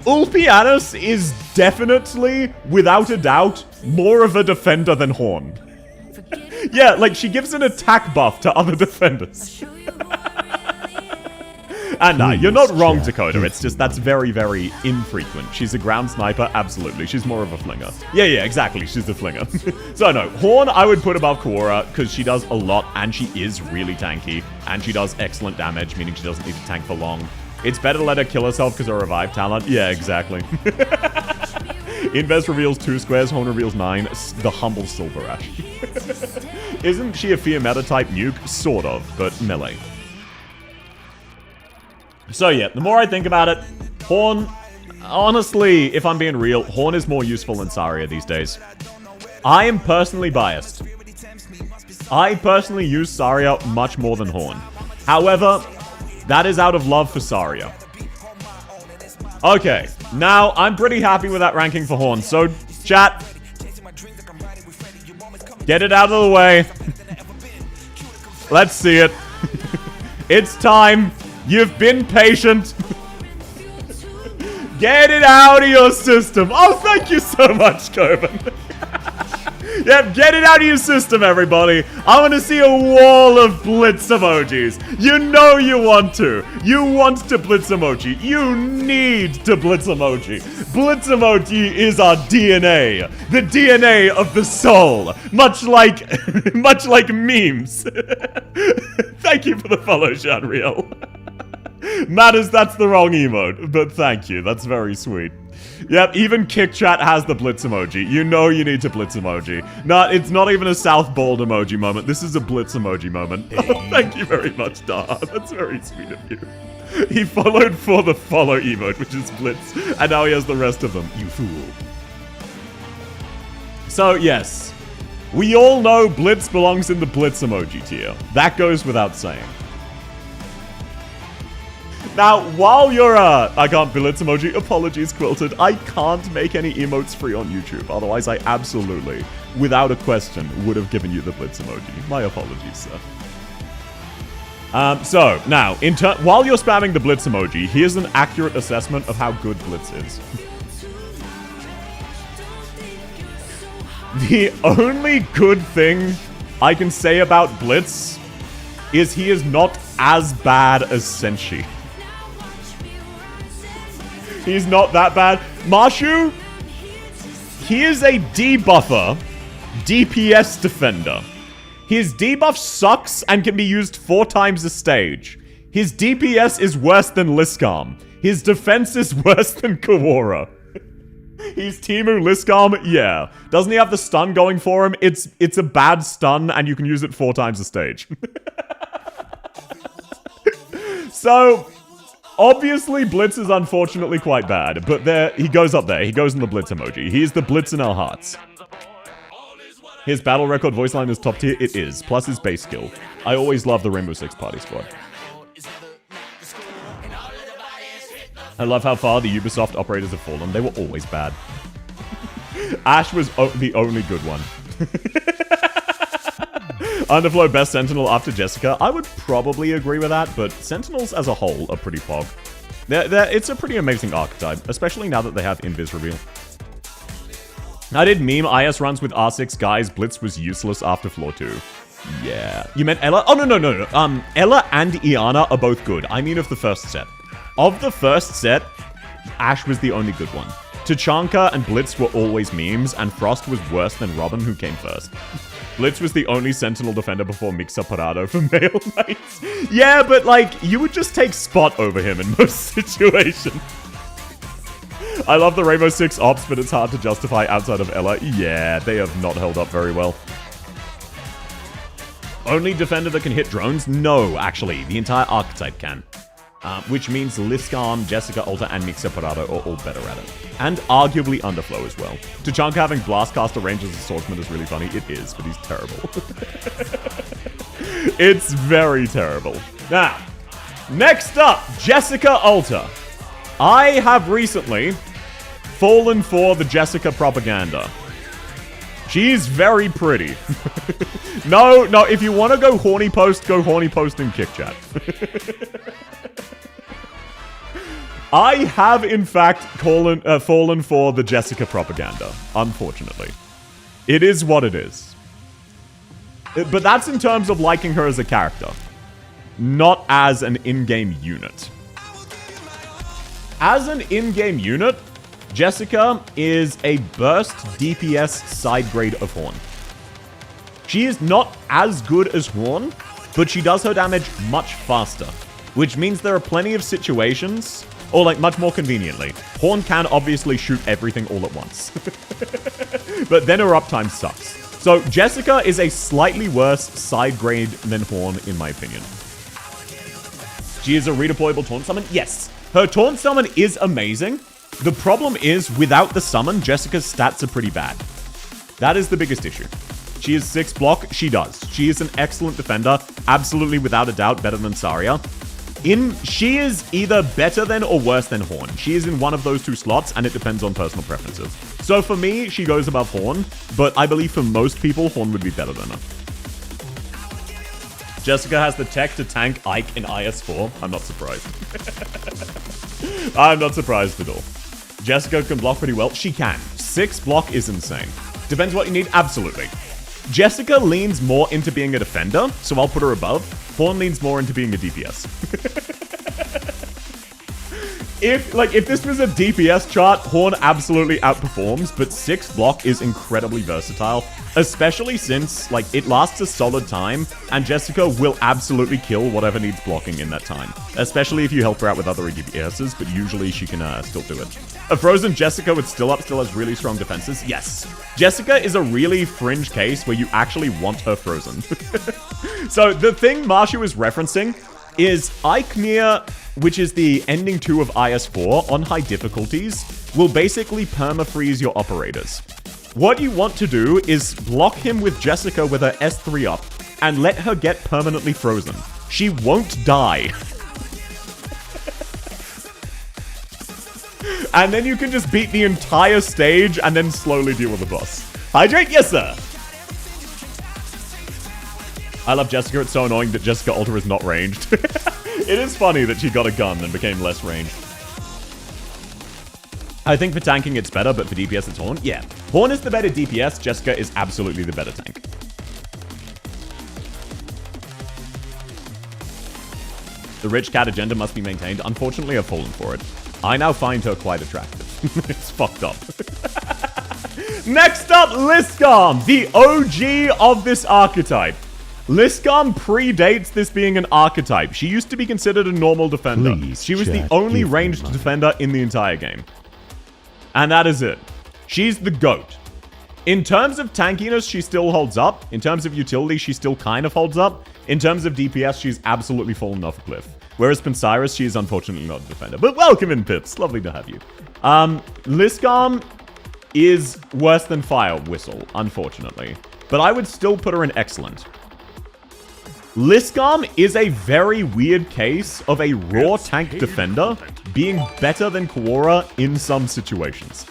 Ulpianus is definitely, without a doubt, more of a defender than Horn. Yeah, like, she gives an attack buff to other defenders. And nah, you're not wrong, Dakota. It's just, that's very, very infrequent. She's a ground sniper, absolutely. She's more of a flinger. Yeah, exactly. She's a flinger. So no, Horn I would put above Quora, because she does a lot, and she is really tanky, and she does excellent damage, meaning she doesn't need to tank for long. It's better to let her kill herself because of her revive talent. Yeah, exactly. Inves reveals 2 squares, Horn reveals 9. The humble Silver Ash. Isn't she a fear meta type nuke? Sort of, but melee. So yeah, the more I think about it, Horn, Honestly, if I'm being real, Horn is more useful than Saria these days. I am personally biased. I personally use Saria much more than Horn. However, that is out of love for Saria. Okay, now I'm pretty happy with that ranking for Horn. So, chat, get it out of the way. Let's see it. It's time. You've been patient. Get it out of your system. Oh, thank you so much, Coben. Yep, get it out of your system, everybody. I want to see a wall of blitz emojis. You know you want to. You want to blitz emoji. You need to blitz emoji. Blitz emoji is our DNA. The DNA of the soul. Much like memes. Thank you for the follow, Shanriel. Matters, that's the wrong emote, but thank you. That's very sweet. Yep, even KickChat has the blitz emoji. You know you need to blitz emoji. No, it's not even a South Bold emoji moment. This is a blitz emoji moment. Oh, thank you very much, Dar. That's very sweet of you. He followed for the follow emote, which is blitz, and now he has the rest of them. You fool. So, yes. We all know blitz belongs in the blitz emoji tier. That goes without saying. Now, while you're I can't blitz emoji, apologies, Quilted. I can't make any emotes free on YouTube. Otherwise, I absolutely, without a question, would have given you the blitz emoji. My apologies, sir. So, now, while you're spamming the blitz emoji, here's an accurate assessment of how good blitz is. The only good thing I can say about blitz is he is not as bad as Senshi. He's not that bad. Marshu, he is a debuffer, DPS defender. His debuff sucks and can be used 4 times a stage. His DPS is worse than Liscam. His defense is worse than Kawara. He's Timu Liscam, yeah. Doesn't he have the stun going for him? It's a bad stun and you can use it 4 times a stage. So, obviously, Blitz is unfortunately quite bad, but he goes up there. He goes in the Blitz emoji. He's the Blitz in our hearts. His battle record voice line is top tier. It is. Plus his base skill. I always love the Rainbow Six Party Squad. I love how far the Ubisoft operators have fallen. They were always bad. Ash was the only good one. Underflow best Sentinel after Jessica. I would probably agree with that, but Sentinels as a whole are pretty pog. It's a pretty amazing archetype, especially now that they have Invis Reveal. I did meme IS runs with R6 guys. Blitz was useless after floor 2. Yeah. You meant Ella? Oh, no. Ella and Iana are both good. I mean of the first set. Of the first set, Ash was the only good one. Tachanka and Blitz were always memes, and Frost was worse than Robin, who came first. Blitz was the only Sentinel defender before Mixa Parado for male knights. Yeah, but like, you would just take Spot over him in most situations. I love the Rainbow Six ops, but it's hard to justify outside of Ella. Yeah, they have not held up very well. Only defender that can hit drones? No, actually, the entire archetype can. Which means Liscam, Jessica Alta, and Mixa Parado are all better at it. And arguably Underflow as well. Tachanka having Blastcaster range as a swordsman is really funny. It is, but he's terrible. It's very terrible. Now, next up, Jessica Alta. I have recently fallen for the Jessica propaganda. She's very pretty. No, if you want to go horny post in Kick Chat. I have, in fact, fallen for the Jessica propaganda, unfortunately. It is what it is. But that's in terms of liking her as a character, not as an in-game unit. As an in-game unit, Jessica is a burst DPS side grade of Horn. She is not as good as Horn, but she does her damage much faster, which means there are plenty of situations, or like much more conveniently, Horn can obviously shoot everything all at once. But then her uptime sucks. So Jessica is a slightly worse side grade than Horn, in my opinion. She is a redeployable taunt summon? Yes. Her taunt summon is amazing. The problem is, without the summon, Jessica's stats are pretty bad. That is the biggest issue. She is 6 block, she does. She is an excellent defender, absolutely without a doubt better than Saria. She is either better than or worse than Horn. She is in one of those two slots, and it depends on personal preferences. So for me, she goes above Horn, but I believe for most people, Horn would be better than her. Jessica has the tech to tank Ike in IS4. I'm not surprised. I'm not surprised at all. Jessica can block pretty well. She can. 6 block is insane. Depends what you need. Absolutely. Jessica leans more into being a defender, so I'll put her above. Horn leans more into being a DPS. If this was a DPS chart, Horn absolutely outperforms, but 6 block is incredibly versatile, especially since, it lasts a solid time, and Jessica will absolutely kill whatever needs blocking in that time. Especially if you help her out with other DPSs, but usually she can still do it. A frozen Jessica with still has really strong defenses. Yes. Jessica is a really fringe case where you actually want her frozen. So the thing Marsha was referencing is Eichmere, which is the ending 2 of IS4 on high difficulties, will basically perma-freeze your operators. What you want to do is block him with Jessica with her S3 up and let her get permanently frozen. She won't die. And then you can just beat the entire stage and then slowly deal with the boss. Hydrate? Yes, sir! I love Jessica. It's so annoying that Jessica Alter is not ranged. It is funny that she got a gun and became less ranged. I think for tanking it's better, but for DPS it's Horn. Yeah. Horn is the better DPS. Jessica is absolutely the better tank. The rich cat agenda must be maintained. Unfortunately, I've fallen for it. I now find her quite attractive. It's fucked up. Next up, Liscom, the OG of this archetype. Liscom predates this being an archetype. She used to be considered a normal defender. She was the only ranged defender in the entire game. And that is it. She's the GOAT. In terms of tankiness, she still holds up. In terms of utility, she still kind of holds up. In terms of DPS, she's absolutely fallen off a cliff. Whereas Pensiris, she is unfortunately not a defender. But welcome in, Pips. Lovely to have you. Liscom is worse than Fire Whistle, unfortunately. But I would still put her in excellent. Liscom is a very weird case of a raw tank defender being better than Quora in some situations.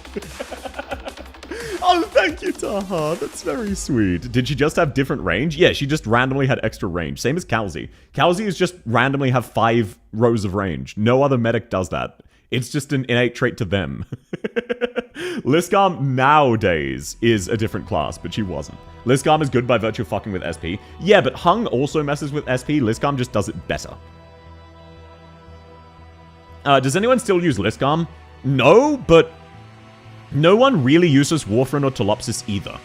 Oh, thank you, Taha. That's very sweet. Did she just have different range? Yeah, she just randomly had extra range. Same as Kalzi. Kalzi is just randomly have 5 rows of range. No other medic does that. It's just an innate trait to them. Liscom nowadays is a different class, but she wasn't. Liscom is good by virtue of fucking with SP. Yeah, but Hung also messes with SP. Liscom just does it better. Does anyone still use Liscom? No, but no one really uses Warfarin or Tolopsis either.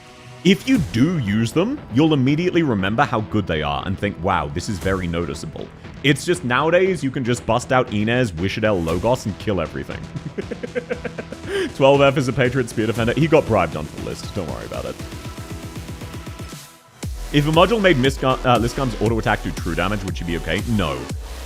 If you do use them, you'll immediately remember how good they are and think, wow, this is very noticeable. It's just nowadays you can just bust out Inez, Wishadel, Logos, and kill everything. 12F is a Patriot Spear Defender. He got bribed onto the list. Don't worry about it. If a module made Liscom's auto attack do true damage, would she be okay? No.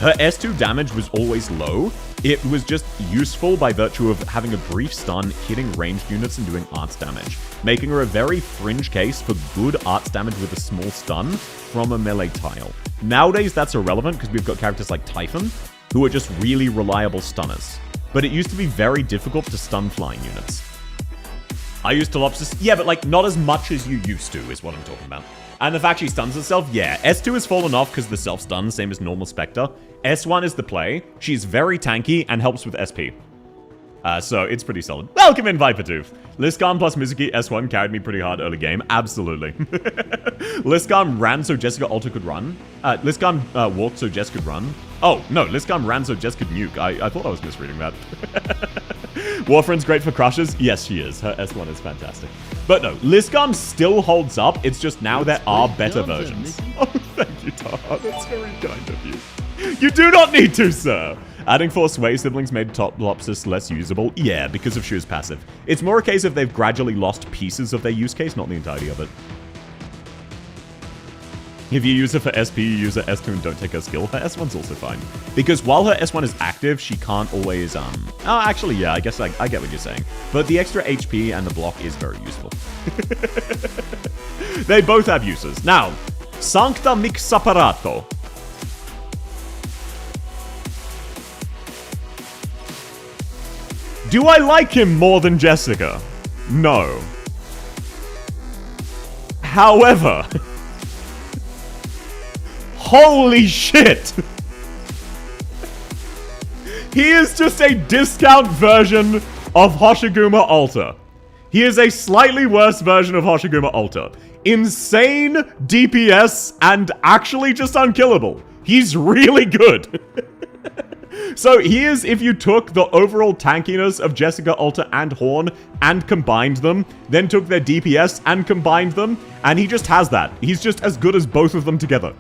Her S2 damage was always low. It was just useful by virtue of having a brief stun, hitting ranged units, and doing arts damage, making her a very fringe case for good arts damage with a small stun from a melee tile. Nowadays, that's irrelevant because we've got characters like Typhon, who are just really reliable stunners. But it used to be very difficult to stun flying units. I used Tolopsis, yeah, but not as much as you used to is what I'm talking about. And the fact she stuns herself, yeah. S2 has fallen off because the self-stun, same as normal Spectre. S1 is the play. She's very tanky and helps with SP. So it's pretty solid. Welcome in, Vipertooth. Liscom plus Mizuki S1 carried me pretty hard early game. Absolutely. Liscom ran so Jessica Alter could run. Liscom walked so Jess could run. Oh, no, Liscom ran so Jess could nuke. I thought I was misreading that. Warfarin's great for crushes? Yes, she is. Her S1 is fantastic. But no, Liscom still holds up. It's just now there are better versions. Oh, thank you, Taha. That's very kind of you. You do not need to, sir. Adding 4 Sway siblings made Tolopsis less usable? Yeah, because of Shu's passive. It's more a case of they've gradually lost pieces of their use case, not the entirety of it. If you use her for SP, you use her S2 and don't take her skill, her S1's also fine. Because while her S1 is active, she can't always, Oh, actually, yeah, I guess I get what you're saying. But the extra HP and the block is very useful. They both have uses. Now, Sancta Mixaparato. Do I like him more than Jessica? No. However... Holy shit! He is just a discount version of Hoshiguma Alta. He is a slightly worse version of Hoshiguma Alta. Insane DPS and actually just unkillable. He's really good. So he is, if you took the overall tankiness of Jessica, Alta, and Horn and combined them, then took their DPS and combined them, and he just has that. He's just as good as both of them together.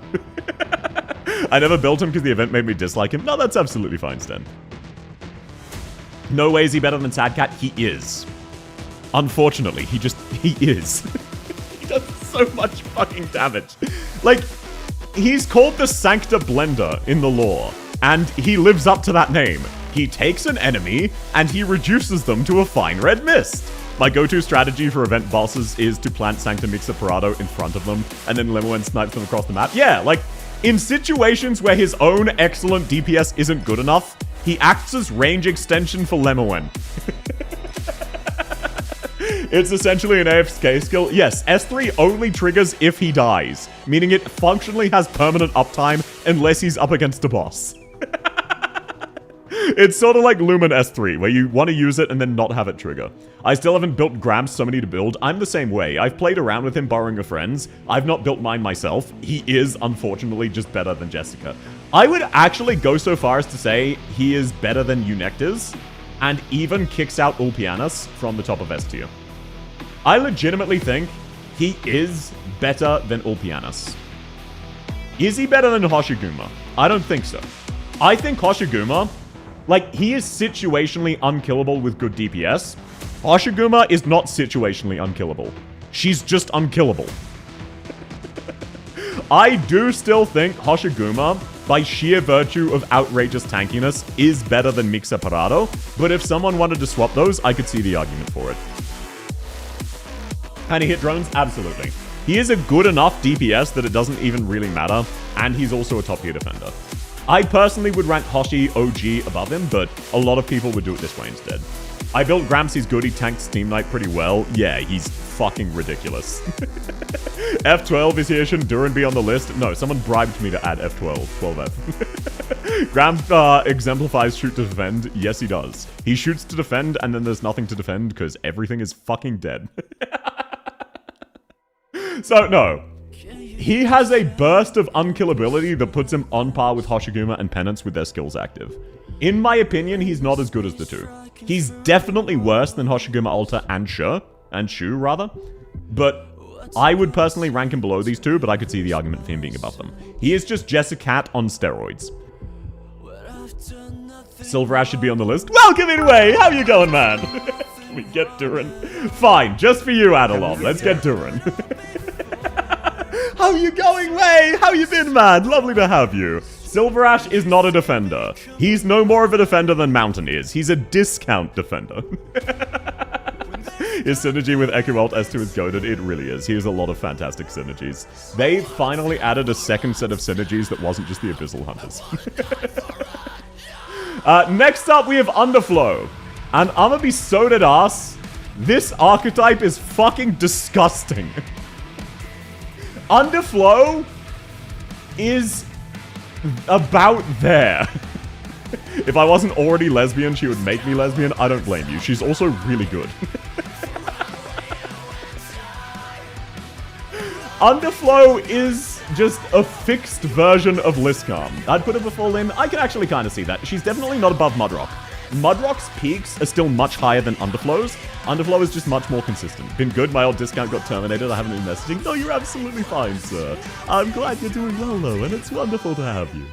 I never built him because the event made me dislike him. No, that's absolutely fine, Sten. No way is he better than Sad Cat. He is. Unfortunately, he is. He does so much fucking damage. Like, he's called the Sancta Blender in the lore. And he lives up to that name. He takes an enemy, and he reduces them to a fine red mist. My go-to strategy for event bosses is to plant Sancta Mixaparato in front of them, and then Lemoen snipes them across the map. Yeah, like, in situations where his own excellent DPS isn't good enough, he acts as range extension for Lemoen. It's essentially an AFK skill. Yes, S3 only triggers if he dies, meaning it functionally has permanent uptime unless he's up against a boss. It's sort of like Lumen S3, where you want to use it and then not have it trigger. I still haven't built Gramps so many to build. I'm the same way. I've played around with him borrowing a friend's. I've not built mine myself. He is, unfortunately, just better than Jessica. I would actually go so far as to say he is better than Eunectes, and even kicks out Ulpianus from the top of S tier. I legitimately think he is better than Ulpianus. Is he better than Hoshiguma? I don't think so. I think Hoshiguma, like, he is situationally unkillable with good DPS. Hoshiguma is not situationally unkillable. She's just unkillable. I do still think Hoshiguma, by sheer virtue of outrageous tankiness, is better than Mixaparato, but if someone wanted to swap those, I could see the argument for it. Can he hit drones? Absolutely. He is a good enough DPS that it doesn't even really matter, and he's also a top tier defender. I personally would rank Hoshi OG above him, but a lot of people would do it this way instead. I built Gramps, he's good, he tanked Steam Knight pretty well. Yeah, he's fucking ridiculous. F12 is here, shouldn't Duran be on the list? No, someone bribed me to add F12, 12F. Gramps exemplifies shoot to defend. Yes, he does. He shoots to defend, and then there's nothing to defend, because everything is fucking dead. So, no. He has a burst of unkillability that puts him on par with Hoshiguma and Penance with their skills active. In my opinion, he's not as good as the two. He's definitely worse than Hoshiguma Alta and Shu, rather. But I would personally rank him below these two, but I could see the argument for him being above them. He is just Jessica Cat on steroids. Silver Ash should be on the list. Welcome in, Way! How you going, man? Can we get Duran? Fine, just for you, Adalon. Let's get Duran. How you going, Way? How you been, man? Lovely to have you. Silver Ash is not a defender. He's no more of a defender than Mountain is. He's a discount defender. His synergy with EQUALT S2 is goated. It really is. He has a lot of fantastic synergies. They finally added a second set of synergies that wasn't just the Abyssal Hunters. Next up, we have Underflow. And I'ma be so dead ass. This archetype is fucking disgusting. Underflow is about there. If I wasn't already lesbian, she would make me lesbian. I don't blame you. She's also really good. Underflow is just a fixed version of Liscom. I'd put her before Lynn. I can actually kind of see that. She's definitely not above Mudrock. Mudrock's peaks are still much higher than Underflow's. Underflow is just much more consistent. Been good, my old discount got terminated, I haven't been messaging. No, you're absolutely fine, sir. I'm glad you're doing well, though, and it's wonderful to have you.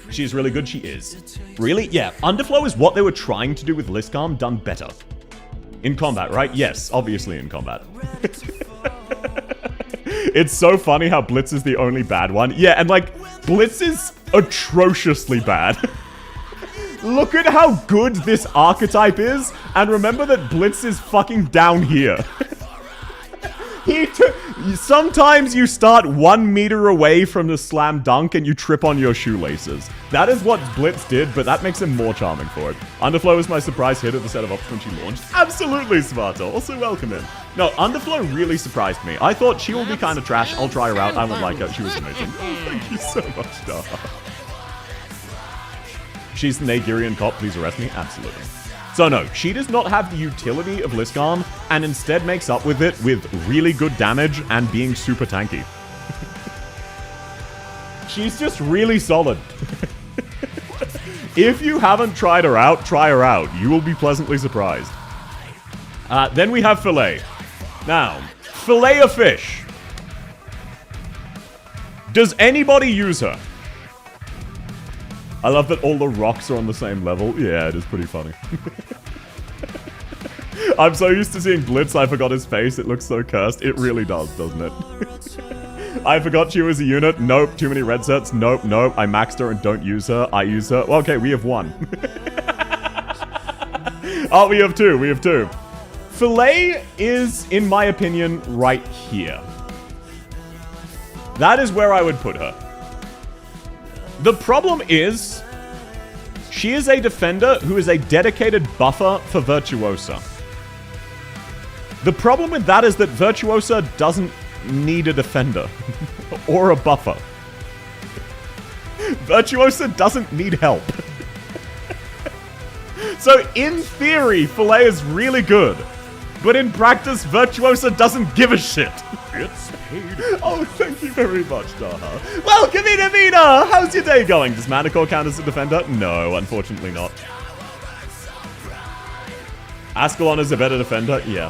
She's really good, she is. Really? Yeah, Underflow is what they were trying to do with Liscom, done better. In combat, right? Yes, obviously in combat. It's so funny how Blitz is the only bad one. Yeah, and like, Blitz is atrociously bad. Look at how good this archetype is, and remember that Blitz is fucking down here. Sometimes you start 1 meter away from the slam dunk and you trip on your shoelaces. That is what Blitz did, but that makes him more charming for it. Underflow was my surprise hit at the set of ups when she launched. Absolutely, Smarto. Also welcome in. No, Underflow really surprised me. I thought she will be kind of trash. I'll try her out. I won't like her. She was amazing. Oh, thank you so much, Daha. She's the Nagirian cop. Please arrest me. Absolutely. So no, she does not have the utility of Liskarm, and instead makes up with it with really good damage and being super tanky. She's just really solid. If you haven't tried her out, try her out. You will be pleasantly surprised. Then we have Fillet. Now, fillet a fish. Does anybody use her? I love that all the rocks are on the same level. Yeah, it is pretty funny. I'm so used to seeing Blitz, I forgot his face. It looks so cursed. It really does, doesn't it? I forgot she was a unit. Nope. Too many red sets. Nope, nope. I maxed her and don't use her. I use her. Well, okay, we have one. Oh, we have two. We have two. Fillet is, in my opinion, right here. That is where I would put her. The problem is, she is a defender who is a dedicated buffer for Virtuosa. The problem with that is that Virtuosa doesn't need a defender or a buffer. Virtuosa doesn't need help. So in theory, Fillet is really good. But in practice, Virtuosa doesn't give a shit. It's paid. Oh, thank you very much, Daha. Welcome in, Amina! How's your day going? Does Manticore count as a defender? No, unfortunately not. Ascalon is a better defender? Yeah.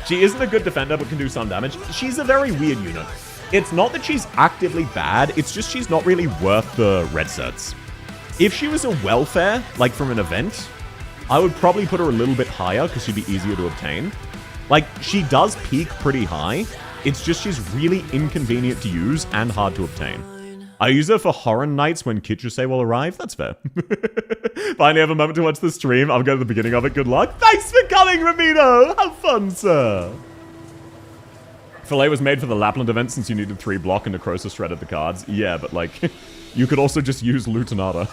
She isn't a good defender, but can do some damage. She's a very weird unit. It's not that she's actively bad, it's just she's not really worth the red certs. If she was a welfare, like from an event, I would probably put her a little bit higher, because she'd be easier to obtain. Like, she does peak pretty high. It's just she's really inconvenient to use and hard to obtain. I use her for Horan Nights when Kitchusei will arrive. That's fair. Finally have a moment to watch the stream. I'll go to the beginning of it. Good luck. Thanks for coming, Ramiro. Have fun, sir. Fillet was made for the Lapland event since you needed 3 block and Necrosis shredded the cards. Yeah, but like, you could also just use Lutonata.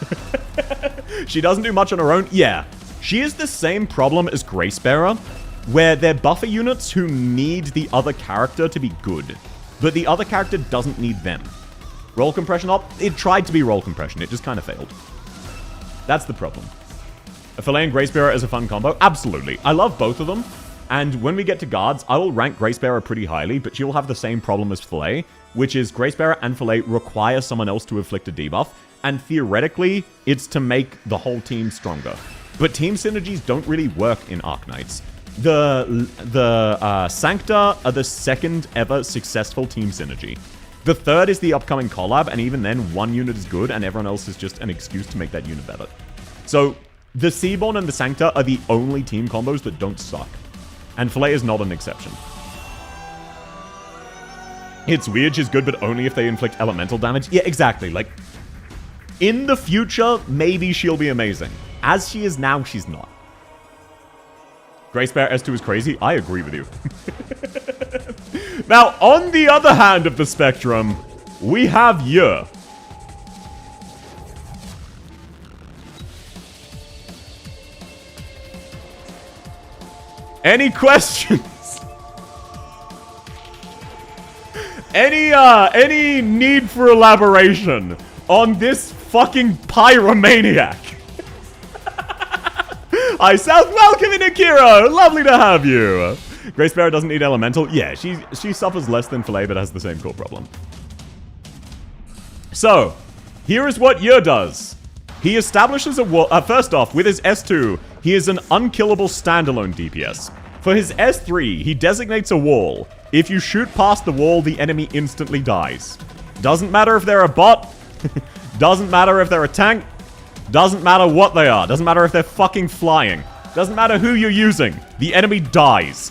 She doesn't do much on her own. Yeah. She is the same problem as Gracebearer, where they're buffer units who need the other character to be good, but the other character doesn't need them. Roll compression op? It tried to be roll compression, it just kind of failed. That's the problem. A Fillet and Gracebearer is a fun combo? Absolutely. I love both of them, and when we get to guards, I will rank Gracebearer pretty highly, but she will have the same problem as Fillet, which is Gracebearer and Fillet require someone else to inflict a debuff, and theoretically, it's to make the whole team stronger. But team synergies don't really work in Arknights. The Sancta are the second ever successful team synergy. The third is the upcoming collab, and even then, one unit is good, and everyone else is just an excuse to make that unit better. So, the Seaborn and the Sancta are the only team combos that don't suck. And Fillet is not an exception. It's weird she's good, but only if they inflict elemental damage. Yeah, exactly. Like, in the future, maybe she'll be amazing. As she is now, she's not. Gracebearer S2 is crazy. I agree with you. Now, on the other hand of the spectrum, we have Yer. Any questions? Any need for elaboration on this fucking pyromaniac? Hi, South. Welcome in, Akira. Lovely to have you. Gracebearer doesn't need elemental. Yeah, she suffers less than Fillet, but has the same core problem. So, here is what Yer does. He establishes a wall. First off, with his S2, he is an unkillable standalone DPS. For his S3, he designates a wall. If you shoot past the wall, the enemy instantly dies. Doesn't matter if they're a bot. Doesn't matter if they're a tank. Doesn't matter what they are. Doesn't matter if they're fucking flying. Doesn't matter who you're using. The enemy dies.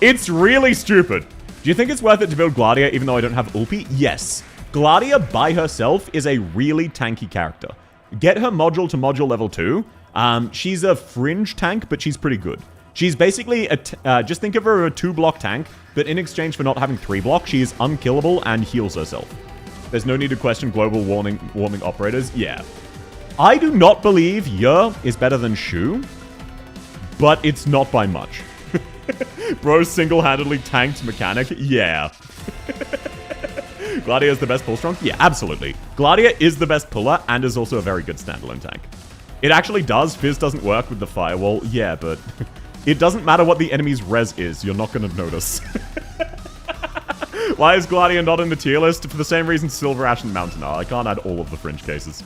It's really stupid. Do you think it's worth it to build Gladia even though I don't have Ulpi? Yes. Gladia by herself is a really tanky character. Get her module to module level 2. She's a fringe tank, but she's pretty good. She's basically, just think of her as a 2-block tank, but in exchange for not having 3-block, she is unkillable and heals herself. There's no need to question global warming operators. Yeah. I do not believe Ye is better than Shu, but it's not by much. Bro single-handedly tanked mechanic? Yeah. Gladia is the best pull strong? Yeah, absolutely. Gladia is the best puller and is also a very good standalone tank. It actually does. Fizz doesn't work with the firewall. Yeah, but it doesn't matter what the enemy's res is. You're not going to notice. Why is Gladia not in the tier list? For the same reason Silver Ash and Mountain are. I can't add all of the fringe cases.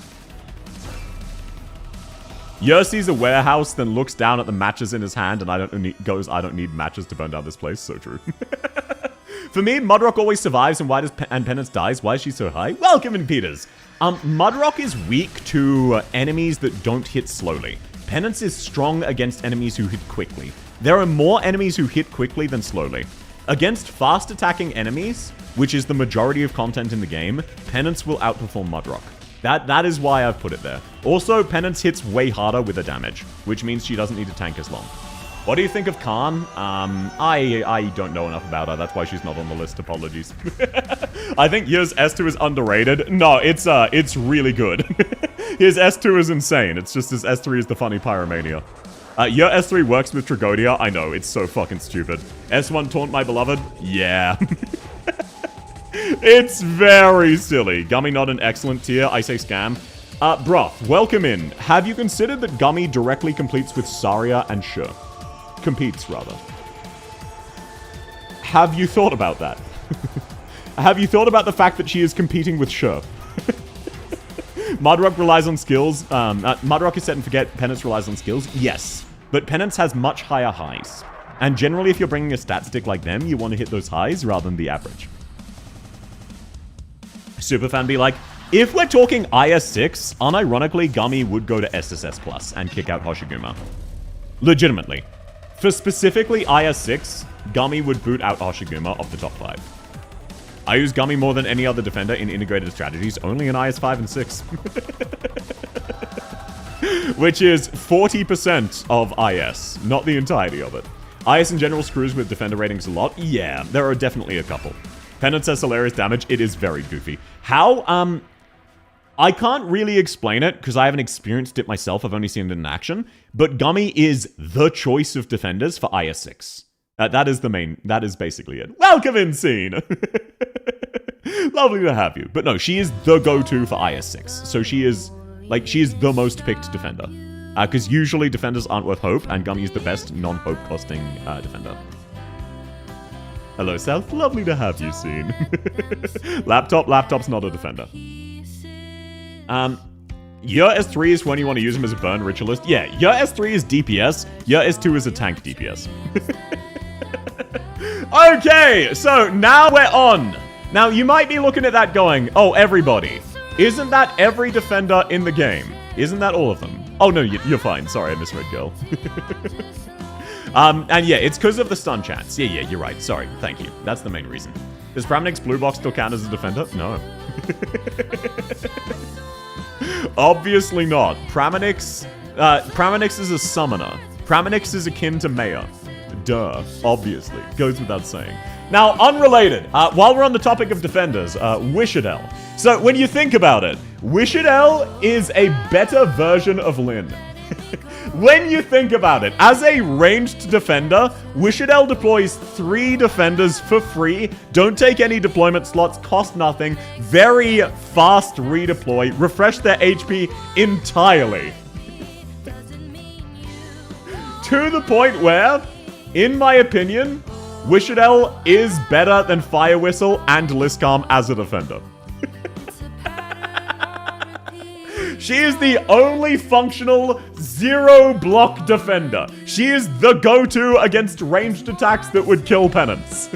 Ye sees a warehouse, then looks down at the matches in his hand, and I don't need matches to burn down this place. So true. For me, Mudrock always survives, and and Penance dies. Why is she so high? Welcome in, Peters. Mudrock is weak to enemies that don't hit slowly. Penance is strong against enemies who hit quickly. There are more enemies who hit quickly than slowly. Against fast attacking enemies, which is the majority of content in the game, Penance will outperform Mudrock. That is why I've put it there. Also, Penance hits way harder with her damage, which means she doesn't need to tank as long. What do you think of Khan? I don't know enough about her. That's why she's not on the list. Apologies. I think Ye's S2 is underrated. No, it's really good. His S2 is insane. It's just his S3 is the funny pyromania. Your S3 works with Tragodia. I know, it's so fucking stupid. S1 Taunt My Beloved? Yeah. It's very silly. Gummy not an excellent tier. I say scam. Broth, welcome in. Have you considered that Gummy directly competes with Saria and Sure? Competes, rather. Have you thought about that? Have you thought about the fact that she is competing with Sure? Mudrock relies on skills. Mudrock is set and forget. Penance relies on skills. Yes. But Penance has much higher highs. And generally, if you're bringing a stat stick like them, you want to hit those highs rather than the average. Superfan be like, if we're talking IS6, unironically, Gummy would go to SSS Plus and kick out Hoshiguma. Legitimately. For specifically IS6, Gummy would boot out Hoshiguma off the top 5. I use Gummy more than any other defender in integrated strategies, only in IS5 and 6. Which is 40% of IS, not the entirety of it. IS in general screws with defender ratings a lot. Yeah, there are definitely a couple. Penance has hilarious damage. It is very goofy. How, I can't really explain it because I haven't experienced it myself. I've only seen it in action. But Gummy is the choice of defenders for IS6. That is basically it. Welcome in, Scene! Lovely to have you. But no, she is the go-to for IS6. So she is the most picked defender. Because usually defenders aren't worth hope, and Gummy is the best non-hope costing defender. Hello, South. Lovely to have you, Scene. Laptop's not a defender. Your S3 is when you want to use him as a burn ritualist. Yeah, your S3 is DPS. Your S2 is a tank DPS. Okay, so now we're on. Now, you might be looking at that going, oh, everybody. Isn't that every defender in the game? Isn't that all of them? Oh, no, you're fine. Sorry, I misread girl. And yeah, it's because of the stun chance. Yeah, you're right. Sorry. Thank you. That's the main reason. Does Pramanix Blue Box still count as a defender? No. Obviously not. Pramanix is a summoner. Pramanix is akin to Maya. Duh. Obviously. Goes without saying. Now, unrelated. While we're on the topic of defenders, Wishadel. So, when you think about it, Wishadel is a better version of Lyn. When you think about it, as a ranged defender, Wishadel deploys 3 defenders for free, don't take any deployment slots, cost nothing, very fast redeploy, refresh their HP entirely. To the point where, in my opinion, Wishadel is better than Fire Whistle and Liscalm as a defender. She is the only functional 0-block defender. She is the go-to against ranged attacks that would kill Penance.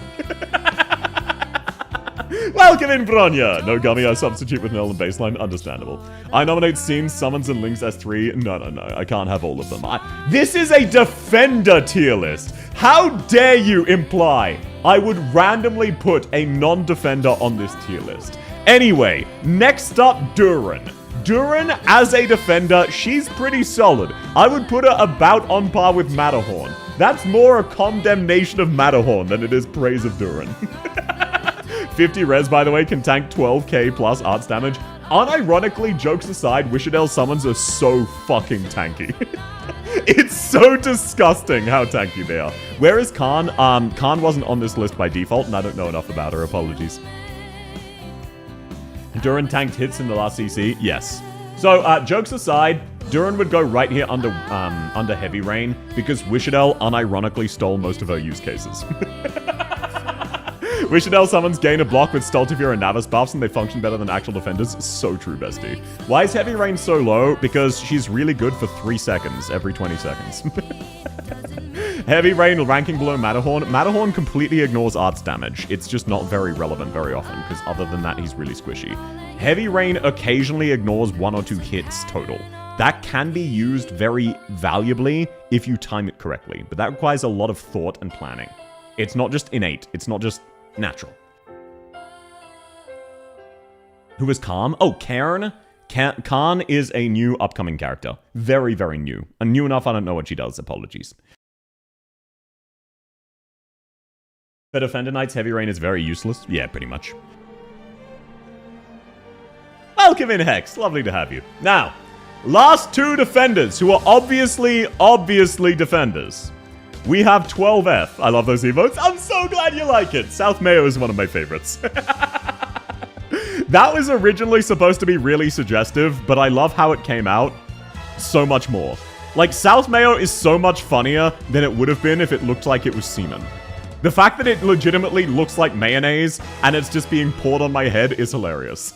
Welcome in, Bronya! No Gummy, I substitute with Null and Baseline. Understandable. I nominate Scenes, Summons, and Links S3. No. I can't have all of them. This is a defender tier list. How dare you imply I would randomly put a non-defender on this tier list. Anyway, next up, Duran. Duran, as a defender, she's pretty solid. I would put her about on par with Matterhorn. That's more a condemnation of Matterhorn than it is praise of Duran. 50 res, by the way, can tank 12k plus arts damage. Unironically, jokes aside, Wishadel summons are so fucking tanky. It's so disgusting how tanky they are. Where is Khan? Khan wasn't on this list by default, and I don't know enough about her. Apologies. Duran tanked hits in the last CC? Yes. So, jokes aside, Duran would go right here under Heavy Rain, because Wishadel unironically stole most of her use cases. Wishadel summons gain a block with Stultivier and Navis buffs, and they function better than actual defenders. So true, bestie. Why is Heavy Rain so low? Because she's really good for 3 seconds every 20 seconds. Heavy Rain ranking below Matterhorn. Matterhorn completely ignores arts damage. It's just not very relevant very often, because other than that, he's really squishy. Heavy Rain occasionally ignores 1 or 2 hits total. That can be used very valuably if you time it correctly, but that requires a lot of thought and planning. It's not just innate. It's not just natural. Who is Calm? Oh, Cairn. Khan is a new upcoming character. Very, very new. And new enough I don't know what she does. Apologies. For Defender Knights, Heavy Rain is very useless. Yeah, pretty much. Welcome in, Hex. Lovely to have you. Now, last 2 defenders who are obviously defenders. We have 12F. I love those emotes. I'm so glad you like it. South Mayo is one of my favorites. That was originally supposed to be really suggestive, but I love how it came out so much more. Like, South Mayo is so much funnier than it would have been if it looked like it was semen. The fact that it legitimately looks like mayonnaise and it's just being poured on my head is hilarious.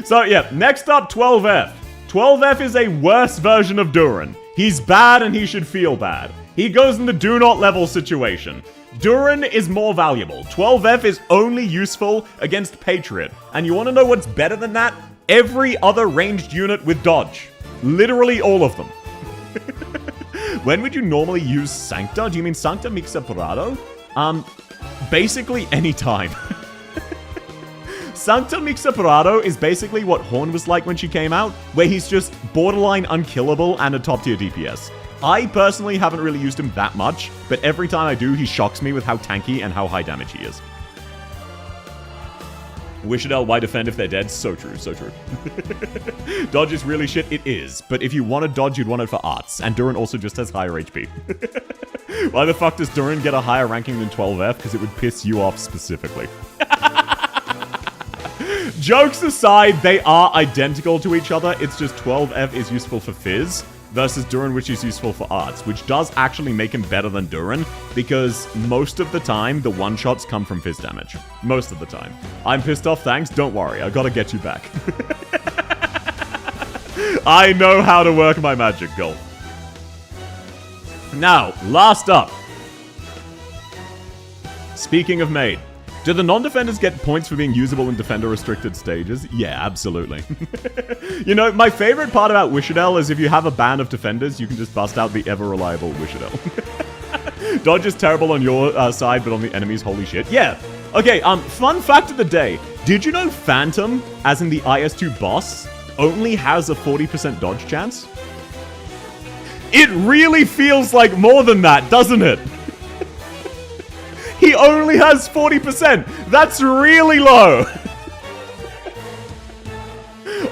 So, yeah, next up, 12F. 12F is a worse version of Duran. He's bad and he should feel bad. He goes in the do not level situation. Duran is more valuable. 12F is only useful against Patriot. And you want to know what's better than that? Every other ranged unit with dodge. Literally all of them. When would you normally use Sancta? Do you mean Sancta Mixa Parado? Basically any time. Sancta Mixa Parado is basically what Horn was like when she came out, where he's just borderline unkillable and a top tier DPS. I personally haven't really used him that much, but every time I do, he shocks me with how tanky and how high damage he is. Wishadel, why defend if they're dead? So true, so true. Dodge is really shit, it is. But if you want to dodge, you'd want it for arts. And Duran also just has higher HP. Why the fuck does Duran get a higher ranking than 12F? Because it would piss you off specifically. Jokes aside, they are identical to each other. It's just 12F is useful for Fizz versus Duran, which is useful for arts, which does actually make him better than Duran because most of the time, the one-shots come from Fizz damage. Most of the time. I'm pissed off, thanks. Don't worry, I gotta get you back. I know how to work my magic, Goal. Now, last up. Speaking of Maid. Do the non-defenders get points for being usable in defender-restricted stages? Yeah, absolutely. You know, my favorite part about Wishadel is if you have a band of defenders, you can just bust out the ever-reliable Wishadel. Dodge is terrible on your side, but on the enemy's, holy shit. Yeah. Okay, fun fact of the day. Did you know Phantom, as in the IS2 boss, only has a 40% dodge chance? It really feels like more than that, doesn't it? He only has 40%. That's really low.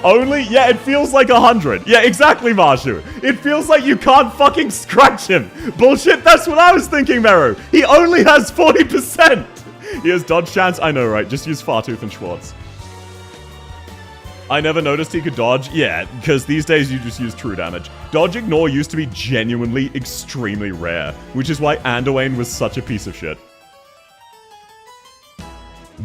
Only? Yeah, it feels like 100. Yeah, exactly, Marshu. It feels like you can't fucking scratch him. Bullshit, that's what I was thinking, Meru. He only has 40%. He has dodge chance. I know, right? Just use Fartooth and Schwartz. I never noticed he could dodge. Yeah, because these days you just use true damage. Dodge ignore used to be genuinely extremely rare, which is why Anduin was such a piece of shit.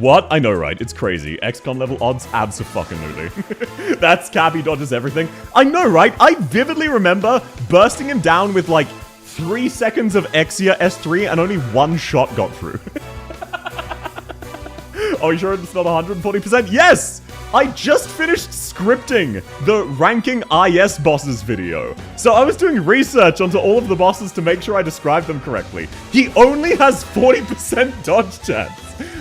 What? I know, right? It's crazy. XCOM level odds? Abso-fucking-lutely. That's Cappy dodges everything. I know, right? I vividly remember bursting him down with, like, 3 seconds of Exia S3 and only 1 shot got through. Oh, you sure it's not 140%? Yes! I just finished scripting the ranking IS bosses video. So I was doing research onto all of the bosses to make sure I described them correctly. He only has 40% dodge chance.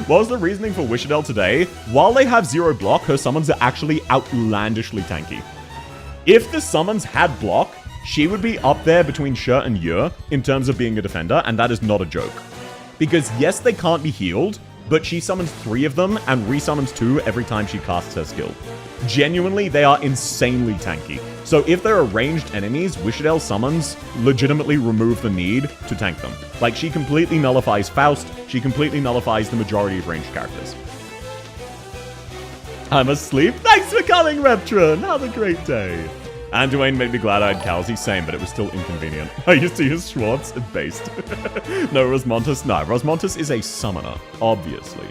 What was the reasoning for Wishadel today? While they have 0 block, her summons are actually outlandishly tanky. If the summons had block, she would be up there between Shi and Yu in terms of being a defender, and that is not a joke. Because yes, they can't be healed, but she summons 3 of them and resummons 2 every time she casts her skill. Genuinely, they are insanely tanky. So if there are ranged enemies, Wishadel summons legitimately remove the need to tank them. Like, she completely nullifies Faust, she completely nullifies the majority of ranged characters. I'm asleep. Thanks for coming, Reptron! Have a great day. And Dwayne made me glad I had Calzi, same, but it was still inconvenient. I used to use Schwartz and based. No, Rosmontus. No, Rosmontus is a summoner, obviously.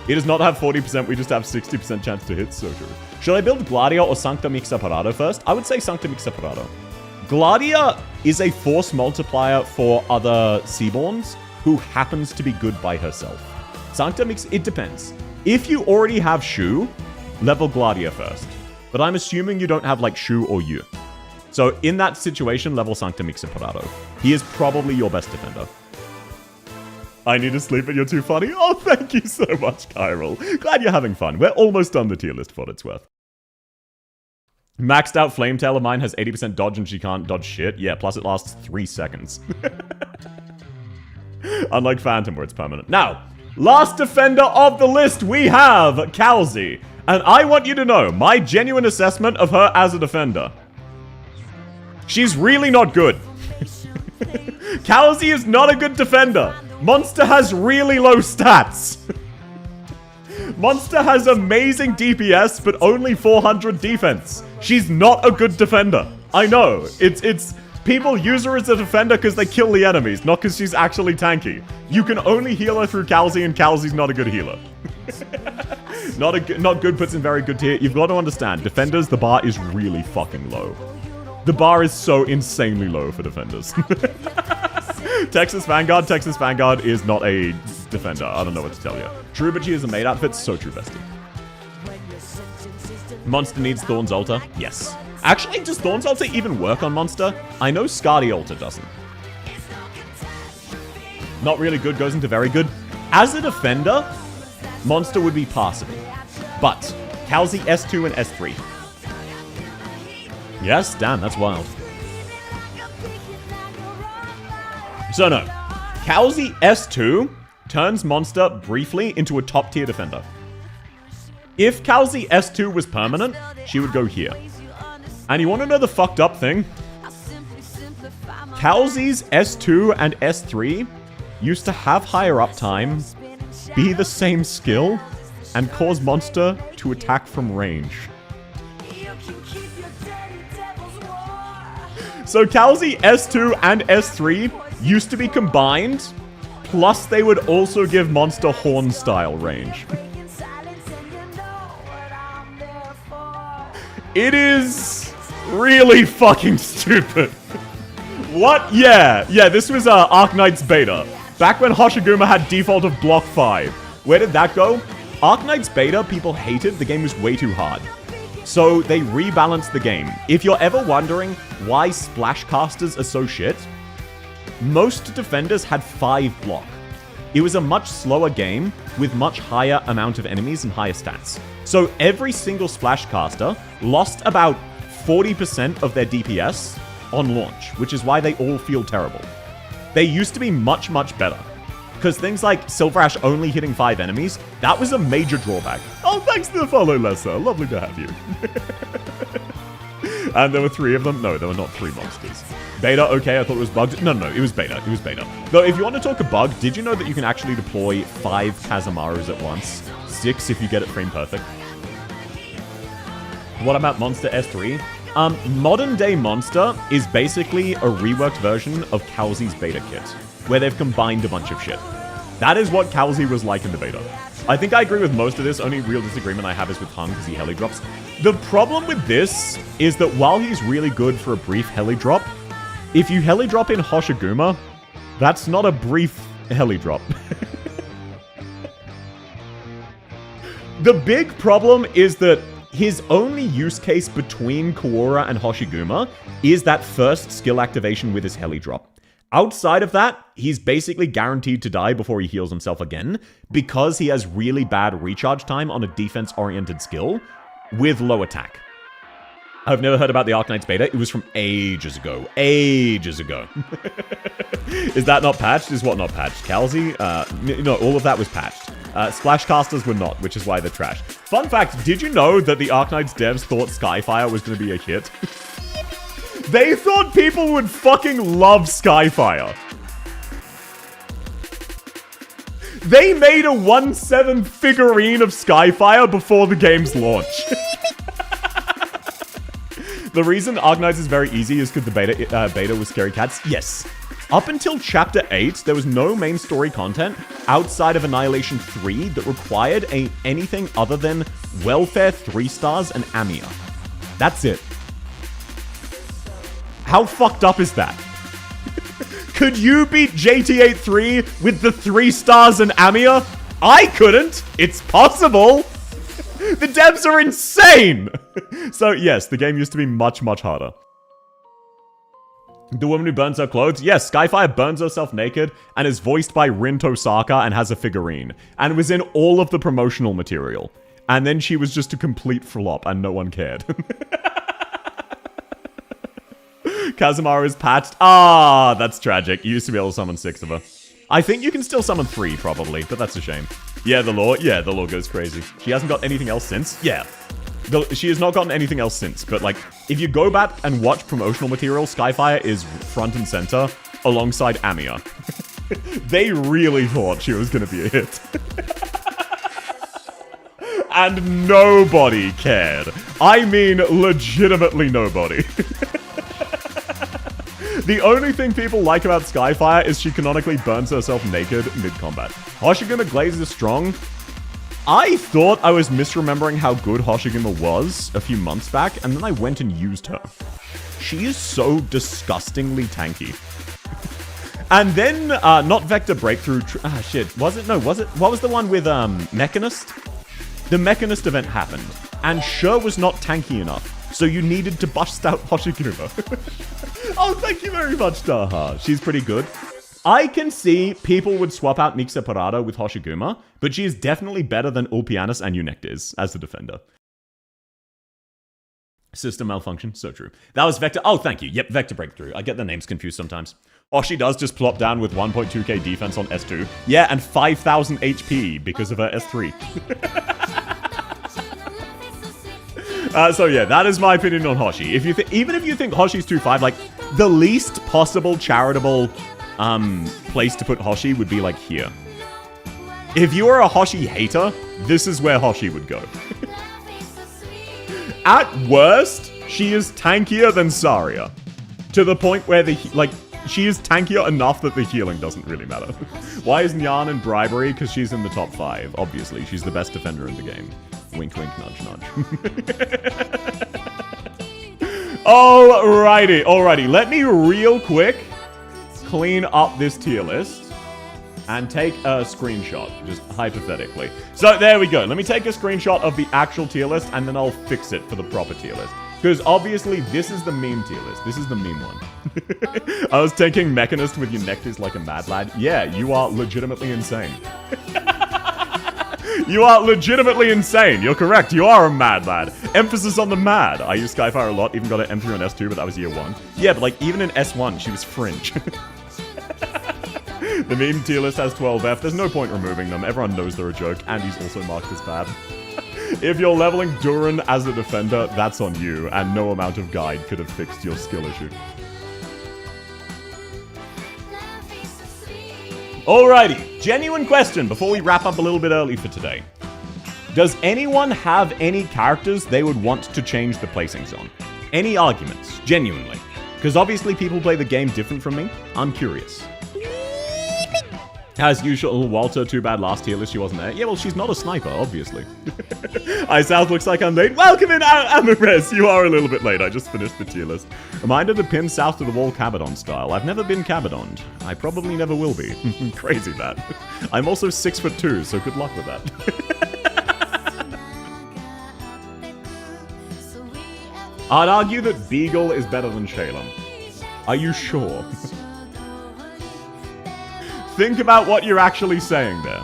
He does not have 40%, we just have 60% chance to hit, so true. Should I build Gladia or Sancta Mixaparado first? I would say Sancta Mixaparado. Gladia is a force multiplier for other Seaborns who happens to be good by herself. Sancta Mix, it depends. If you already have Shu, level Gladia first. But I'm assuming you don't have, like, Shu or Yu. So, in that situation, level Sancta Mixaparado. He is probably your best defender. I need to sleep, but you're too funny. Oh, thank you so much, Kyril. Glad you're having fun. We're almost done the tier list for what it's worth. Maxed out Flametail of mine has 80% dodge and she can't dodge shit. Yeah, plus it lasts 3 seconds. Unlike Phantom, where it's permanent. Now, last defender of the list, we have Calzi. And I want you to know my genuine assessment of her as a defender. She's really not good. Calzi is not a good defender. Monster has really low stats. Monster has amazing DPS, but only 400 defense. She's not a good defender. I know. It's people use her as a defender because they kill the enemies, not because she's actually tanky. You can only heal her through Calzi, and Calzi's not a good healer. Not good puts in very good tier. You've got to understand, defenders, the bar is really fucking low. The bar is so insanely low for defenders. Texas Vanguard is not a defender. I don't know what to tell you. True, but she is a maid outfit. So true, bestie. Monster needs Thorn's Altar. Yes. Actually, does Thorn's Altar even work on Monster? I know Skadi Altar doesn't. Not really good goes into very good. As a defender, Monster would be passable. But Calzi S2 and S3. Yes, damn, that's wild. So no, Calzi S2 turns Monster briefly into a top tier defender. If Calzi S2 was permanent, she would go here. And you want to know the fucked up thing? Calzi's S2 and S3 used to have higher uptime, be the same skill, and cause Monster to attack from range. So Calzi S2 and S3 used to be combined, plus they would also give Monster Horn style range. It is really fucking stupid. What? Yeah, this was Arknight's beta. Back when Hoshiguma had default of block 5. Where did that go? Arknight's beta, people hated. The game was way too hard. So they rebalanced the game. If you're ever wondering why splash casters are so shit, most defenders had 5 block. It was a much slower game with much higher amount of enemies and higher stats. So every single splash caster lost about 40% of their DPS on launch, which is why they all feel terrible. They used to be much, much better. Because things like Silver Ash only hitting 5 enemies, that was a major drawback. Oh, thanks for the follow, Lessa. Lovely to have you. And there were 3 of them. No, there were not 3 monsters. Beta, okay, I thought it was bugged. No, it was beta. It was beta. Though, if you want to talk a bug, did you know that you can actually deploy 5 Kazamarus at once? 6 if you get it frame perfect. What about Monster S3? Modern day Monster is basically a reworked version of Calzi's beta kit, where they've combined a bunch of shit. That is what Calzi was like in the beta. I think I agree with most of this. Only real disagreement I have is with Hung because he heli drops. The problem with this is that while he's really good for a brief heli drop, if you heli drop in Hoshiguma, that's not a brief heli drop. The big problem is that his only use case between Kaora and Hoshiguma is that first skill activation with his heli drop. Outside of that, he's basically guaranteed to die before he heals himself again, because he has really bad recharge time on a defense-oriented skill with low attack. I've never heard about the Arknight's beta. It was from ages ago. Ages ago. Is that not patched? Is what not patched? Calzy? No, all of that was patched. Splashcasters were not, which is why they're trash. Fun fact, did you know that the Arknight's devs thought Skyfire was going to be a hit? They thought people would fucking love Skyfire. They made a 1/7 figurine of Skyfire before the game's launch. The reason Arknights is very easy is because the beta was Scary Cats. Yes. Up until Chapter 8, there was no main story content outside of Annihilation 3 that required anything other than Welfare 3 stars and Amia. That's it. How fucked up is that? Could you beat JT83 with the 3 stars and Amia? I couldn't. It's possible. The devs are insane! So yes, the game used to be much, much harder. The woman who burns her clothes? Yes, Skyfire burns herself naked and is voiced by Rin Tosaka and has a figurine. And was in all of the promotional material. And then she was just a complete flop and no one cared. Kazumara is patched. Ah, that's tragic. You used to be able to summon 6 of her. I think you can still summon 3, probably, but that's a shame. Yeah, the lore goes crazy. She hasn't got anything else since? Yeah. She has not gotten anything else since, but like, if you go back and watch promotional material, Skyfire is front and center alongside Amia. They really thought she was gonna be a hit. And nobody cared. I mean, legitimately nobody. The only thing people like about Skyfire is she canonically burns herself naked mid-combat. Hoshiguma Glaze is strong. I thought I was misremembering how good Hoshiguma was a few months back, and then I went and used her. She is so disgustingly tanky. And then, not Vector Breakthrough... shit. Was it? No, was it? What was the one with, Mechanist? The Mechanist event happened, and Sure was not tanky enough. So you needed to bust out Hoshiguma. Oh, thank you very much, Daha. She's pretty good. I can see people would swap out Mixa Parada with Hoshiguma, but she is definitely better than Ulpianus and Eunectes as the defender. System malfunction, so true. That was Vector. Oh, thank you. Yep, Vector Breakthrough. I get the names confused sometimes. Hoshi does just plop down with 1.2k defense on S2. Yeah, and 5,000 HP because of her S3. So yeah, that is my opinion on Hoshi. If you even if you think Hoshi's 2-5, like, the least possible charitable place to put Hoshi would be like here. If you are a Hoshi hater, this is where Hoshi would go. At worst, she is tankier than Saria. To the point where she is tankier enough that the healing doesn't really matter. Why is Nyan in bribery? Because she's in the top 5, obviously. She's the best defender in the game. Wink, wink, nudge, nudge. Alrighty. Let me real quick clean up this tier list and take a screenshot, just hypothetically. So there we go. Let me take a screenshot of the actual tier list and then I'll fix it for the proper tier list. Because obviously this is the meme tier list. This is the meme one. I was taking Mechanist with Eunectes like a mad lad. Yeah, you are legitimately insane. You are legitimately insane. You're correct. You are a mad lad. Emphasis on the mad. I use Skyfire a lot. Even got an M3 on S2, but that was year 1. Yeah, but like even in S1, she was fringe. The meme tier list has 12F. There's no point removing them. Everyone knows they're a joke, and he's also marked as bad. If you're leveling Duran as a defender, that's on you, and no amount of guide could have fixed your skill issue. Alrighty, genuine question before we wrap up a little bit early for today. Does anyone have any characters they would want to change the placings on? Any arguments, genuinely? Because obviously people play the game different from me. I'm curious. As usual, Walter, too bad last tier list she wasn't there. Yeah, well, she's not a sniper, obviously. South looks like I'm late. Welcome in, Amarez. You are a little bit late. I just finished the tier list. Reminder to pin south to the wall Cabadon style. I've never been Cabadoned. I probably never will be. Crazy that. I'm also 6'2", so good luck with that. I'd argue that Beagle is better than Shalem. Are you sure? Think about what you're actually saying there.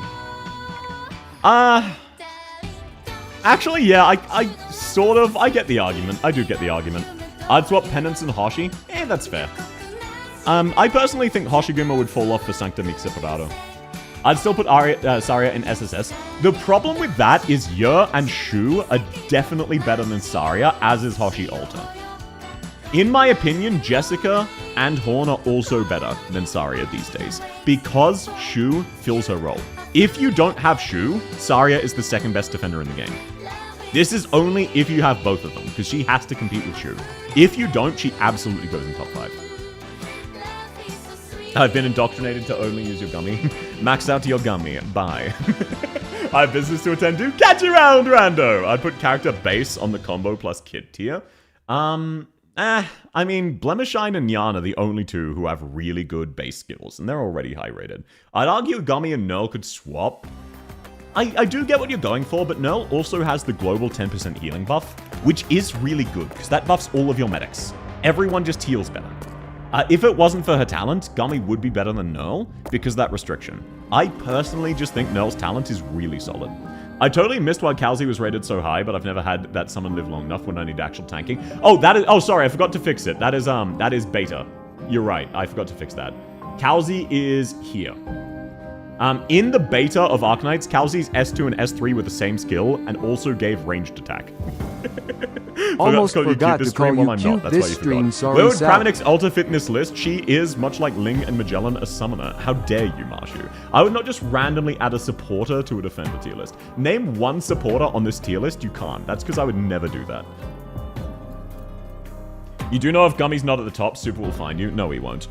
Actually, yeah, I get the argument. I do get the argument. I'd swap Penance and Hoshi. That's fair. I personally think Hoshiguma would fall off for Sancta Mix Separado. I'd still put Saria in SSS. The problem with that is Yer and Shu are definitely better than Saria, as is Hoshi Alta. In my opinion, Jessica and Horn are also better than Saria these days, because Shu fills her role. If you don't have Shu, Saria is the second best defender in the game. This is only if you have both of them, because she has to compete with Shu. If you don't, she absolutely goes in top 5. I've been indoctrinated to only use your gummy. Max out your gummy. Bye. I have business to attend to. Catch you around, rando! I'd put character base on the combo plus kid tier. I mean, Blemishine and Nyan are the only two who have really good base skills, and they're already high rated. I'd argue Gummy and Nerl could swap. I do get what you're going for, but Nerl also has the global 10% healing buff, which is really good, because that buffs all of your medics. Everyone just heals better. If it wasn't for her talent, Gummy would be better than Nerl, because of that restriction. I personally just think Nerl's talent is really solid. I totally missed why Kalzi was rated so high, but I've never had that summon live long enough when I need actual tanking. Oh, sorry, I forgot to fix it. That is beta. You're right, I forgot to fix that. Kalzi is here. In the beta of Arcanites, Kalzi's S2 and S3 were the same skill, and also gave ranged attack. Almost forgot to call you cute this stream, sorry. Where would Praminix Ulta fit in this list? She is, much like Ling and Magellan, a summoner. How dare you, Marshu? I would not just randomly add a supporter to a defender tier list. Name one supporter on this tier list, you can't. That's because I would never do that. You do know if Gummy's not at the top, Super will find you. No, he won't.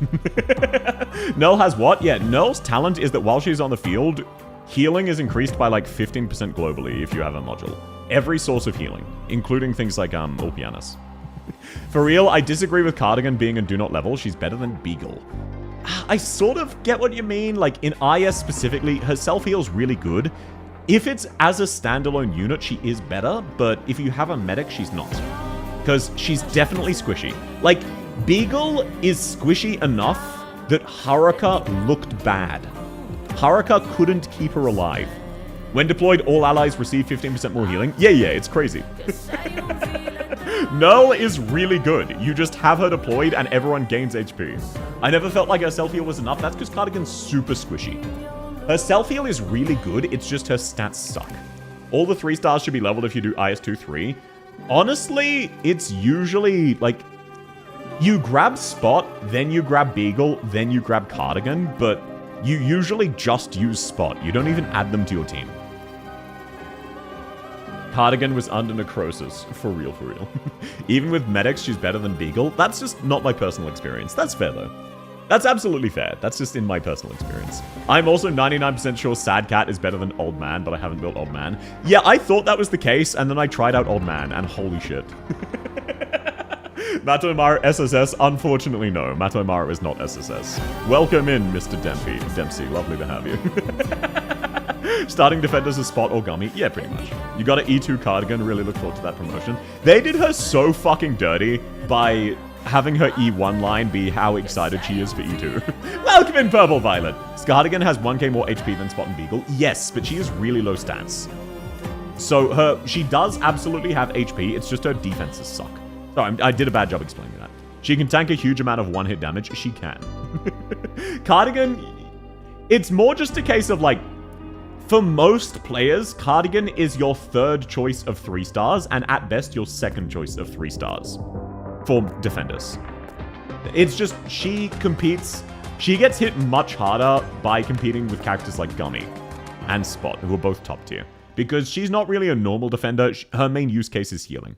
Nerl has what? Yeah, Nerl's talent is that while she's on the field, healing is increased by like 15% globally if you have a module. Every source of healing, including things like Ulpianus. For real, I disagree with Cardigan being a do not level. She's better than Beagle. I sort of get what you mean. Like in IS specifically, her self-heal's really good. If it's as a standalone unit, she is better, but if you have a medic, she's not. Because she's definitely squishy. Like, Beagle is squishy enough that Haruka looked bad. Haruka couldn't keep her alive. When deployed, all allies receive 15% more healing. Yeah, it's crazy. Nerl is really good. You just have her deployed and everyone gains HP. I never felt like her self-heal was enough. That's because Cardigan's super squishy. Her self-heal is really good. It's just her stats suck. All the 3 stars should be leveled if you do IS-2-3. Honestly, it's usually, like, you grab Spot, then you grab Beagle, then you grab Cardigan, but you usually just use Spot. You don't even add them to your team. Cardigan was under Necrosis. For real, for real. Even with medics, she's better than Beagle. That's just not my personal experience. That's fair, though. That's absolutely fair. That's just in my personal experience. I'm also 99% sure Sad Cat is better than Old Man, but I haven't built Old Man. Yeah, I thought that was the case, and then I tried out Old Man, and holy shit. Matoimaru SSS? Unfortunately, no. Matoimaru is not SSS. Welcome in, Mr. Dempsey. Lovely to have you. Starting defenders as Spot or Gummy? Yeah, pretty much. You got an E2 Cardigan. Really look forward to that promotion. They did her so fucking dirty by having her E1 line be how excited she is for E2. Welcome in, Purple Violet. Cardigan has 1k more HP than Spot and Beagle. Yes, but she has really low stats. So she does absolutely have HP, it's just her defenses suck. Sorry, I did a bad job explaining that. She can tank a huge amount of one-hit damage. She can. Cardigan, it's more just a case of like, for most players, Cardigan is your third choice of 3 stars, and at best, your second choice of 3 stars. For defenders. It's just, she gets hit much harder by competing with characters like Gummy and Spot, who are both top tier. Because she's not really a normal defender, her main use case is healing.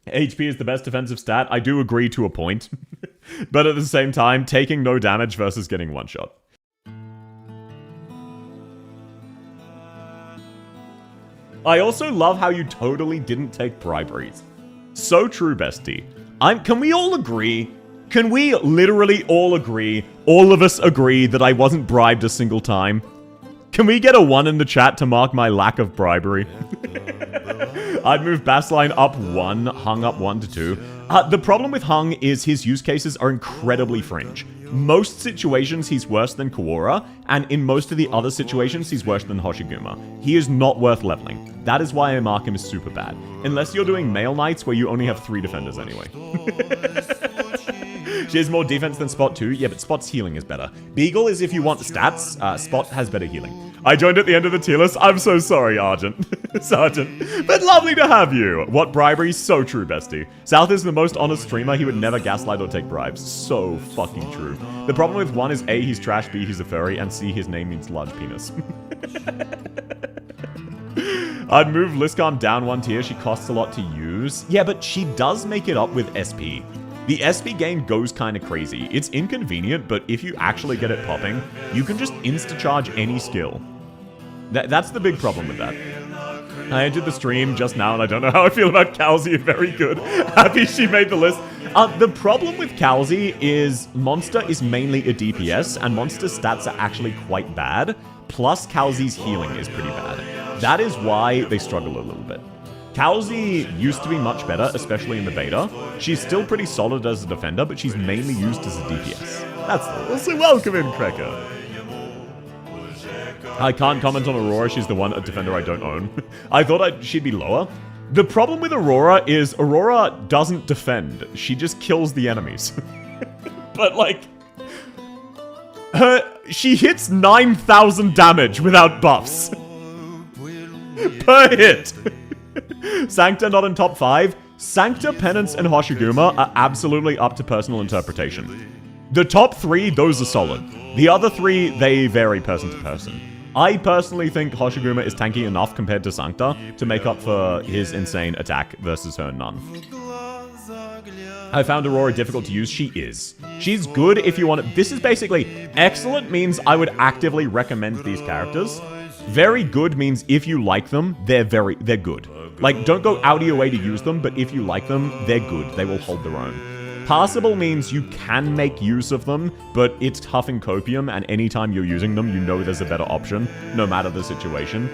HP is the best defensive stat, I do agree to a point. But at the same time, taking no damage versus getting one shot. I also love how you totally didn't take briberies. So true, bestie. Can we all agree? Can we literally all agree, all of us agree that I wasn't bribed a single time? Can we get a 1 in the chat to mark my lack of bribery? I'd move Bassline up 1, Hung up 1 to 2. The problem with Hung is his use cases are incredibly fringe. Most situations, he's worse than Kaora, and in most of the other situations, he's worse than Hoshiguma. He is not worth leveling. That is why I mark him as super bad. Unless you're doing Male Knights, where you only have 3 defenders anyway. She has more defense than Spot too. Yeah, but Spot's healing is better. Beagle is if you want stats. Spot has better healing. I joined at the end of the tier list. I'm so sorry, Sergeant. But lovely to have you. What bribery? So true, bestie. South is the most honest streamer. He would never gaslight or take bribes. So fucking true. The problem with 1 is A, he's trash, B, he's a furry, and C, his name means large penis. I'd move Liscom down 1 tier. She costs a lot to use. Yeah, but she does make it up with SP. The SP gain goes kind of crazy. It's inconvenient, but if you actually get it popping, you can just insta-charge any skill. That's the big problem with that. I entered the stream just now, and I don't know how I feel about Calzi. Very good. Happy she made the list. The problem with Calzi is Monster is mainly a DPS, and Monster's stats are actually quite bad, plus Calzi's healing is pretty bad. That is why they struggle a little bit. Calzi used to be much better, especially in the beta. She's still pretty solid as a defender, but she's mainly used as a DPS. That's the rule. So welcome in, Cracker. I can't comment on Aurora. She's the one defender I don't own. I thought she'd be lower. The problem with Aurora is Aurora doesn't defend. She just kills the enemies. But, like, she hits 9,000 damage without buffs. Per hit. Sancta not in top 5. Sancta, Penance, and Hoshiguma are absolutely up to personal interpretation. The top 3, those are solid. The other 3, they vary person to person. I personally think Hoshiguma is tanky enough compared to Sancta to make up for his insane attack versus her none. I found Aurora difficult to use. She is. She's good if you want it. This is basically excellent means I would actively recommend these characters. Very good means if you like them, they're good. Like, don't go out of your way to use them, but if you like them, they're good. They will hold their own. Passable means you can make use of them, but it's tough in Copium, and anytime you're using them, you know there's a better option, no matter the situation.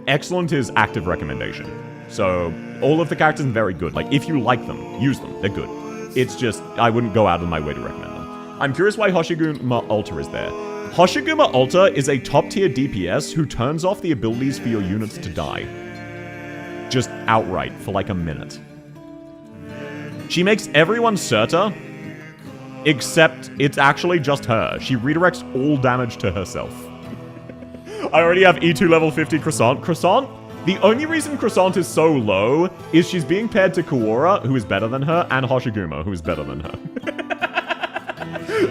Excellent is active recommendation. So, all of the characters are very good. Like, if you like them, use them. They're good. It's just, I wouldn't go out of my way to recommend them. I'm curious why Hoshiguma Alta is there. Hoshiguma Alta is a top-tier DPS who turns off the abilities for your units to die. Just outright, for like a minute. She makes everyone Surta, except it's actually just her. She redirects all damage to herself. I already have E2 level 50 Croissant. Croissant? The only reason Croissant is so low is she's being paired to Kaora, who is better than her, and Hoshiguma, who is better than her.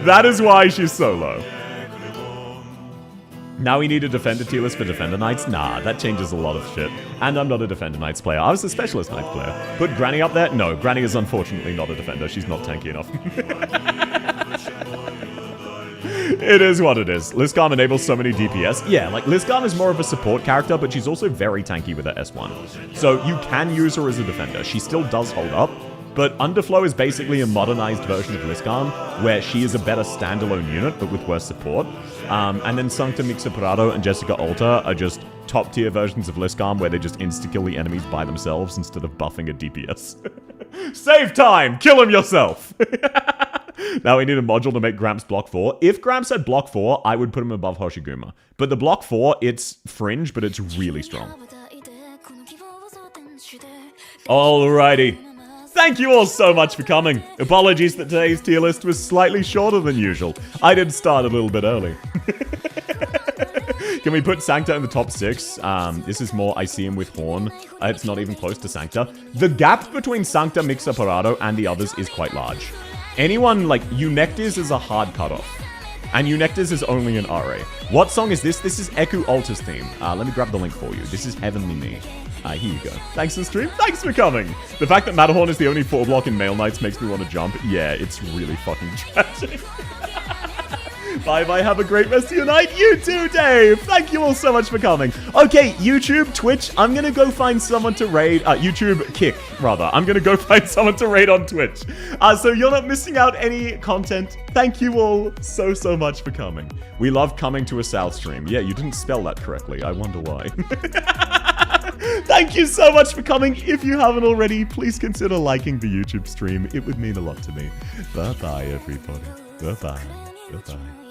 That is why she's so low. Now we need a Defender tier list for Defender Knights? Nah, that changes a lot of shit. And I'm not a Defender Knights player. I was a Specialist Knights player. Put Granny up there? No, Granny is unfortunately not a Defender. She's not tanky enough. It is what it is. Liscom enables so many DPS. Yeah, like, Liscom is more of a support character, but she's also very tanky with her S1. So you can use her as a Defender. She still does hold up. But Underflow is basically a modernized version of Liscom, where she is a better standalone unit, but with worse support. And then Sancta Mixaparado and Jessica Alta are just top-tier versions of Liscom, where they just insta-kill the enemies by themselves instead of buffing a DPS. Save time! Kill him yourself! Now we need a module to make Gramps block 4. If Gramps had block 4, I would put him above Hoshiguma. But the block 4, it's fringe, but it's really strong. Alrighty. Thank you all so much for coming. Apologies that today's tier list was slightly shorter than usual. I did start a little bit early. Can we put Sancta in the top 6? This is more I see him with Horn. It's not even close to Sancta. The gap between Sancta, Mixaparado, and the others is quite large. Anyone, like, Eunectes is a hard cutoff. And Eunectes is only an RA. What song is this? This is Eku Alta's theme. Let me grab the link for you. This is Heavenly Me. Here you go. Thanks for the stream. Thanks for coming. The fact that Matterhorn is the only 4-block in Male Knights makes me want to jump. Yeah, it's really fucking tragic. Bye-bye. Have a great rest of your night. You too, Dave. Thank you all so much for coming. Okay, YouTube, Twitch, I'm going to go find someone to raid. YouTube, Kick, rather. I'm going to go find someone to raid on Twitch. So you're not missing out any content. Thank you all so much for coming. We love coming to a South stream. Yeah, you didn't spell that correctly. I wonder why. Thank you so much for coming. If you haven't already, please consider liking the YouTube stream. It would mean a lot to me. Bye-bye, everybody. Bye-bye. Bye-bye.